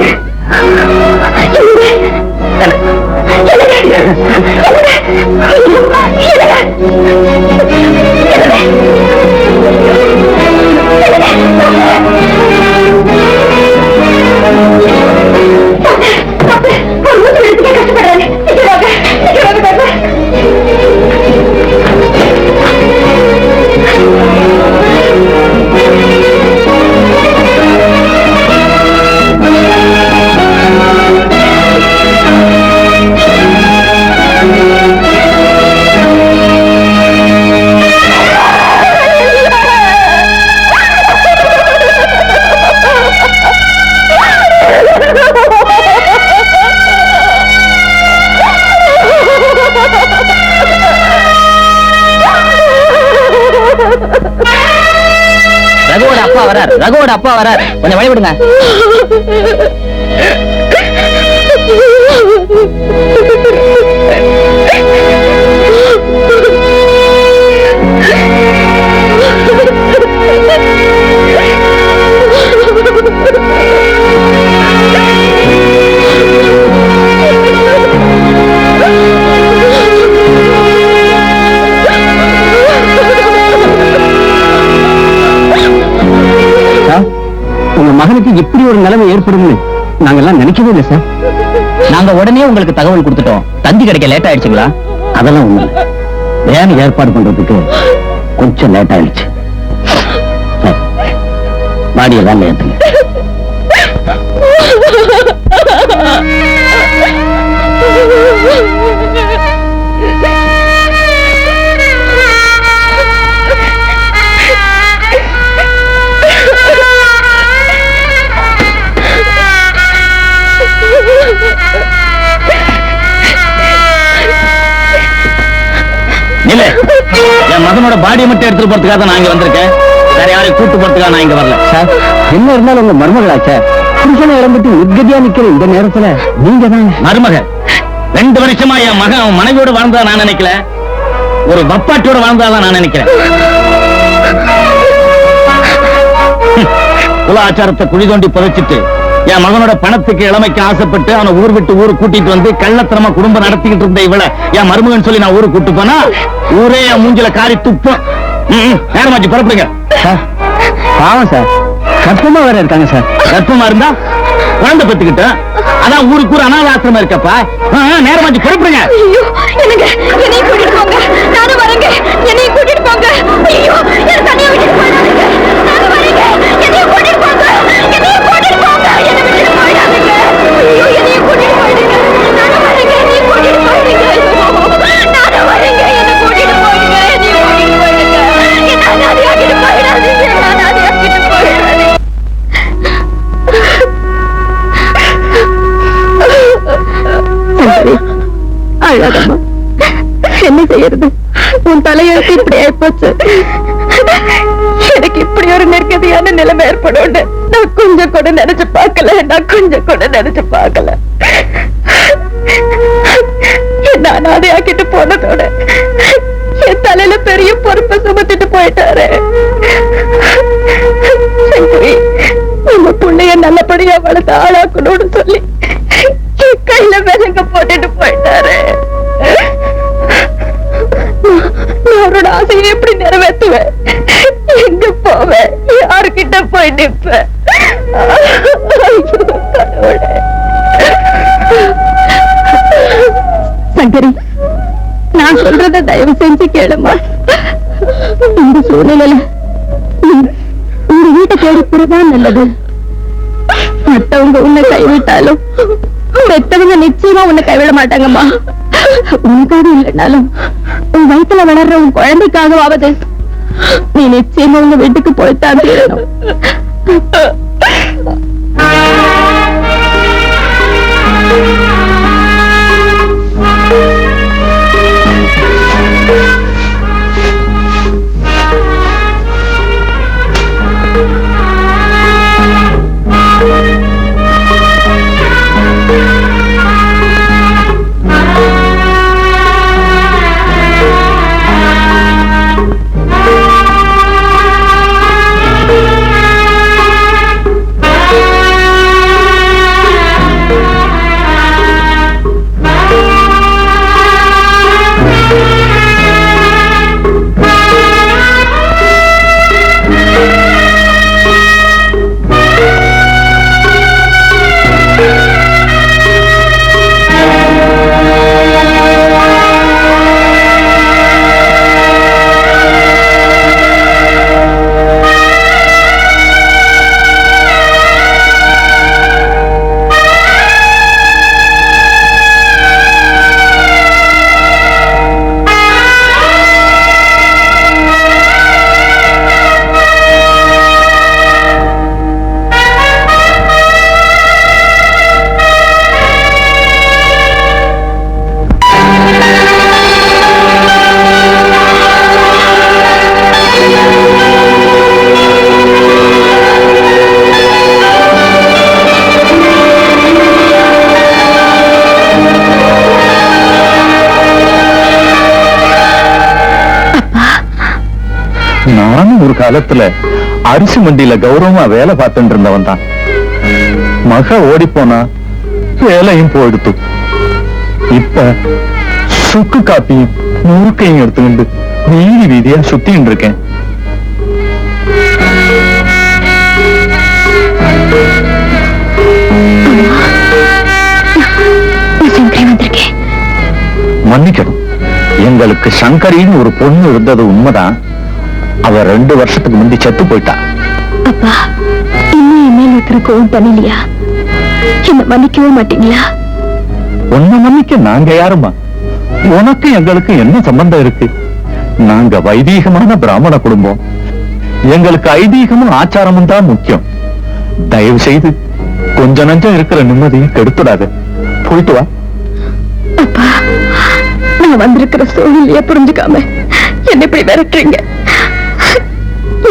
வராரு, ரகுவோட அப்பா வராரு, கொஞ்சம் வழி விடுங்க. உங்க மகனுக்கு இப்படி ஒரு நிலைமை ஏற்படும்னு நாங்கெல்லாம் நினைக்கவே இல்லை சார். நாங்க உடனே உங்களுக்கு தகவல் கொடுத்துட்டோம். தந்தி கிடைக்க லேட் ஆயிடுச்சுங்களா? அதெல்லாம் ஒண்ணு இல்லை. வேன் ஏற்பாடு பண்றதுக்கு கொஞ்சம் லேட் ஆயிடுச்சு. பாடியை தான் ஏற்றுங்க. என் மகனோட பாடியை மட்டும் எடுத்துட்டு போறதுக்காக நான் இங்க வந்திருக்கேன். வேற யாரையும் கூட்டு போறதுக்காக நான் இங்க வரல சார். என்ன இருந்தாலும் உங்க மருமகளாச்சே, புருஷனை இழந்துட்டு நிர்கதியா நிக்கிற இந்த நேரத்துல நீங்க தான் மருமக. 2 வருஷமா என் மகன் அவன் மனைவியோட வாழ்ந்ததா நான் நினைக்கல, ஒரு பப்பாட்டியோட வாழ்ந்ததா நான் நினைக்கிறேன். குல ஆச்சாரத்தை குழி தோண்டி புதைச்சிட்டு என் மகனோட பணத்துக்கு இளமைக்கு ஆசைப்பட்டு அவனை ஊர் விட்டு ஊரு கூட்டிட்டு வந்து கள்ளத்தனமா குடும்பம் நடத்திக்கிட்டு இருந்த இவள என் மருமகன் சொல்லி நான் ஊருக்கு கூட்டு போனா ஊரே என் மூஞ்சில காரி துப்பம். நேரமாச்சு, புறப்படுங்க. பாவம் சார், கர்ப்பமா வேற இருக்காங்க சார். கர்ப்பமா இருந்தா குழந்தை பெத்துக்கிட்ட, அதான் ஊருக்கு ஊர் அனாத ஆசிரமம் இருக்கப்பா. நேரமாச்சு, புறப்படுங்க. என்னையும் கூட்டிட்டு போங்க, நானும் வரேங்க. என்னையும் கூட்டிட்டு போங்க. ஐயோ, என்ன தனியா விட்டுட்டு போயிடாதீங்க. நானும் வரேங்க. என்னையும் கூட்டிட்டு போங்க. என்னையும் கூட்டிட்டு போங்க. என்னை விட்டுட்டு போயிடாதீங்க. ஐயோ, என்னையும் கூட்டிட்டு போயிடுங்க. நானும் வரேங்க. என்னையும் கூட்டிட்டு போயிடுங்க. நானும் வரேங்க. என்னை கூட்டிட்டு போயிடுங்க. என்னையும் கூட்டிட்டு போயிடுங்க. என்ன அனாதையாக்கிட்டு போயிடாதீங்க. அனாதையாக்கிட்டு போயிடாதீங்க. அழகம்மா, என்ன செய்யறது? உன் தலையெழுத்து இப்படி ஆயிப்போச்சு. எனக்கு இப்படி ஒரு நெருக்கடியான நிலைமை ஏற்படும் நான் கொஞ்சம் கூட நினைச்சு பார்க்கல. நான் கொஞ்சம் கூட நினைச்சு பார்க்கல. என்ன அனாதையாக்கிட்டு போனதோட என் தலையில பெரிய பொறுப்பை சுமத்திட்டு போயிட்டாரு. சங்கரி, உங்க பிள்ளைய நல்லபடியா வளர்த்து ஆளாக்கணும்னு சொல்லி என் கையில விலங்க போட்டுட்டு போயிட்டாரு. நான் அவரோட ஆசையை எப்படி நிறைவேற்றுவேன்? எங்க போவேன்? யாருக்கிட்ட போய் நிற்பேன்? சங்கரி, நான் சொல்றத தயவு செஞ்சு கேளுமா. இந்த சூழ்நிலையில உங்க வீட்டை தேடி போறதான் நல்லது. மத்தவங்க உன்னை கைவிட்டாலும் பெத்தவங்க நிச்சயமா உன்னை கைவிட மாட்டாங்கம்மா. உனக்காக இல்லைனாலும் உன் வயிற்றுல வளர்ற உன் குழந்தைக்காகவாவது நீ நிச்சயமா உங்க வீட்டுக்கு போய்த்தான் தீரணும். காலத்துல அரிசி மண்டியில கௌரவமா வேலை பார்த்துட்டு இருந்தவன் தான். மக ஓடி போனா வேலையும் போயிடுத்து. இப்ப சுக்கு காப்பியும் முறுக்கையும் எடுத்துக்கிண்டு வீதி வீதியா சுத்தின்னு இருக்கேன். மன்னிக்கணும், எங்களுக்கு சங்கரின்னு ஒரு பொண்ணு இருந்தது உண்மைதான். அவ 2 வருஷத்துக்கு முந்தி செத்து போயிட்டா. அப்பா, இன்னும் என் மேல இருக்கிற கோவம் பண்ணலையா? என்ன மன்னிக்கவே மாட்டீங்களா? உன்னை மன்னிக்க நாங்க யாருமா? உனக்கு எங்களுக்கு என்ன சம்பந்தம் இருக்கு? நாங்க வைதீகமான பிராமண குடும்பம். எங்களுக்கு ஐதீகமும் ஆச்சாரமும் தான் முக்கியம். தயவு செய்து கொஞ்ச நஞ்சம் இருக்கிற நிம்மதியை கெடுத்துடாத. போயிட்டு வா. அப்பா, நான் வந்திருக்கிற சூழ்நிலைய புரிஞ்சுக்காம என்ன இப்படி விரட்டுறீங்க?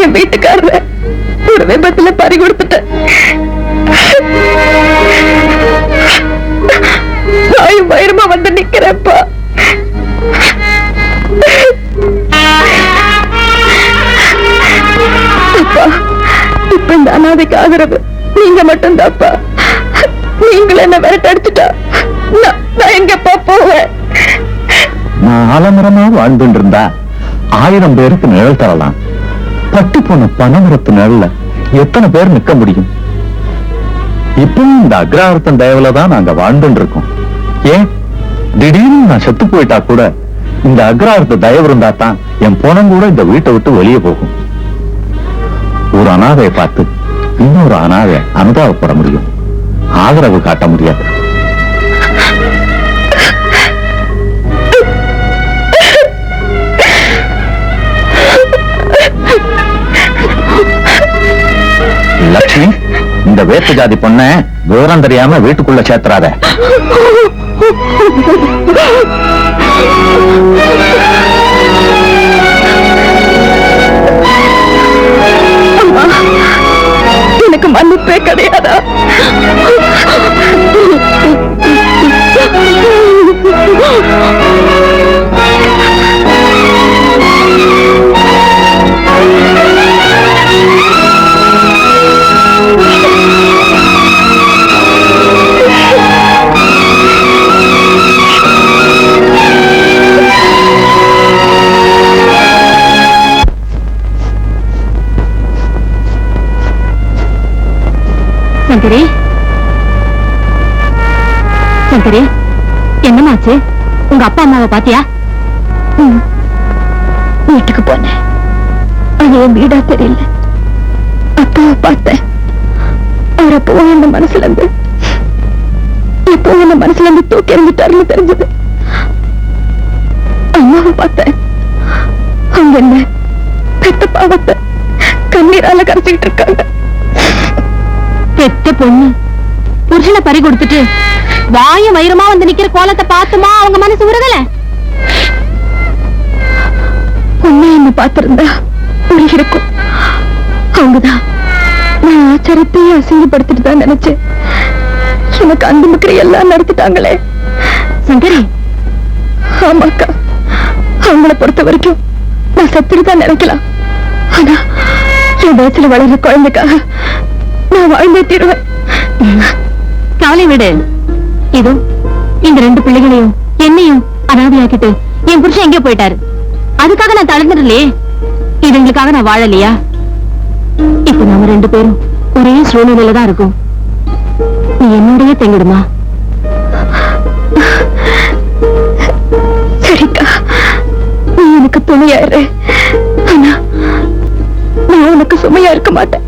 என் வீட்டுக்காரர ஒரு விபத்துல பறி கொடுத்துட்டேன். வாயும் வயிறுமா வந்து நிக்கிறேன்ப்பா. அப்பா, இப்ப இந்த அனாதைக்கு ஆதரவு நீங்க மட்டும்தான்ப்பா. நீங்கள என்ன விரட்ட அடிச்சுட்டா நான் எங்கப்பா போவேன்? நான் ஆலமரமா வாழ்ந்துட்டு இருந்தா 1000 பேருக்கு நிழல் தரலாம். பட்டு போன பனைமரத்து நிழல்ல எத்தனை பேர் நிக்க முடியும்? இப்பவும் இந்த அக்ரஹாரத்தன் தயவுல தான் நாங்க வாழ்ந்துட்டு இருக்கோம். ஏன் திடீர்னு நான் செத்து போயிட்டா கூட இந்த அக்ரஹாரத்து தயவு இருந்தா தான் என் பணம் கூட இந்த வீட்டை விட்டு வெளியே போகும். ஒரு அனாதையை பார்த்து இன்னொரு அனாதை அனுதாபப்பட முடியும், ஆதரவு காட்ட முடியாது. லட்சுமி, இந்த வேத்து ஜாதி பொண்ண விவரம் தெரியாம வீட்டுக்குள்ள சேர்த்துறாத. எனக்கு மன்னிப்பே கிடையாதா? சங்கரி, சங்கரி, என்னமாச்சு? உங்க அப்பா அம்மாவை பாத்தியா? வீட்டுக்கு போனேன். அது என் வீடா தெரியல. அப்பாவை பார்த்தேன். அவர் அப்போ என்ன மனசுல இருந்து தூக்கி எறிஞ்சிட்டாருன்னு தெரிஞ்சது. அம்மாவை பார்த்தேன். அவங்க என்ன பெத்த பாவத்தை கண்ணீரால கரைச்சிக்கிட்டு இருக்காங்க. பெத்த பொண்ணு புருஷனை பறி கொடுத்துட்டு வாயும் வயிறுமா வந்து நிக்கிற கோலத்தை பார்த்துமா அவங்க மனசு உருகல? பொண்ணு என்ன பார்த்திருந்தா இருக்கும். அவங்கதான் நான் ஆச்சாரத்தையும் அசிங்கப்படுத்திட்டு தான் நினைச்சேன். எனக்கு அந்த மக்கள் எல்லாம் நடத்திட்டாங்களே. சங்கரி, ஆமாக்கா, அவங்கள பொறுத்த வரைக்கும் நான் செத்துட்டு தான் நினைக்கலாம். ஆனா என் வயசுல வளர்ற குழந்தைக்காக நான் வாழ்ந்தே தீருவேன். கவலை விடு. இதோ இந்த 2 பிள்ளைகளையும் என்னையும் அனாதையாக்கிட்டு என் புருஷன் எங்கே போயிட்டாரு. அதுக்காக நான் தளர்ந்துடலையே. இதுங்களுக்காக நான் வாழலையா? இப்ப நாம 2 பேரும் ஒரே சூழ்நிலையில தான் இருக்கும். நீ என்னோடய தங்கிடுமா? சரிக்கா, நீ எனக்கு துணையாரு. ஆனா நான் உனக்கு சுமையா இருக்க மாட்டேன்.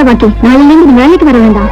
பாரு பாக்கி, நாளையில இருந்து வேலைக்கு வர வேண்டாம்.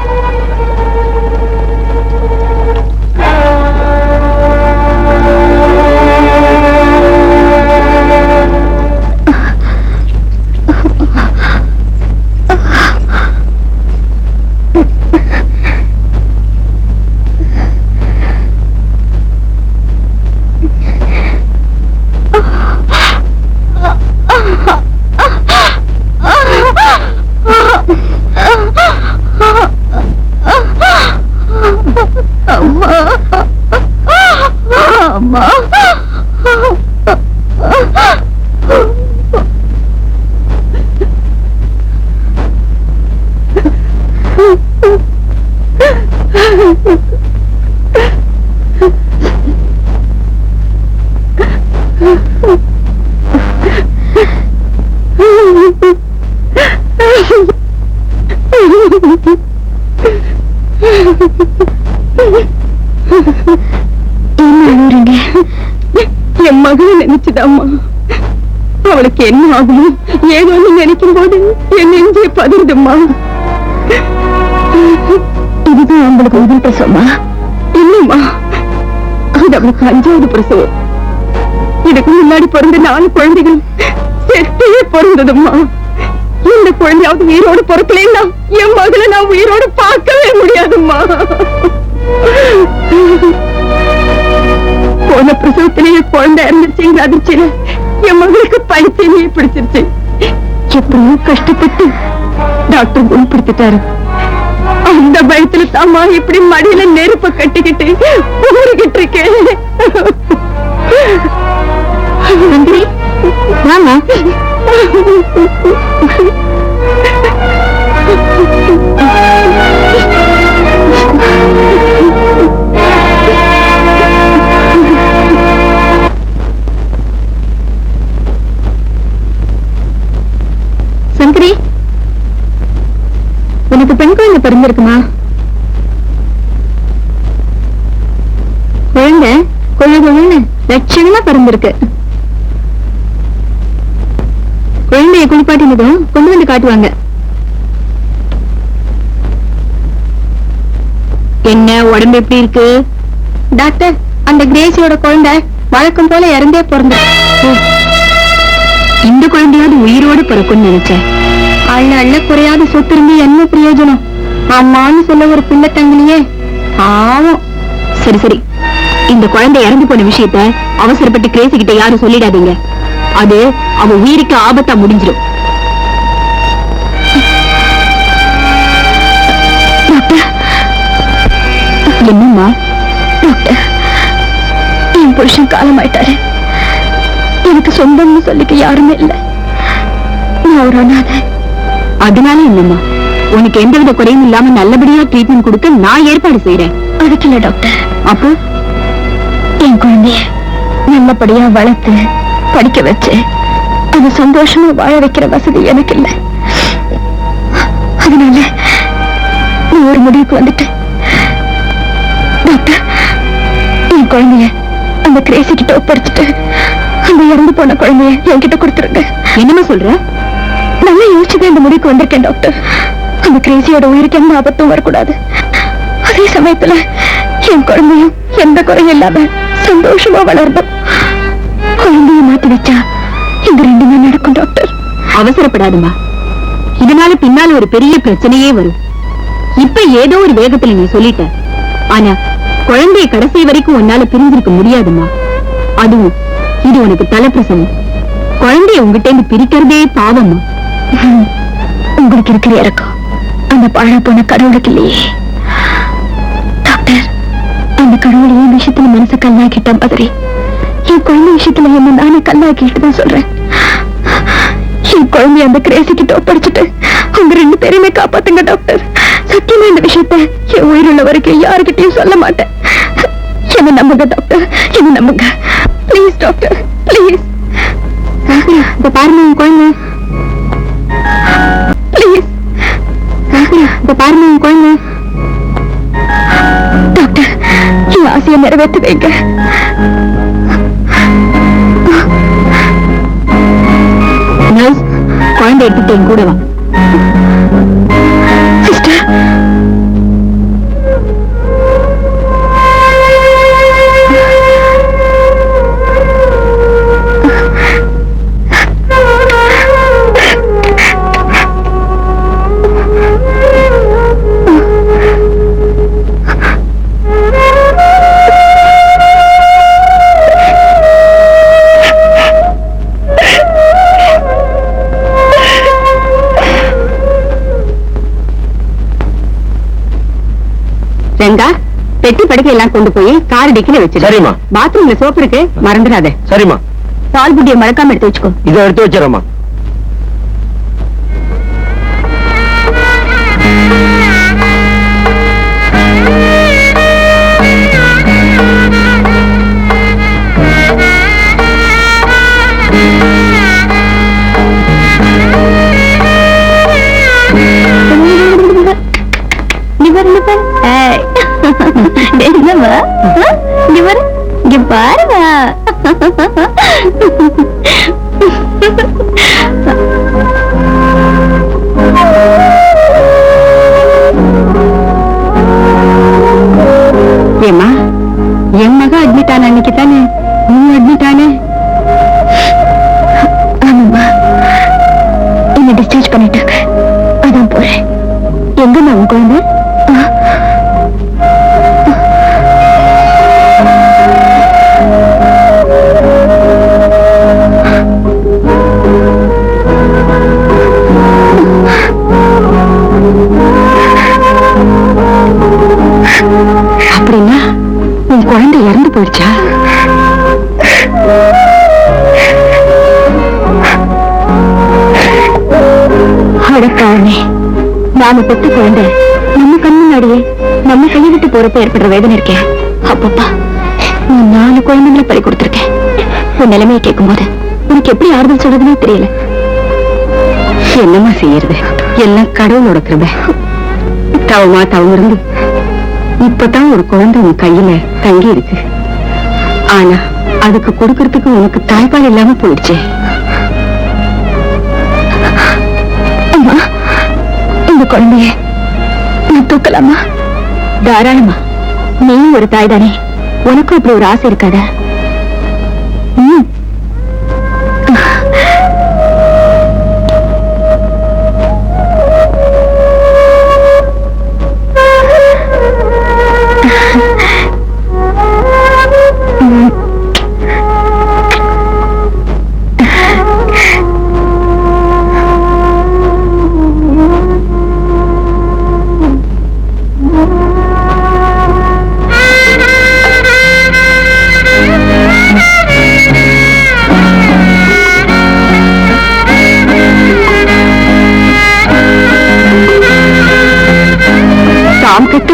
என் மகளை நினைச்சுதாம்மா, அவளுக்கு என்ன ஆகும் ஏதோன்னு நினைக்கும் போது என் நெஞ்சே பதிருதும்மா. இதுதான் அவங்களுக்கு முதல் பிரசவமா? இல்லம்மா, அது அவளுக்கு 5வது பிரசவம். இதுக்கு முன்னாடி பிறந்த 4 குழந்தைகள் செத்தே பிறந்ததும்மா. இந்த குழந்தையாவது உயிரோடு பிறக்கலைன்னா என் மகளை நான் உயிரோடு பார்க்கவே முடியாதும்மா. போன பிரசவத்திலேயே குழந்தை இருந்துச்சுங்கிற அதிர்ச்சியில என் மகளுக்கு பைத்தியமே பிடிச்சிருச்சு. எப்படியோ கஷ்டப்பட்டு டாக்டர் குணப்படுத்திட்டாரு. அந்த பயத்துல தாமா இப்படி மடியில நெருப்ப கட்டிக்கிட்டு ஊறிக்கிட்டு இருக்கேன். சங்கரி, உனக்கு பெண் குழந்தை பிறந்திருக்குமா? குழந்தை குழந்தை லட்சணமா பிறந்திருக்கு. குழந்தைய குளிப்பாட்டினதும் கொண்டு வந்து காட்டுவாங்க. என்ன உடம்பு எப்படி இருக்கு? டாக்டர், அந்த கிரேசியோட குழந்தை வழக்கம் போல இறந்தே பிறந்து. இந்த குழந்தையாவது உயிரோடு பிறக்கும்னு நினைச்சேன். அள்ள குறையாத சொத்து இருந்து என்ன பிரயோஜனம்? அம்மான்னு சொல்ல ஒரு பிள்ளை தங்கிலேயே ஆவும். சரி சரி, இந்த குழந்தை இறந்து போன விஷயத்த அவசரப்பட்டு கிரேசி கிட்ட யாரும் சொல்லிடாதீங்க. அது அவ உயிருக்கு ஆபத்தா முடிஞ்சிடும். என்னம்மா? டாக்டர், என் புருஷன் காலமாயிட்டாரு. எனக்கு சொந்தம்னு சொல்லிக்க யாருமே இல்ல. நான் ஒரு அனாதை. அதனால என்னம்மா, உனக்கு எந்தவித குறையும் இல்லாம நல்லபடியா ட்ரீட்மெண்ட் கொடுக்க நான் ஏற்பாடு செய்யறேன். அதுக்கு இல்ல டாக்டர். அப்போ என் குழந்தைய நல்லபடியா வளர்த்து படிக்க வச்சு அது சந்தோஷமா வாழ வைக்கிற வசதி எனக்கு இல்ல. அதனால நான் ஒரு முடிவுக்கு வந்துட்டேன். டாக்டர், என் குழந்தைய அந்த கிரேசி கிட்ட ஒப்படைச்சிட்டு அந்த இறந்து போன குழந்தைய என்கிட்ட கொடுத்துருங்க. என்னமா சொல்ற? நல்லா யோசிச்சுதான் இந்த முடிவுக்கு வந்திருக்கேன் டாக்டர். அந்த கிரேசியோட உயிருக்கு எந்த ஆபத்தும் வரக்கூடாது. அதே சமயத்துல என் குழந்தையும் எந்த குறையும் இல்லாம சந்தோஷமா வளரணும். குழந்தைய மாத்தி வச்சா இந்த 2மே நடக்கும் டாக்டர். அவசரப்படாதுமா, இதனால பின்னால ஒரு பெரிய பிரச்சனையே வரும். இப்ப ஏதோ ஒரு வேகத்துல நீ சொல்லிட்ட. ஆனா குழந்தைய கடைசி வரைக்கும் உன்னால பிரிஞ்சிருக்க முடியாதுமா. அதுவும் இது உனக்கு தலைப்பிரசவம். குழந்தைய உங்ககிட்ட இருந்து பிரிக்கிறதே பாவம்மா. உங்களுக்கு இருக்கிற இறக்கம் அந்த பழ போன கடவுளுக்கு இல்லையே டாக்டர். அந்த கடவுள் என் விஷயத்துல மனசு கல்லாக்கிட்ட மாதிரி என் குழந்தை விஷயத்துல என்ன நானே கல்லாக்கிட்டு தான் சொல்றேன். என் குழந்தைய அந்த கிரேசி கிட்ட ஒப்படைச்சிட்டு உங்க 2 பேருமே காப்பாத்துங்க டாக்டர். சத்தியமா இந்த விஷயத்த என் உயிருள்ள வரைக்கும் யாருக்கிட்டையும் சொல்ல மாட்டேன். என்ன நம்புங்க டாக்டர், என்ன நம்புங்க ப்ளீஸ் டாக்டர், ப்ளீஸ். இந்த பாருங்க உன் குழந்தை, ப்ளீஸ். இந்த பாருங்க உன் குழந்தை. டாக்டர், என் ஆசையை நிறைவேற்றி வைங்க. நர்ஸ், குழந்தை எடுத்துட்டு என் கூட வா. ரெங்கா பெட்டி படுக்கை எல்லாம் கொண்டு போய் கார் டிக்கில வச்சிரு. சரிம்மா. பாத்ரூம்ல சோப்பு இருக்கு, மறந்துடாத. சரிம்மா. பால் புட்டியை மறக்காம எடுத்து வச்சுக்கோ. இதை எடுத்து வச்சிடறேம்மா. என்னம்மா இங்க பாருங்க. ஏமா என் மக அட்மிட் ஆன அன்னைக்கு தானே நீ அட்மிட் ஆனே? ஆமாம்மா, என்ன டிஸ்சார்ஜ் பண்ணிட்டாங்க, அதான் போறேன். எங்கம்மா உன் குழந்தை? அப்படின்னா உன் குழந்தை இறந்து போயிடுச்சா? அடக்காவனே, நாம பெத்த குழந்தை நம்ம கண் முன்னாடியே நம்ம கையை விட்டு போறப்ப ஏற்படுற வேதனை இருக்கேன். அப்பப்பா, நீ 4 குழந்தைங்களை பறி கொடுத்திருக்கேன். உன் நிலைமையை கேட்கும் போது உனக்கு எப்படி ஆறுதல் சொல்றதுன்னே தெரியல. என்னமா செய்யறது, எல்லாம் கடவுளோட கிருபை. தவமா தவம் இருந்து இப்பதான் ஒரு குழந்தை உன் கையில தங்கி இருக்கு. ஆனா அதுக்கு கொடுக்கறதுக்கு உனக்கு தாய்ப்பால் இல்லாம போயிடுச்சு. இந்த குழந்தைய நான் தூக்கலாமா? தாராளமா. நீ ஒரு தாய் தானே, உனக்கும் இப்படி ஒரு ஆசை இருக்காதா?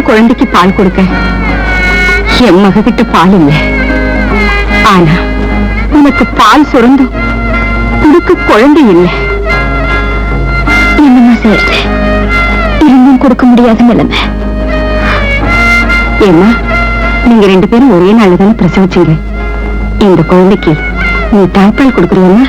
குழந்தைக்கு பால் கொடுக்க என் மகிட்ட பால் இல்லை. ஆனா உனக்கு பால் சுரந்தும் கொடுக்க குழந்தை இல்லை. என்னமா செய்யறது, இருந்தும் கொடுக்க முடியாத நிலைமை. ஏமா, நீங்க 2 பேரும் ஒரே நாள் தானே பிரசவிச்சீங்க. இந்த குழந்தைக்கு நீ தாய்ப்பால் கொடுக்குறீங்களா?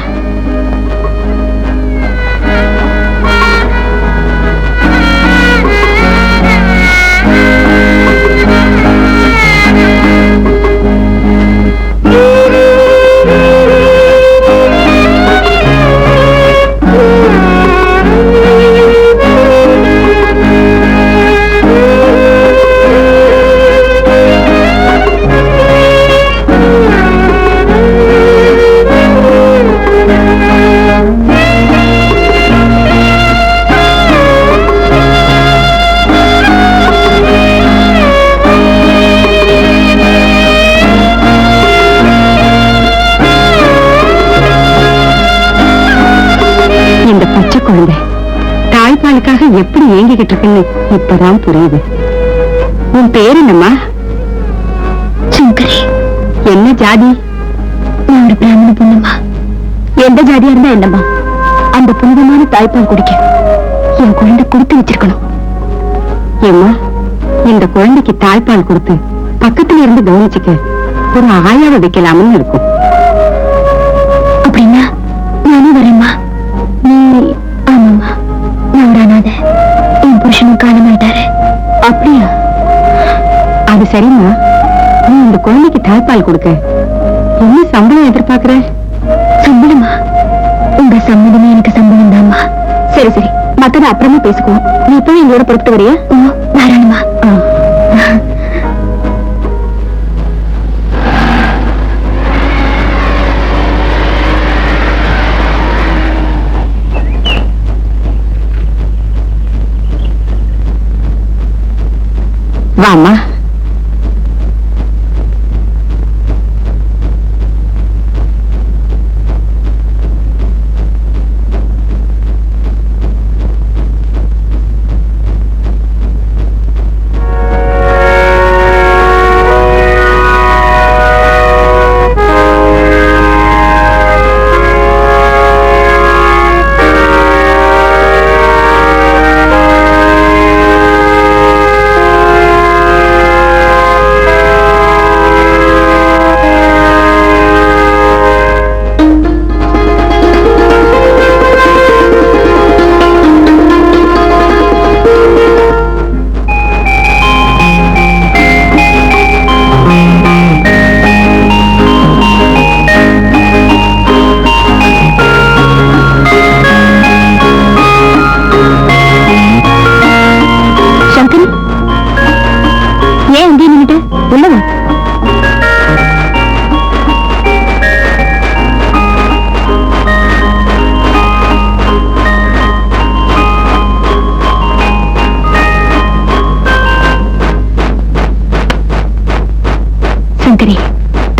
குழந்தை தாய்ப்பாலுக்காக எப்படி ஏங்கிக்கிட்டு இருக்குன்னு இப்பதான் புரியுது. உன் பேர் என்னம்மா? சங்கரி. என்ன ஜாதி? நான் ஒரு பிராமண பொண்ணுமா. எந்த ஜாதியா இருந்தா என்னம்மா, அந்த புனிதமான தாய்ப்பால் குடிக்க என் குழந்தை கொடுத்து வச்சிருக்கணும். ஏம்மா, இந்த குழந்தைக்கு தாய்ப்பால் கொடுத்து பக்கத்துல இருந்து கவனிச்சுக்க ஒரு ஆயாவை வைக்கலாம்னு இருக்கும். அப்படின்னா நானும் வரேம்மா. நீ? ஆமாம்மா, நான் ஒரு அனாதை. என் புருஷனும் காணமாட்டாரு. அப்படியா? அது சரிம்மா. நீ இந்த குழந்தைக்கு தாய்ப்பால் கொடுக்க என்ன சம்பளம் எதிர்பார்க்கிற? சம்பளமா? உங்க சம்மதமே எனக்கு சம்பளம் தான்மா. சரி சரி, மத்தத அப்புறமா பேசுவோம். நீ இப்பவே எங்களோட புறப்பட்டு வரியா? தாராளமா. வாமா.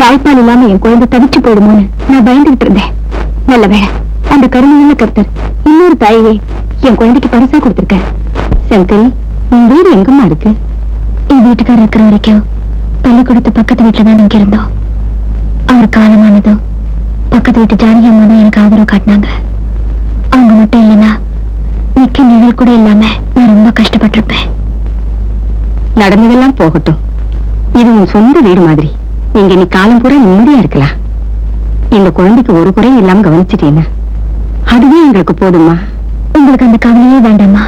தாய்ப்பால் இல்லாம என் குழந்தை தவிச்சு போயிடுமோன்னு நான் பயந்துகிட்டு இருந்தேன். நல்ல வேளை அந்த கருணையுள்ள கர்த்தர் இன்னொரு தாயை என் குழந்தைக்கு பரிசா கொடுத்திருக்க. சங்கரி, உன் வீடு எங்கம்மா இருக்கு? என் வீட்டுக்காரர் இருக்கிற வரைக்கும் பள்ளிக்கூடத்து பக்கத்து வீட்டுல தான் இங்க இருந்தோம். அவர் காலமானதும் பக்கத்து வீட்டு ஜானகி அம்மா தான் எனக்கு ஆதரவு காட்டினாங்க. அவங்க மட்டும் இல்லைன்னா மிக்க நிழல் கூட இல்லாம நான் ரொம்ப கஷ்டப்பட்டிருப்பேன். நடந்ததெல்லாம் போகட்டும். இது உன் சொந்த வீடு மாதிரி. நீங்க நீ காலம் பூரா நிம்மதியா இருக்கலாம். இந்த குழந்தைக்கு ஒரு குறையும் இல்லாம கவனிச்சிட்டீங்க, அதுவே எங்களுக்கு போதுமா? உங்களுக்கு அந்த கவலையே வேண்டாமா?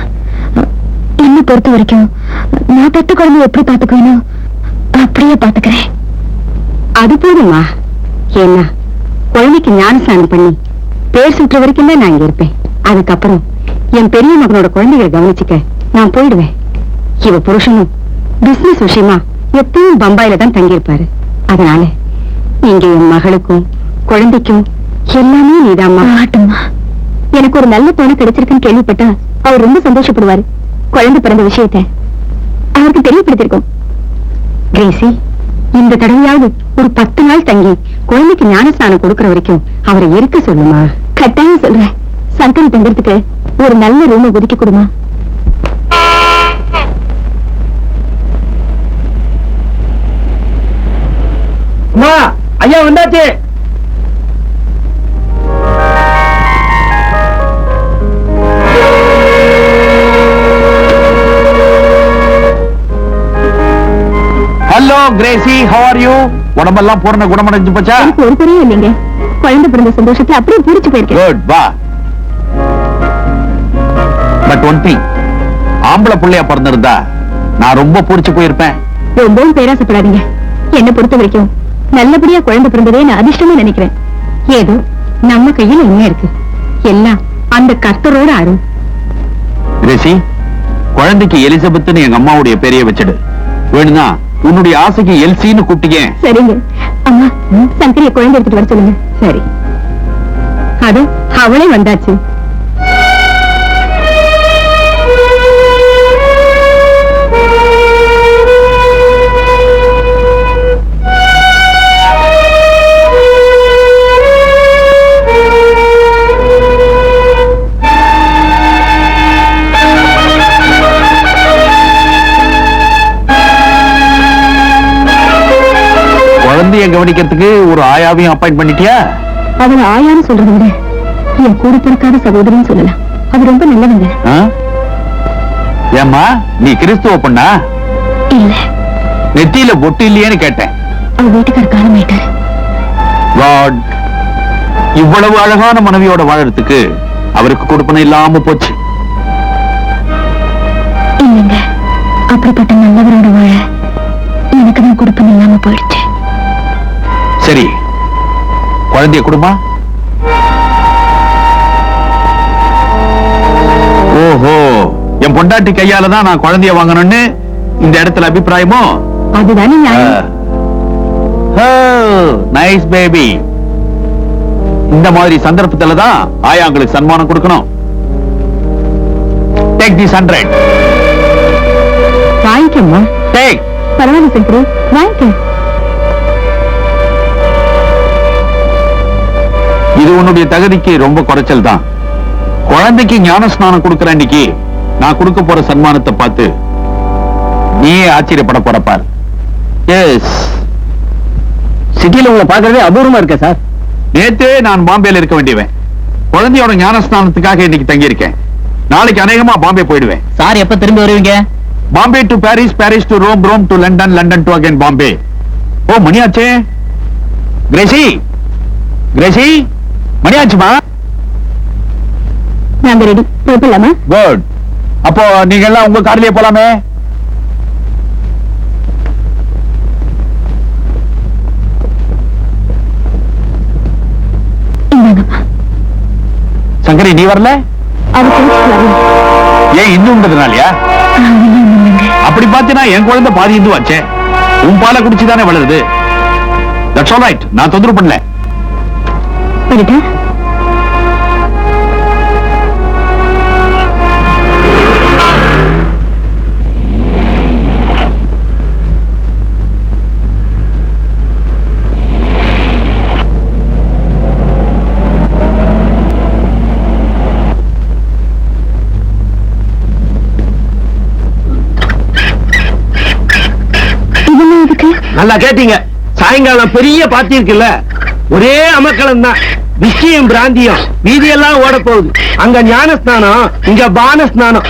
என்ன பொறுத்த வரைக்கும் நான் பெத்த குழந்தை எப்படி பாத்துக்கணும் அப்படியே பாத்துக்கிறேன். அது போதுமா? ஏன்னா குழந்தைக்கு ஞானஸ்நானம் பண்ணி பேர் சுற்ற வரைக்கும் தான் நான் இங்க இருப்பேன். அதுக்கப்புறம் என் பெரிய மகனோட குழந்தைகளை கவனிச்சுக்க நான் போயிடுவேன். இவ புருஷனும் பிசினஸ் விஷயமா எப்பவும் பம்பாயில தான் தங்கியிருப்பாரு. அதனால இங்க என் மகளுக்கும் குழந்தைக்கும் எல்லாமே நீதாம்மா. ஆட்டுமா, எனக்கு ஒரு நல்ல பொண்ணு கிடைச்சிருக்குன்னு கேள்விப்பட்டா அவர் ரொம்ப சந்தோஷப்படுவாரு. குழந்தை பிறந்த விஷயத்தை அவருக்கு தெரியப்படுத்திருக்கோம். கிரேசி, இந்த தடவையாவது ஒரு 10 நாள் தங்கி குழந்தைக்கு ஞானஸ்நானம் கொடுக்கற வரைக்கும் அவரை இருக்க சொல்லுமா. கட்டாயம் சொல்றேன். சங்கரி தங்கறதுக்கு ஒரு நல்ல ரூமை ஒதுக்கி கொடுமா. ஐயா வந்தாச்சு. Hello Crazy, how are you? உடம்பெல்லாம் பூர்ண குணமடைஞ்சு போச்சா? எனக்கு ஒரு குறையும் இல்லைங்க. குழந்தை பிறந்த சந்தோஷத்துல அப்படியே பூரிச்சு போயிருக்கேன். குட், வா. பட் ஒன் திங், ஆம்பளை பிள்ளையா பிறந்திருந்தா நான் ரொம்ப பூரிச்சு போயிருப்பேன். ரொம்பவும் பேராசப்படாதீங்க. என்னை பொறுத்த வரைக்கும் நல்லபடியா குழந்தை பிறந்ததே நான் அதிர்ஷ்டமா நினைக்கிறேன். ஏதோ நம்ம கையில என்ன இருக்கு, எல்லாம் அந்த கர்த்தரோட அருள். கிரேசி, குழந்தைக்கு எலிசபெத்னு எங்க அம்மாவுடைய பேரைய வச்சிடு. வேணும்னா உன்னுடைய ஆசைக்கு எல்சின்னு கூப்பிட்டீங்க. சரிங்க. அம்மா, சங்கரிய குழந்தை எடுத்துட்டு வர சொல்லுங்க. சரி, அது அவளே வந்தாச்சு. குழந்தைய கவனிக்கிறதுக்கு ஒரு ஆயாவையும் அப்பாயிண்ட் பண்ணிட்டியா? அவளை ஆயான்னு சொல்றதை விட என் கூட பிறக்காத சகோதரின்னு சொல்லலாம். அது ரொம்ப நல்லவங்க. ஏம்மா, நீ கிறிஸ்துவ பொண்ணா? இல்ல, நெத்தியில பொட்டு இல்லையேன்னு கேட்டேன். அவ வீட்டுக்கார காலமாயிட்டாரு. காட், இவ்வளவு அழகான மனைவியோட வாழறதுக்கு அவருக்கு கொடுப்பன இல்லாம போச்சு. இல்லைங்க, அப்படிப்பட்ட நல்லவரோட வாழ எனக்கு தான் கொடுப்பன இல்லாம போயிடுச்சு. சரி, குழந்தைய குடும்பம். ஓஹோ, என் பொண்டாட்டி கையாலதான் நான் குழந்தைய வாங்கணும்னு இந்த இடத்துல அபிப்பிராயமோ? அதுதானே நைஸ் பேபி. இந்த மாதிரி சந்தர்ப்பத்துல தான் ஆயாங்களுக்கு சன்மானம் கொடுக்கணும். Take this 100. வாங்கிக்கம்மா. டேக். பரவாயில்ல சங்கரி, வாங்கிக்க. இது உன்னுடைய தகுதிக்கு ரொம்ப குறைச்சல் தான். குழந்தைக்கு ஞானஸ்நானம் கொடுக்கிற அன்னைக்கு நான் கொடுக்க போற சன்மானத்தை பார்த்து நீயே ஆச்சரியப்பட போறப்பார். எஸ், சிட்டில உங்களை பாக்குறதே அபூர்வமா இருக்க சார். நேத்தே நான் பாம்பேல இருக்க வேண்டியவன். குழந்தையோட ஞானஸ்நானத்துக்காக இன்னைக்கு தங்கி இருக்கேன். நாளைக்கு அநேகமா பாம்பே போயிடுவேன். சார் எப்ப திரும்பி வருவீங்க? Bombay to Paris, Paris to Rome, Rome to London, London to again Bombay. ஓ, மணியாச்சே. கிரேசி, கிரேசி, மணியாச்சுமா? நாங்க ரெடி, போயிடலாமா? குட். அப்போ நீங்க எல்லாம் உங்க கார்லயே போலாமே. இந்தாங்கம்மா. சங்கரி, நீ வரல? அவ குளிச்சுட்டு வரல. ஏன் இந்துன்றதுனாலயா? அப்படி பாத்தீங்கன்னா என் குழந்தை பாதி இந்து ஆச்சே. உன் பாலை குடிச்சுதானே வளருது. தட்ஸ் ஆல் ரைட், நான் தொந்தரவு பண்ணல. போயிட்டா? நல்லா கேட்டீங்க. சாயங்காலம் பெரிய பார்ட்டி இருக்குல்ல, ஒரே அமக்களம் தான். விஷயம் பிராந்தியம் வீதியெல்லாம் ஓட போகுது. அங்க ஞான ஸ்நானம், இங்க பான ஸ்நானம்.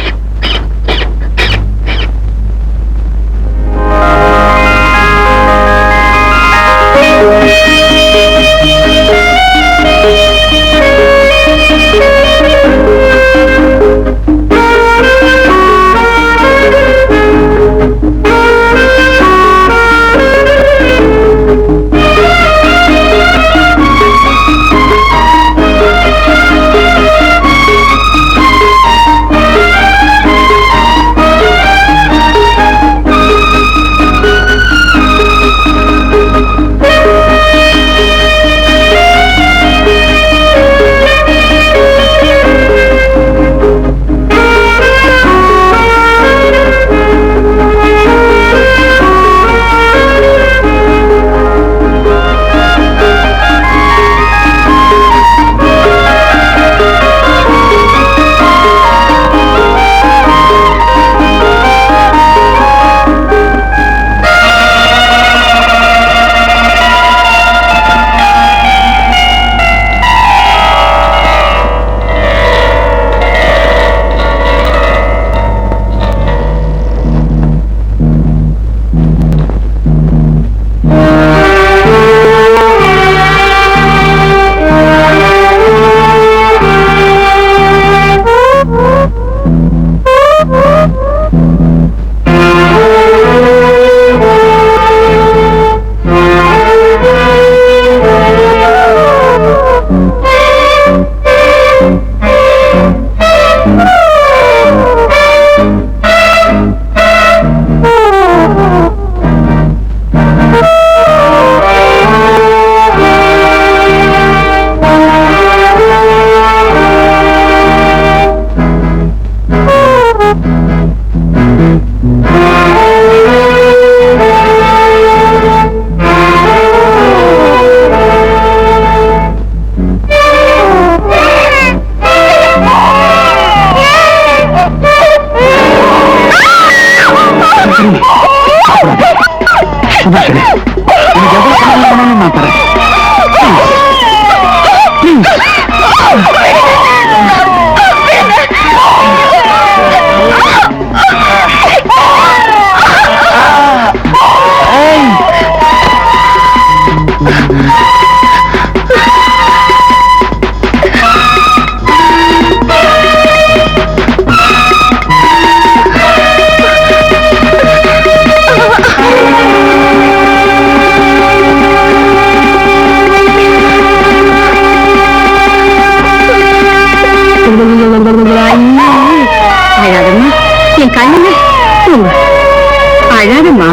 அழாதம்மா,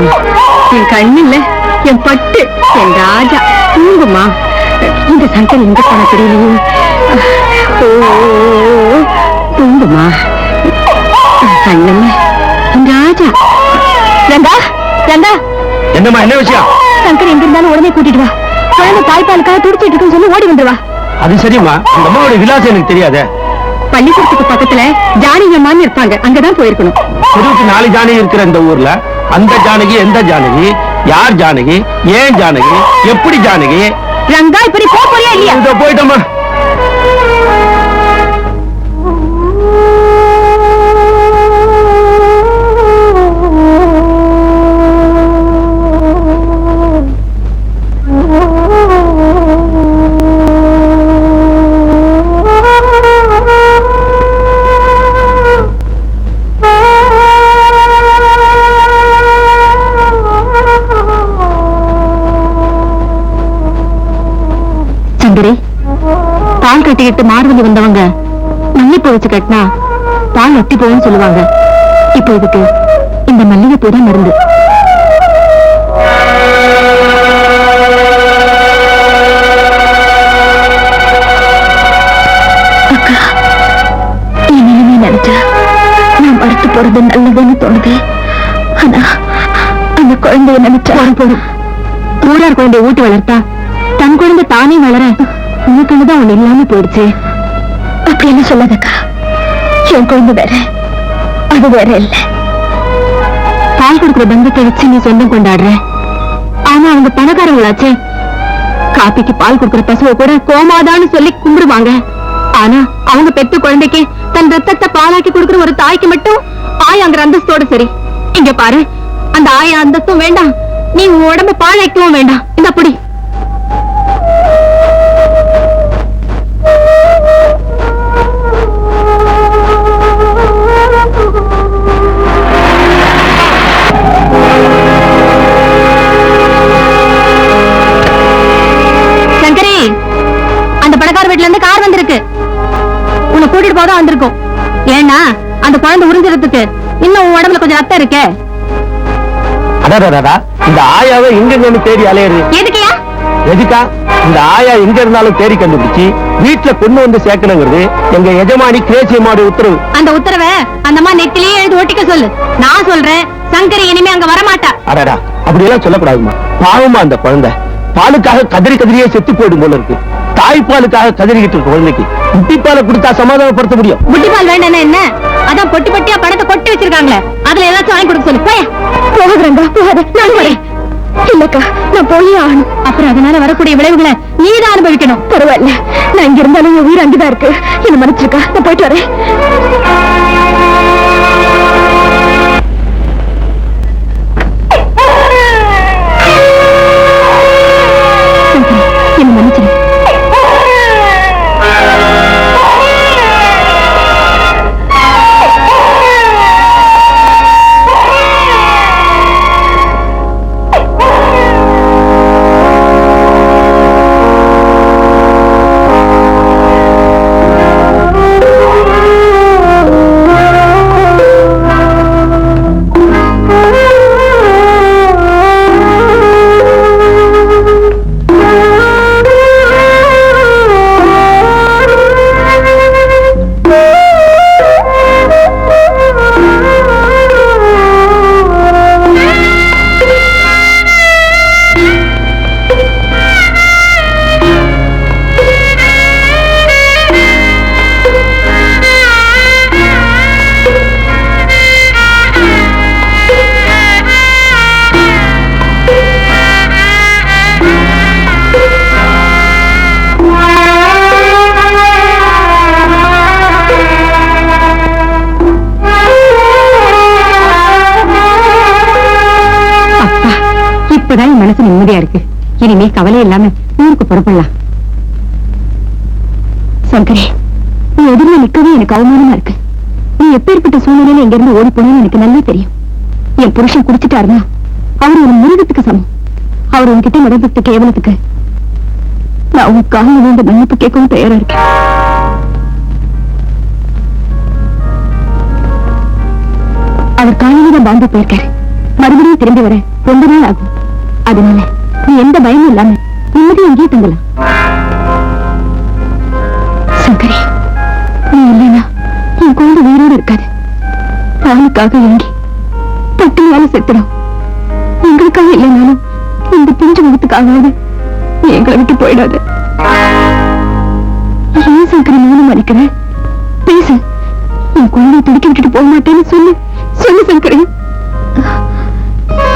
என் கண்ணில்ல என் பட்டு, என் ராஜா. தூங்குமா. இந்த சங்கர் எங்க போன தெரியலையே. தூங்குமா கண்ணல்ல என் ராஜா. ரங்கா, ரங்கா. என்னம்மா, என்ன விஷயம்? சங்கர் எங்க இருந்தாலும் உடனே கூட்டிட்டு வா. குழந்தை தாய்ப்பாலுக்காக துடிச்சிட்டு இருக்குன்னு சொல்லி ஓடி வந்துருவா. அது சரிம்மா, அந்த அம்மாவோட விலாசம் எனக்கு தெரியாதே. பள்ளிக்கூடத்துக்கு பக்கத்துல ஜானகி அம்மான்னு இருப்பாங்க, அங்கதான் போயிருக்கணும். 24 ஜானகி இருக்கிற இந்த ஊர்ல அந்த ஜானகி எந்த ஜானகி, யார் ஜானகி, ஏன் ஜானகி, எப்படி ஜானகி? ரங்கா, இப்படி போறியா இல்லையா? இதோ போயிட்டோமா. பால் கட்டிக்கிட்டு மார்வலி வந்தவங்க மல்லிப்பூ வச்சு கட்டினா பால் ஒட்டி போகும்னு சொல்லுவாங்க. இப்போ இதுக்கு இந்த மல்லிகைப்பூ தான் மருந்து. அக்கா, என் நிலைமை நினைச்சா நான் மறுத்து போறது நல்லதுன்னு தோணுது. ஆனா அந்த குழந்தைய நினைச்சா போடும். ஊரார் குழந்தைய ஊட்டி வளர்த்தா தன் குழந்தை தானே வளர, உனக்குதான் ஒண்ணு இல்லாம போயிடுச்சு. அப்படி என்ன சொல்லாதக்கா, என் குழந்தை வேற, அது வேற இல்ல. பால் கொடுக்கிற பந்தத்தை வச்சு நீ சொந்தம் கொண்டாடுற. ஆனா அவங்க பணக்காரங்களாச்சே. காப்பிக்கு பால் கொடுக்கிற பசுவை கூட கோமாதான்னு சொல்லி கும்பிடுவாங்க. ஆனா அவங்க பெத்த குழந்தைக்கு தன் ரத்தத்தை பாலாக்கி கொடுக்கிற ஒரு தாய்க்கு மட்டும் ஆயாங்கிற அந்தஸ்தோட சரி. இங்க பாரு, அந்த ஆயா அந்தஸ்தும் வேண்டாம், நீ உன் உடம்ப பாழாக்கவும் வேண்டாம். இந்த அப்படி சங்கரி, அந்த பணக்கார வீட்டுல இருந்து கார் வந்திருக்கு. உன்னை கூட்டிட்டு போதான் வந்திருக்கும். ஏன்னா அந்த குழந்தை உறிஞ்சிறதுக்கு இன்னும் உன் உடம்புல கொஞ்சம் ரத்தம் இருக்கு. அடாடா, இந்த ஆயாவை எங்க தேடி அலையுது. எதுக்கியா? எதுக்கா? இந்த ஆயா எங்க இருந்தாலும் தேடி கண்டுபிடிச்சு வீட்டுல பொண்ணு வந்து சேர்க்கணுங்கிறது எங்க எஜமானி கிரேசியம்மாவுடைய உத்தரவு. அந்த உத்தரவை அந்த அம்மா நெத்திலேயே எழுதி ஒட்டிக்க சொல்லு. நான் சொல்றேன், சங்கரி இனிமே அங்க வரமாட்டா. அடாடா, அப்படி எல்லாம் சொல்லக்கூடாதுமா. பாவமா அந்த குழந்தை பாலுக்காக கதறியே செத்து போயிடும் போல இருக்கு. தாய்ப்பாலுக்காக கதறிக்கிட்டு இருக்க குழந்தைக்கு புட்டிப்பாலை கொடுத்தா சமாதானப்படுத்த முடியும். புட்டிப்பால் வேண்டாம் என்ன? அதான் பொட்டி பொட்டியா பணத்தை கொட்டி வச்சிருக்காங்களே, அதுல ஏதாச்சும் வாங்கி கொடுக்க சொல்லு. போகிறேன், நான் வரேன். இல்லக்கா, நான் போயே ஆகணும். அப்புறம் அதனால வரக்கூடிய விளைவுகளை நீதான் அனுபவிக்கணும். பரவாயில்ல, நான் இங்க இருந்தாலும் என் உயிர் அங்கதான் இருக்கு. என்ன மன்னிச்சிருக்கா, நான் போயிட்டு வரேன். என்ன மன்னிச்சிரு. இப்பதான் என் மனசு நிம்மதியா இருக்கு. இனிமே கவலை இல்லாம ஊருக்கு புறப்படலாம். சங்கரி, நீ எதிரில நிக்கவே எனக்கு அவமானமா இருக்கு. நீ எப்பேற்பட்ட சூழ்நிலையில இங்க இருந்து ஓடி போனேன்னு எனக்கு நல்லா தெரியும். என் புருஷன் குடிச்சிட்டாருன்னா அவர் ஒரு மிருகத்துக்கு சமம். அவர் உன்கிட்ட நடந்துட்ட கேவலத்துக்கு நான் உங்க காலில் விழுந்து மன்னிப்பு கேட்கவும் தயாரா இருக்கேன். அவர் காலையில பாம்பு போயிருக்காரு. மறுபடியும் திரும்பி வர ரொம்ப நாள் ஆகும். அதனால நீ எந்த பயமும் இல்லாம நிம்மதியும் எங்கேயும் தங்கலாம். சங்கரி, நீ இல்லைன்னா என் குழந்தை உயிரோடு இருக்காது. பாலுக்காக ஏங்கி பட்டினியால செத்துடும். எங்களுக்காக இல்லைனாலும் இந்த பிஞ்சு முகத்துக்காக நீ எங்களை விட்டு போயிடாது. ஏன் சங்கரி மௌனம் அடிக்கிறேன்? பேசு. என் குழந்தைய துடிக்க விட்டுட்டு போக மாட்டேன்னு சொல்லு. சொல்லு சங்கரி.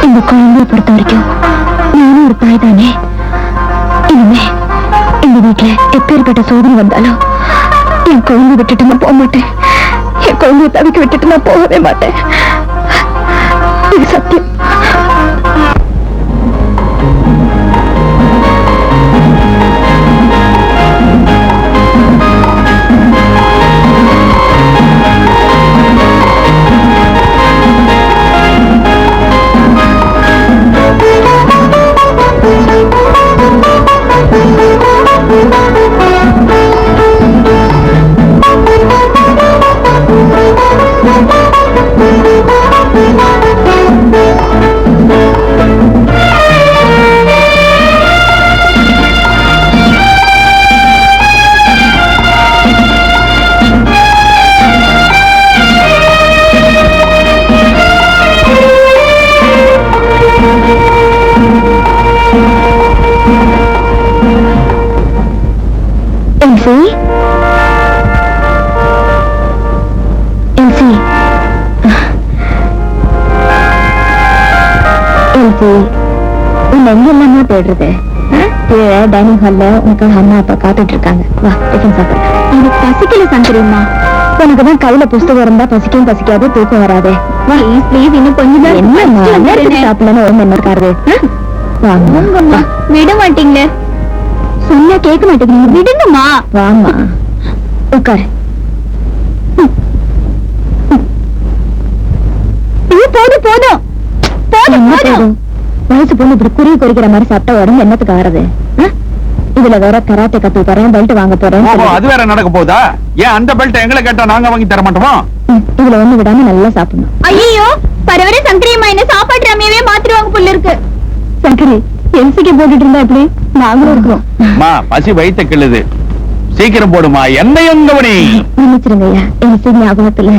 இந்த குழந்தைய பொறுத்த வரைக்கும் நானும் ஒரு தாய் தானே. இனிமே இந்த வீட்டுல எப்பேற்பட்ட சோதனை வந்தாலும் என் குழந்தை விட்டுட்டு நான் போக மாட்டேன். என் குழந்தைய தவிக்க விட்டுட்டு நான் போகவே மாட்டேன். இது சத்தியம். உன் எங்க எல்லாமே தேடுறது? டைனிங் ஹால்ல உனக்கு அம்மா அப்பா காத்துட்டு இருக்காங்க. வா, டிஃபன் சாப்பிடு. எனக்கு பசிக்கல சங்கரியம்மா. உனக்குதான் கையில புஸ்தகம் இருந்தா பசிக்கும் பசிக்காது, தூக்கம் வராது. வா ப்ளீஸ், இன்னும் கொஞ்சம் சாப்பிடலன்னு ஒண்ணு என்ன இருக்காரு. வாங்கம்மா. விட மாட்டீங்களே, சொன்னா கேட்க மாட்டேங்கிறீங்க. விடுங்கம்மா. வாமா, உட்காரு. போதும் போதும் போதும் போதும். வயசு பொண்ணு இப்படி குருவி குறிக்கிற மாதிரி சாப்பிட்டா உடம்பு என்னத்துக்கு ஆறுது? இதுல வேற கராத்தே கத்து போறேன், பெல்ட் வாங்க போறேன். அது வேற நடக்க போதா? ஏன் அந்த பெல்ட் எங்களை கேட்டா நாங்க வாங்கி தர மாட்டோமா? இதுல ஒண்ணு விடாம நல்லா சாப்பிடணும். ஐயோ, பரவர சங்கரியம்மா என்ன சாப்பாடு ரமையவே மாத்திருவாங்க போல இருக்கு. சங்கரி எல்சிக்கு போட்டுட்டு இருந்தா எப்படி? நாங்களும் இருக்கிறோம். பசி வயித்த கிள்ளுது, சீக்கிரம் போடுமா. என்னையும் கவனி. நினைச்சிருங்க ஐயா, எல்சி ஞாபகத்துல.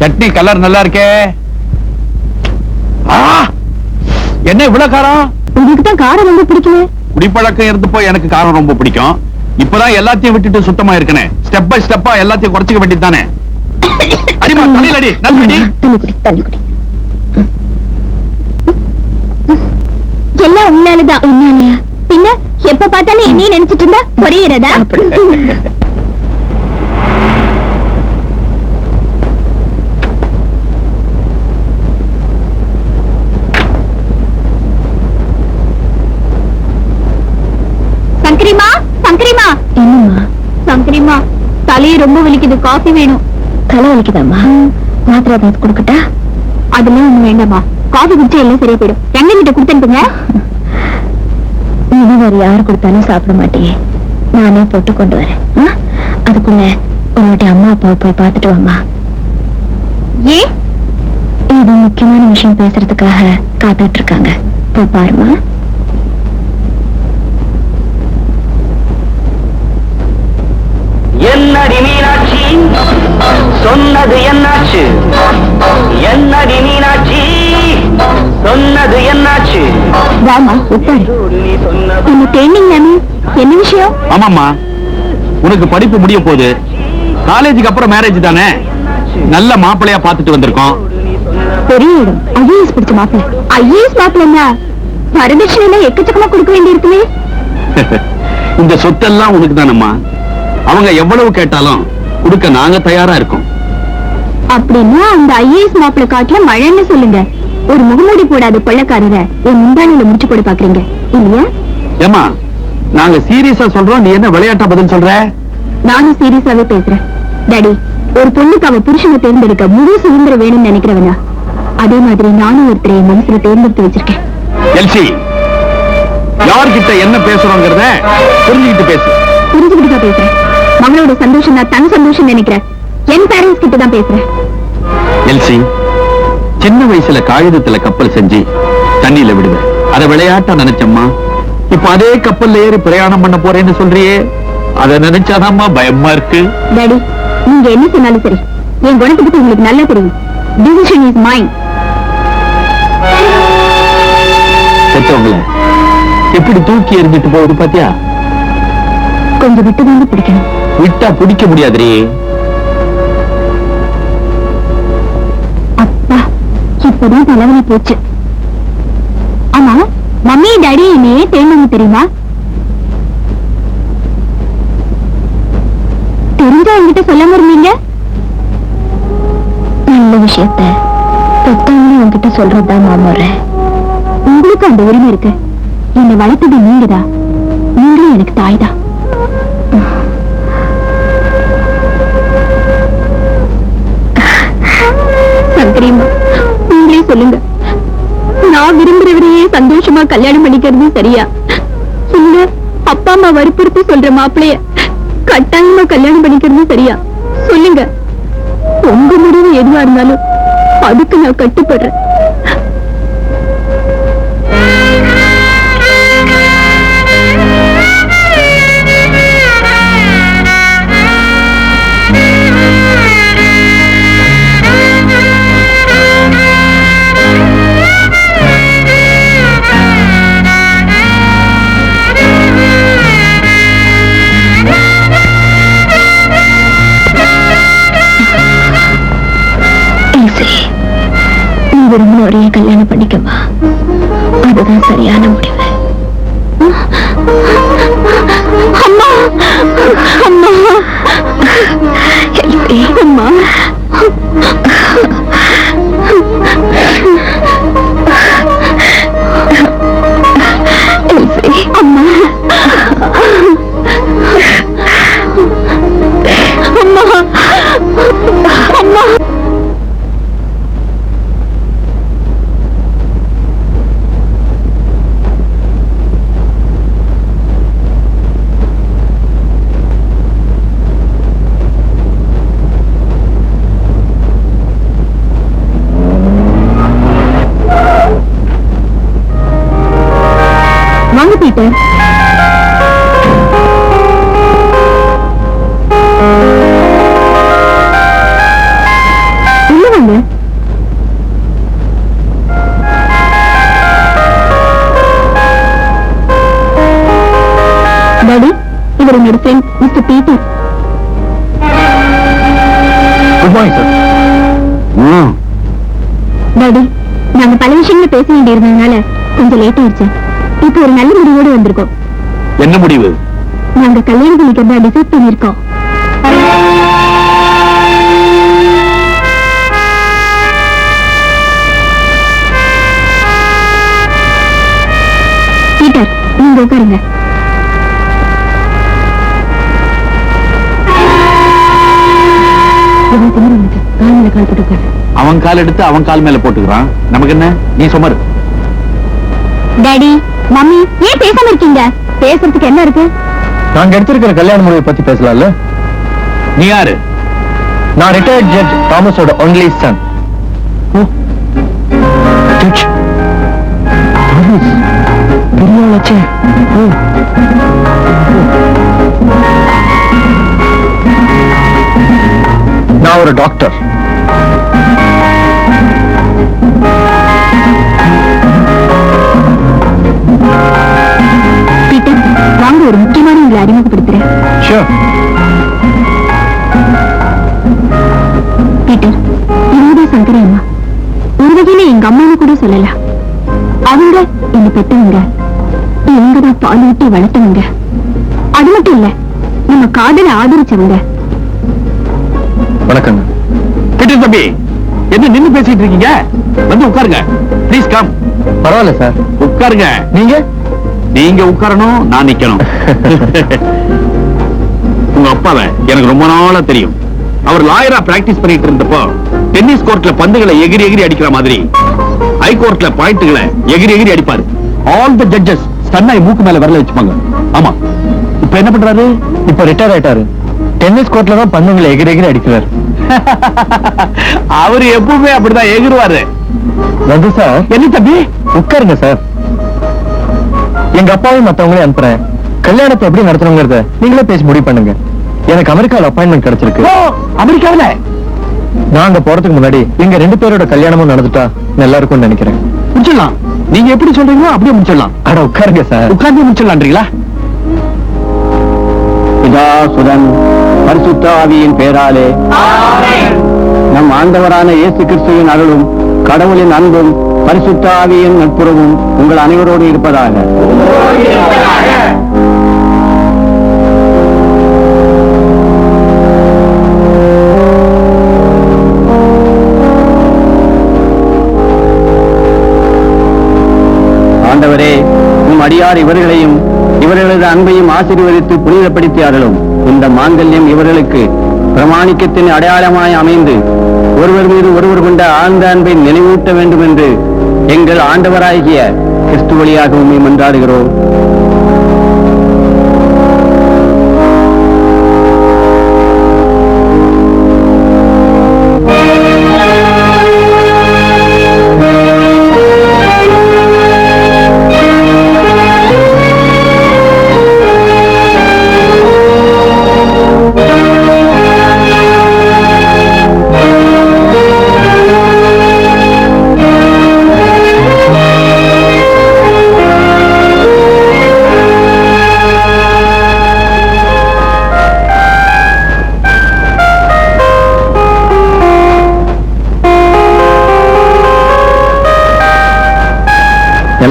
சட்னி கலர் நல்லா இருக்கே. என்ன இவ்வளவு காரம்? உங்களுக்கு தான் காரம் ரொம்ப பிடிக்குமே. குடிப்பழக்கம் இருந்து போய் எனக்கு காரம் ரொம்ப பிடிக்கும். இப்பதான் எல்லாத்தையும் விட்டுட்டு சுத்தமா இருக்கனே. ஸ்டெப் பை ஸ்டெப்பா எல்லாத்தையும் குறைச்சிக்க வேண்டியதானே. அடிமா தண்ணியில் அடி, நல்லடி. தண்ணி குடி. எல்லாம் உன்னாலதான். உன்னாலயா? பின்ன எப்ப பார்த்தாலும் என்னையும் நினைச்சிட்டு இருந்தா புரியுறதா? சங்கரிமா, சங்கரிமா. என்னம்மா? சங்கரிமா, தலையை ரொம்ப வலிக்குது, காஃபி வேணும். தலை வலிக்குதாம்மா? மாத்திரை ஏதாவது கொடுக்கட்டா? அதெல்லாம் ஒண்ணு வேண்டாமா, காஃபி குடிச்சா எல்லாம் சரியா போயிடும். எங்க கிட்ட கொடுத்துருங்க. இது வேற யாரு கொடுத்தாலும் சாப்பிட மாட்டேன், நானே போட்டு கொண்டு வரேன். அதுக்குள்ள ஒரு வாட்டி அம்மா அப்பாவை போய் பார்த்துட்டு வாமா. ஏன்? இது முக்கியமான விஷயம் பேசுறதுக்காக காத்துட்டு இருக்காங்க, போய் பாருமா. என்னடி மீனாட்சி, சொன்னது என்னாச்சு? என்னடி மீனாட்சி, சொன்னது என்னாச்சு? வாமா, உட்காரு. நம்ம ட்ரெயினிங் தானே, என்ன விஷயம்? ஆமாம்மா, உனக்கு படிப்பு முடிய போகுது. காலேஜுக்கு அப்புறம் மேரேஜ் தானே. நல்ல மாப்பிள்ளையா பார்த்துட்டு வந்திருக்கோம். பெரிய இடம், ஐஏஎஸ் பிடிச்ச மாப்பிள்ள. ஐஏஎஸ் மாப்பிள்ளா வரதட்சணை எக்கச்சக்கமா கொடுக்க வேண்டி இருக்குமே. இந்த சொத்தெல்லாம் உனக்கு தானம்மா. அவங்க எவ்வளவு கேட்டாலும் கொடுக்க நாங்க தயாரா இருக்கோம். அப்படின்னா அந்த ஐஏஎஸ் மாப்பிள்ள காட்டுல மழைன்னு சொல்லுங்க. ஒரு முகமூடி போடாத கொள்ளக்காரரை என் முந்தானில முடிச்சு போட பாக்குறீங்க இல்லையா? ஏமா, நாங்க சீரியஸா சொல்றோம், நீ என்ன விளையாட்டா பதில் சொல்ற? நானும் சீரியஸாவே பேசுறேன். டாடி, ஒரு பொண்ணுக்கு அவ புருஷனை தேர்ந்தெடுக்க முழு சுதந்திரம் வேணும்னு நினைக்கிறவனா, அதே மாதிரி நானும் ஒருத்தரை என் மனசுல தேர்ந்தெடுத்து வச்சிருக்கேன். எல்சி, யார்கிட்ட என்ன பேசுறோங்கிறத புரிஞ்சுக்கிட்டு பேசு. புரிஞ்சுக்கிட்டு தான் பேசுறேன். மகளோட சந்தோஷம் நான் தன் சந்தோஷம் நினைக்கிறேன். என் பேரண்ட்ஸ் கிட்ட தான் பேசுறேன். எல்சி, சின்ன வயசுல காகிதத்துல கப்பல் செஞ்சு தண்ணியில விடுவேன், அத விளையாட்டா நினைச்சம்மா. இப்ப அதே கப்பல்ல ஏறி பிரயாணம் பண்ண போறேன்னு சொல்றியே, அத நினைச்சாதாம்மா பயமா இருக்கு. டாடி, நீங்க என்ன சொன்னாலும் சரி, என் குணத்தை பத்தி உங்களுக்கு நல்லா தெரியும். Decision is mind. பெற்றவங்கள எப்படி தூக்கி எறிஞ்சிட்டு போகுது பாத்தியா? கொஞ்சம் விட்டு தாங்க பிடிக்கணும். விட்டா பிடிக்க முடியாதுரே. அப்பா, இப்பதான் தலைவலி போச்சு. ஆமா, மம்மி டாடி என்னையே தேர்ந்தவங்க தெரியுமா? தெரிஞ்சா என்கிட்ட சொல்லாம இருந்தீங்க. நல்ல விஷயத்த பெத்தவங்க என்கிட்ட சொல்றதுதான் மாமுறை. உங்களுக்கு அந்த உரிமை இருக்கு. என்னை வளர்த்தது நீங்கதான், நீங்களும் எனக்கு தாய்தான். சங்கரியம்மா, நீங்களே சொல்லுங்க, நான் விரும்புறவரையே சந்தோஷமா கல்யாணம் பண்ணிக்கிறது சரியா இல்ல அப்பா அம்மா வற்புறுத்தி சொல்ற மாப்பிளைய கட்டாயமா கல்யாணம் பண்ணிக்கிறது சரியா? சொல்லுங்க. உங்க முடிவு எதுவா இருந்தாலும் அதுக்கு நான் கட்டுப்படுறேன். கௌரியை கல்யாணம் பண்ணிக்கவா? அதுதான் சரியான முடிவு. அம்மா அம்மா அம்மா அம்மா அம்மா அம்மா வாங்க பீட்டர். உள்ள வாங்க. டாடி, இவர் என்னோட friend mister Peter. Good morning sir. Daddy, நாங்க பல விஷயங்களை பேச வேண்டி இருந்ததுனால கொஞ்சம் லேட் ஆயிடுச்சு. இப்போ ஒரு நல்ல முடிவோடு வந்திருக்கோம். என்ன முடிவு? நாங்க கல்யாணம் பண்ணிக்கிறதா டிசைட் பண்ணிருக்கோம். பீட்டர், நீங்க உட்காருங்க. கால் போட்டு அவன் கால் எடுத்து அவன் கால் மேல போட்டுக்கிறான். நமக்கு என்ன? நீ சுமரு. டாடி, மம்மி, ஏன் பேசாம இருக்கீங்க? பேசுறதுக்கு என்ன இருக்கு? நாங்க எடுத்திருக்கிற கல்யாண முறையை பத்தி பேசலாம்ல? நீ யாரு? நான் ரிட்டையர்ட் ஜட்ஜ் தாமஸோட ஒன்லி சன். ஜட்ஜ் தாமஸ் பெரியாளாச்சே. நான் ஒரு டாக்டர். பீட்டர், வாங்க, ஒரு முக்கியமான உங்களை அறிமுகப்படுத்துறேன். ஷூர். பீட்டர், இவங்கதான் சங்கரி அம்மா. ஒரு வகையில எங்க அம்மான்னு கூட சொல்லலாம். அவங்க என்ன பெற்றவங்க, இவங்கதான் பால் ஊட்டி வளர்த்தவங்க. அது மட்டும் இல்ல, நம்ம காதலை ஆதரிச்சவங்க. வணக்கங்க. கிட்ட தம்பி, என்ன நின்னு பேசிட்டு இருக்கீங்க? வந்து உட்காருங்க. Please come. பரவாயில்ல சார், உட்காருங்க. நீங்க உட்காரணும், நான் நிக்கணும். உங்க அப்பாவை எனக்கு ரொம்ப நாளா தெரியும். அவர் லாயரா பிராக்டிஸ் பண்ணிட்டு இருந்தப்போ டென்னிஸ் கோர்ட்ல பந்துகளை எகிரி எகிரி அடிக்கிற மாதிரி ஹை கோர்ட்ல பாயிண்ட்களை எகிரி எகிரி அடிப்பாரு. ஆல் தி ஜட்ஜஸ் ஸ்டன்னாய் மூக்கு மேல விரல வச்சுப்பாங்க. ஆமா, இப்ப என்ன பண்றாரு? இப்ப ரிட்டையர் ஆயிட்டாரு. டென்னிஸ் கோர்ட்ல தான் பந்துங்களை எகிரி எகிரி அடிக்கிறார். அவரு எப்பவுமே அப்படிதான் எகிருவாரு. வந்து சார். என்ன தம்பி? உட்காருங்க சார். எங்க அப்பாவையும் மத்தவங்களையும் அனுப்புறேன். கல்யாணத்தை எப்படி நடத்தணுங்கிறத நீங்களே பேசி முடிவு பண்ணுங்க. எனக்கு அமெரிக்காவில் அப்பாயின்மெண்ட் கிடைச்சிருக்கு. அமெரிக்காவில? நாங்க போறதுக்கு முன்னாடி எங்க 2 பேரோட கல்யாணமும் நடந்துட்டா நல்லா இருக்கும்னு நினைக்கிறேன். முடிச்சிடலாம். நீங்க எப்படி சொல்றீங்களோ அப்படியே முடிச்சிடலாம். அட உட்காருங்க சார். உட்கார்ந்து முடிச்சிடலான்றீங்களா? பிதா சுதன் பரிசுத்த ஆவியின் பேராலே நம் ஆண்டவரான இயேசு கிறிஸ்துவின் அருளும் கடவுளின் அன்பும் பரிசுத்த ஆவியின் நட்புறவும் உங்கள் அனைவரோடு இருப்பதாக. ஆண்டவரே, உம் அடியார் இவர்களையும் இவர்களது அன்பையும் ஆசீர்வதித்து புனிதப்படுத்தி அருளும். இந்த மாங்கல்யம் இவர்களுக்கு பிரமாணிக்கத்தின் அடையாளமாய் அமைந்து ஒருவர் மீது ஒருவர் கொண்ட ஆழ்ந்த அன்பை நினைவூட்ட வேண்டும் என்று எங்கள் ஆண்டவராகிய கிறிஸ்து வழியாக உம்மை மன்றாடுகிறோம்.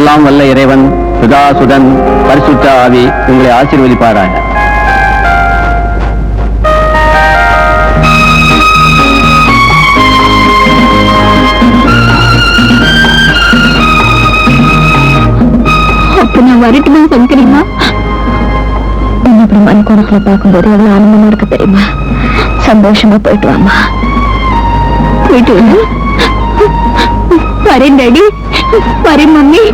எல்லாம் வல்ல இறைவன் சுதா சுதன் பரிசுத்த ஆவி உங்களை ஆசீர்வதிப்பாராக. அப்ப நான் வரட்டுமா சங்கரிமா? இப்படி மண்கோணத்துல பார்க்கும்போது எவ்வளவு ஆனந்தமா இருக்க தெரியுமா? சந்தோஷமா போயிட்டு வாமா. போயிட்டு வந்து வரேன் டாடி, வரேன் மம்மி.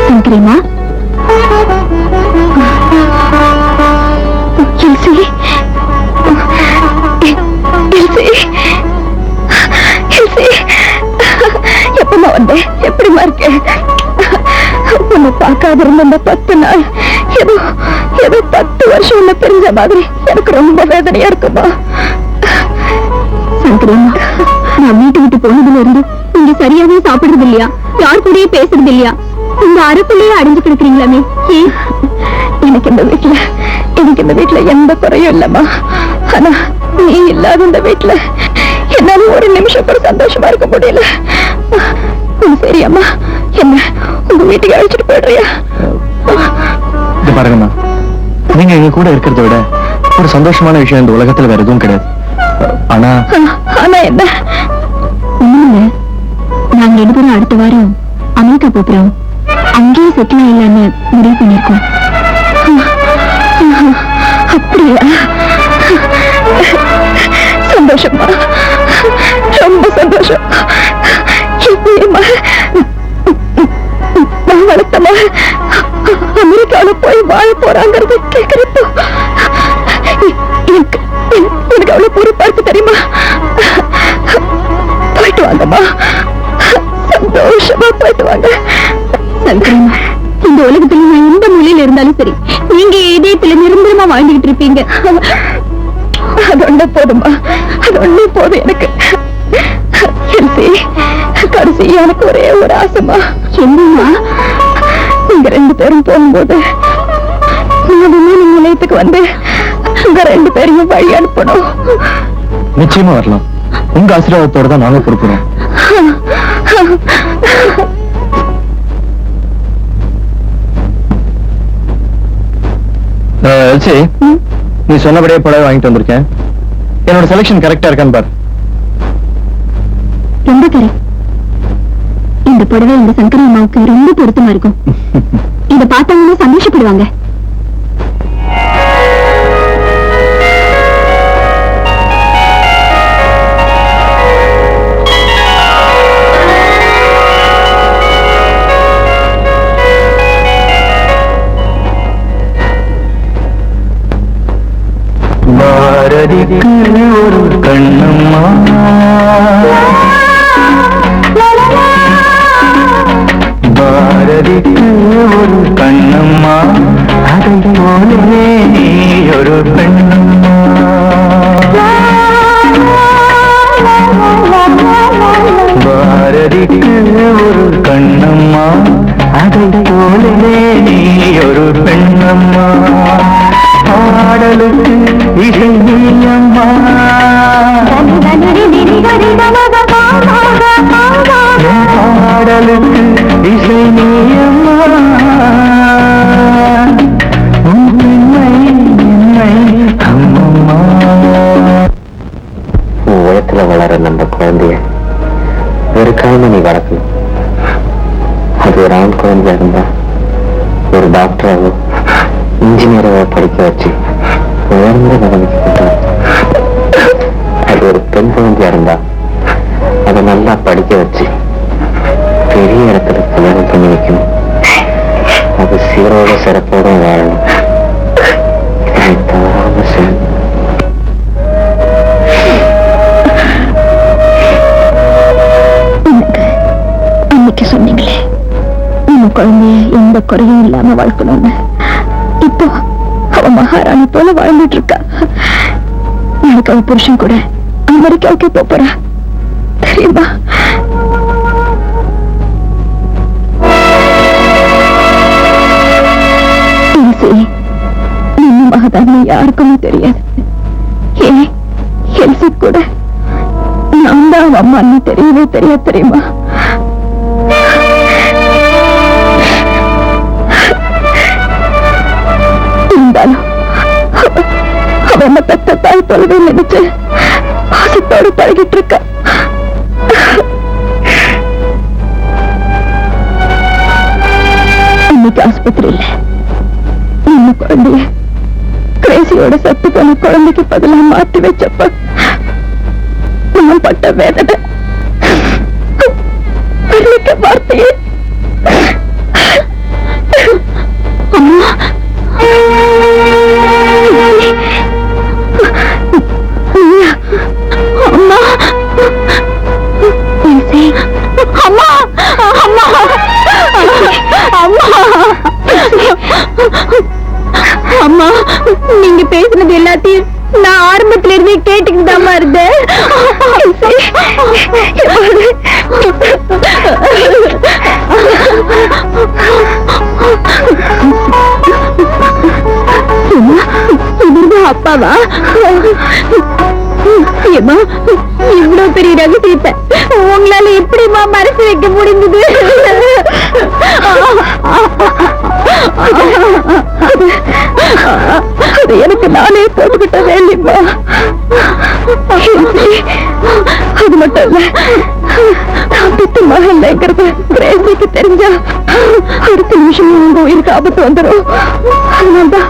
சங்கரிமா, எப்பமா வந்த? எப்படிமா இருக்க? உன்னை பார்க்காத இருந்த அந்த 10 நாள் ஏதோ 10 வருஷம் உன்னை பிரிஞ்ச மாதிரி எனக்கு ரொம்ப வேதனையா இருக்குமா. சங்கரிமா, நான் வீட்டு விட்டு போனதுல இருந்து நீங்க சரியாவே சாப்பிடுறது இல்லையா? யார் கூடயே பேசுறது இல்லையா? உங்க அறுப்புலயே அடைஞ்சு கிடக்குறீங்களாமே. எனக்கு இந்த வீட்டுல எந்த குறையும் இல்லம்மா. ஆனா நீ இல்லாத இந்த வீட்டுல என்னால ஒரு நிமிஷம் கூட சந்தோஷமா இருக்க முடியல. சரியம்மா, என்ன உங்க வீட்டுக்கு அழைச்சிட்டு போயிடுறியா? இது பாருங்கம்மா, நீங்க எங்க கூட இருக்கிறத விட ஒரு சந்தோஷமான விஷயம் இந்த உலகத்துல வேற எதுவும் கிடையாது. ஆனா என்ன? ஒண்ணுமில்ல, நாங்க 2 பேரும் அடுத்த வாரம் அமெரிக்கா போகிறோம். அங்கேயே செட்டில் ஆயிடலான்னு முடிவு பண்ணிருக்கோம். அப்படியா? சந்தோஷமா, ரொம்ப சந்தோஷம். நான் வளர்த்தமா அமெரிக்கால போய் வாழ போறாங்கிறது கேட்கிறப்போ எனக்கு அவ்வளவு பொறுப்பா இருக்கு தெரியுமா? போயிட்டு வாங்கம்மா, சந்தோஷமா போயிட்டு வாங்க. சங்கரம்மா, இந்த உலகத்துல நான் எந்த மூலையில இருந்தாலும் சரி, நீங்க இதயத்துல நிரந்தரமா வாழ்ந்துகிட்டு இருப்பீங்க. அது ஒண்ணு போதுமா, அது ஒண்ணு போதும் எனக்கு. கடைசி எனக்கு ஒரே ஒரு ஆசைமா. என்னம்மா? நீங்க 2 பேரும் போகும்போது நான் விமான நிலையத்துக்கு வந்து உங்க 2 பேரையும் வழி அனுப்பணும். நிச்சயமா வரலாம். உங்க ஆசீர்வாதத்தோட தான் நாங்க கொடுக்கிறோம். நீ சொன்னபடியே புடவை வாங்கிட்டு வந்திருக்கேன். என்னோட செலக்ஷன் கரெக்டா இருக்கான்னு பாரு. ரொம்ப கரெக்ட். இந்த புடவை இந்த சங்கரி அம்மாவுக்கு ரொம்ப பொருத்தமா இருக்கும். இத பார்த்தவங்க சந்தோஷப்படுவாங்க. பாரதிக்கு ஒரு கண்ணம்மா, பாரதிக்கு ஒரு கண்ணம்மா, அதை போலே ஒரு பெண்ணம்மா. பாரதிக்கு ஒரு கண்ணம்மா, அதை போலே ஒரு பெண்ணம்மா. பாடலுக்கு இசை நீயம்மா, பாடலுக்கு இசை நீயம்மா. உலகத்துல வளர நம்ம குழந்தைய வெறுக்காம நீ வளர்க்கணும். அது ஒரு ஆண் குழந்தையா இருந்தா ஒரு டாக்டராவோ இன்ஜினியராவோ படிக்க வச்சு உயர்ந்த நிலைமைக்கு கொண்டு வர. அது ஒரு பெண் குழந்தையா இருந்தா அதை நல்லா படிக்க வச்சு பெரிய இடத்துல கல்யாணம் பண்ணி வைக்கணும். அது சீரோட சிறப்போட வாழணும். தவறாம செய்யணும். சொன்னீங்களே, நம்ம குழந்தைய எந்த குறையும் இல்லாம வளர்க்கணும்னு. இப்போ அவ மகாராணி போல வாழ்ந்துட்டு இருக்கா. எனக்கு அவ புருஷன் கூட அமெரிக்காவுக்கு போறா தெரியுமா? நின்னு மகதானி யாருக்குமே தெரியாது. ஏன் எல்சி கூட நான் தான் அம்மான்னு தெரியவே தெரியுமா? இருந்தாலும் அவ என்ன பெத்த தாய் தொலைவே நினைச்சு பாசத்தோடு பழகிட்டு இருக்க. இன்னைக்கு ஆஸ்பத்திரியில நம்ம குழந்தைய கிரேசியோட சத்து போன குழந்தைக்கு பதிலாக மாற்றி வச்சப்ப நான் பட்ட வேதனை வார்த்தையே. அம்மா அம்மா அம்மா அம்மா அம்மா அம்மா, நீங்க பேசுனது எல்லாத்தையும் நான் ஆரம்பத்துல இருந்தே கேட்டுக்கிட்டு தான் இருந்தேன். இதுதான் அப்பாவா? ஏமா, இவ்வளவு பெரிய ரகசியத்தை உங்களால எப்படிமா மறைச்சு வைக்க முடிந்தது? அது எனக்கு நானே போட்டுக்கிட்ட வேலைமா. அது மட்டும் இல்ல, பெத்து மகன்ங்கிறது கிரேசிக்கு தெரிஞ்சா அடுத்த நிமிஷம் உங்க உயிருக்கு ஆபத்து வந்துடும். அதனால்தான்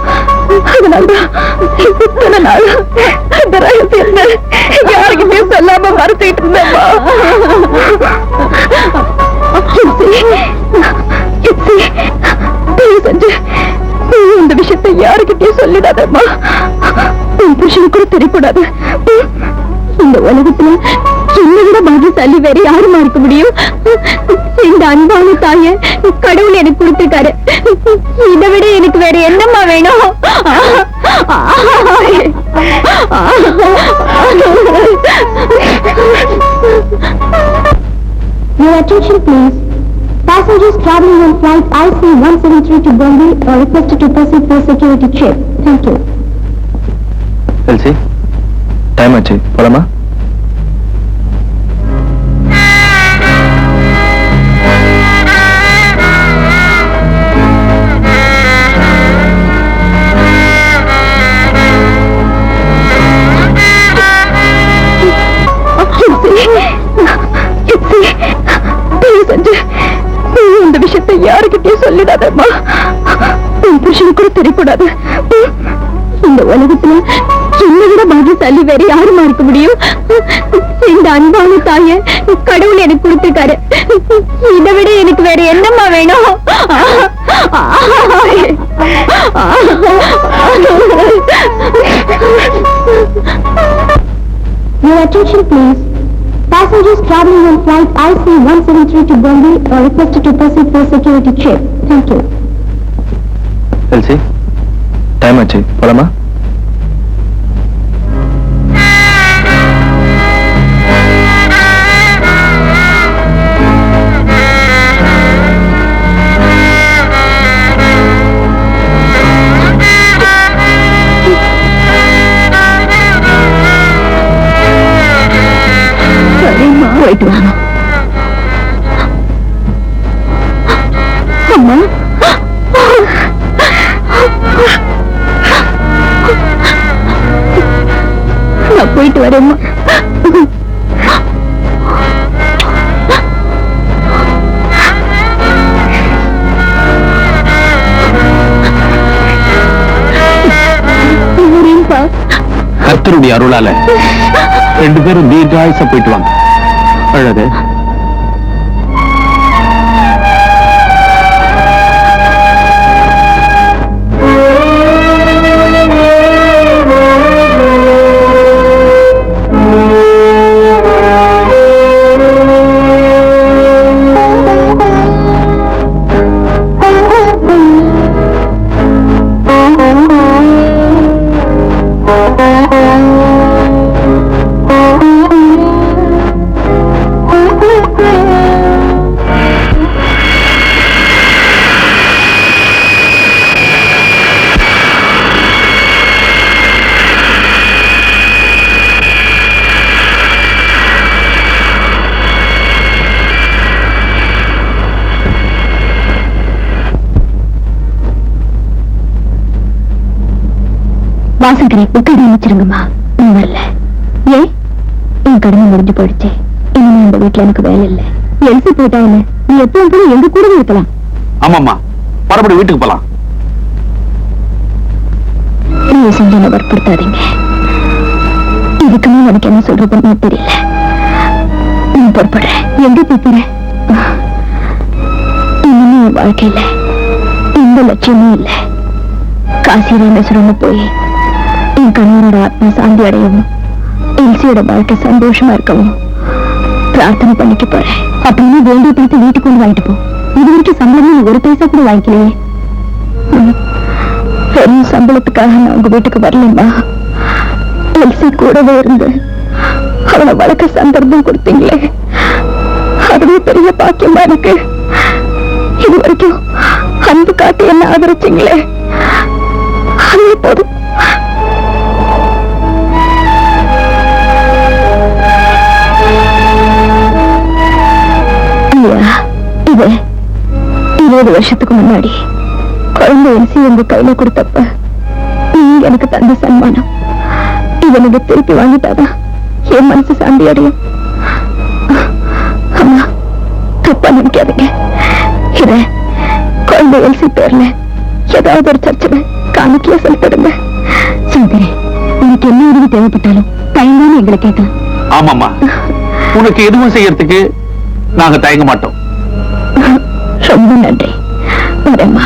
இத்தனை நாள் இந்த ரகசியத்தை யாருக்குமே சொல்லாம மறைச்சிட்டு இருந்தேம்மா. செஞ்சு இந்த விஷயத்தை யாருக்கிட்டே சொல்லிடாதம்மா. உன் புருஷன் கூட தெரியக்கூடாது. இந்த உலகத்துல என்னை விட பாகியசாலி வேற யாருமா இருக்க முடியும்? இந்த அன்பான தாய கடவுள் எனக்கு கொடுத்திருக்காரு. இதை விட எனக்கு வேற என்னம்மா வேணும்? Your attention please. Passengers traveling on flight IC-173 to Bombay are requested to proceed for security check. Thank you. LC, time ஆச்சு, போலாமா? இந்த விஷயத்தை யாருக்கிட்டே சொல்லிடாதம்மா. உன் புருஷன் கூட தெரியக்கூடாது. இந்த உலகத்துல என்னை விட பாகியசாலி வேற யாருமா இருக்க முடியும்? இந்த அன்பான தாய கடவுள் எனக்கு கொடுத்திருக்காரு. இதை விட எனக்கு வேற என்னம்மா வேணும்? Your attention please. Passengers traveling on flight IC-173 to Bombay are requested to proceed for security check. Thank you. LC, time ஆச்சு, போலாமா? போயிட்டு வரணும். அம்மா, நான் போயிட்டு வரேம்மா. கர்த்தருடைய அருளால 2 பேரும் தீர்காயுசா போயிட்டு வாங்க. அழகு வாசங்கரை உட்கார அமைச்சிருங்கம்மா. நீ வரல ஏன்? என் கடமை முடிஞ்சு போயிடுச்சு. இனிமே இந்த வீட்டுல எனக்கு வேலை இல்லை. எல்சி போயிட்டா என்ன? நீ எப்பவும் போல எங்க கூட இருக்கலாம். ஆமாம்மா, மறுபடியும் வீட்டுக்கு போலாம். நீங்க செஞ்ச வற்புறுத்தாதீங்க. இதுக்குமே எனக்கு என்ன சொல்றதுன்னு தெரியல. நீ பொறுப்படுறேன். எங்க போறேன்? இனிமே என் வாழ்க்கையில எந்த லட்சியமும் இல்லை. காசி ராமேஸ்வரம் போய் என் கணவரோட ஆத்மா சாந்தி அடையவும், எல்சியோட வாழ்க்கை சந்தோஷமா இருக்கவும் பிரார்த்தனை பண்ணிக்க போறேன். அப்படின்னு வேண்டிய பணத்தை வீட்டுக்கு கொண்டு வாங்கிட்டு போ. இது வரைக்கும் சம்பளமும் நீ ஒரு பைசா கூட வாங்கிக்கலையே. வெறும் சம்பளத்துக்காக நான் உங்க வீட்டுக்கு வரலம்மா. எல்சி கூடவே இருந்து அவனை வளர்க்க சந்தர்ப்பம் கொடுத்தீங்களே, அதுவே பெரிய பாக்கியமா எனக்கு. இது வரைக்கும் அன்பு காட்டி என்ன ஆதரிச்சீங்களே, அதுவே போதும். இது 20 வருஷத்துக்கு முன்னாடி குழந்தை எல்சி உங்க கையில கொடுத்தப்ப நீங்க எனக்கு தந்த சன்மானம். இதை நீங்க திருப்பி வாங்கிட்டாதான் என் மனசு சாந்தி அடையும். அம்மா, தப்பா நினைக்காதீங்க. இத குழந்தை எல்சி பேர்ல ஏதாவது ஒரு சர்ச்சை காணிக்கையா செலுத்திடுங்க. சங்கரே, உனக்கு என்ன உதவி தேவைப்பட்டாலும் தயங்காம எங்களை கேட்கலாம். ஆமாம்மா, உனக்கு எதுவும் செய்யறதுக்கு நாங்க தயங்க மாட்டோம். ரொம்ப நன்றி. வரேம்மா.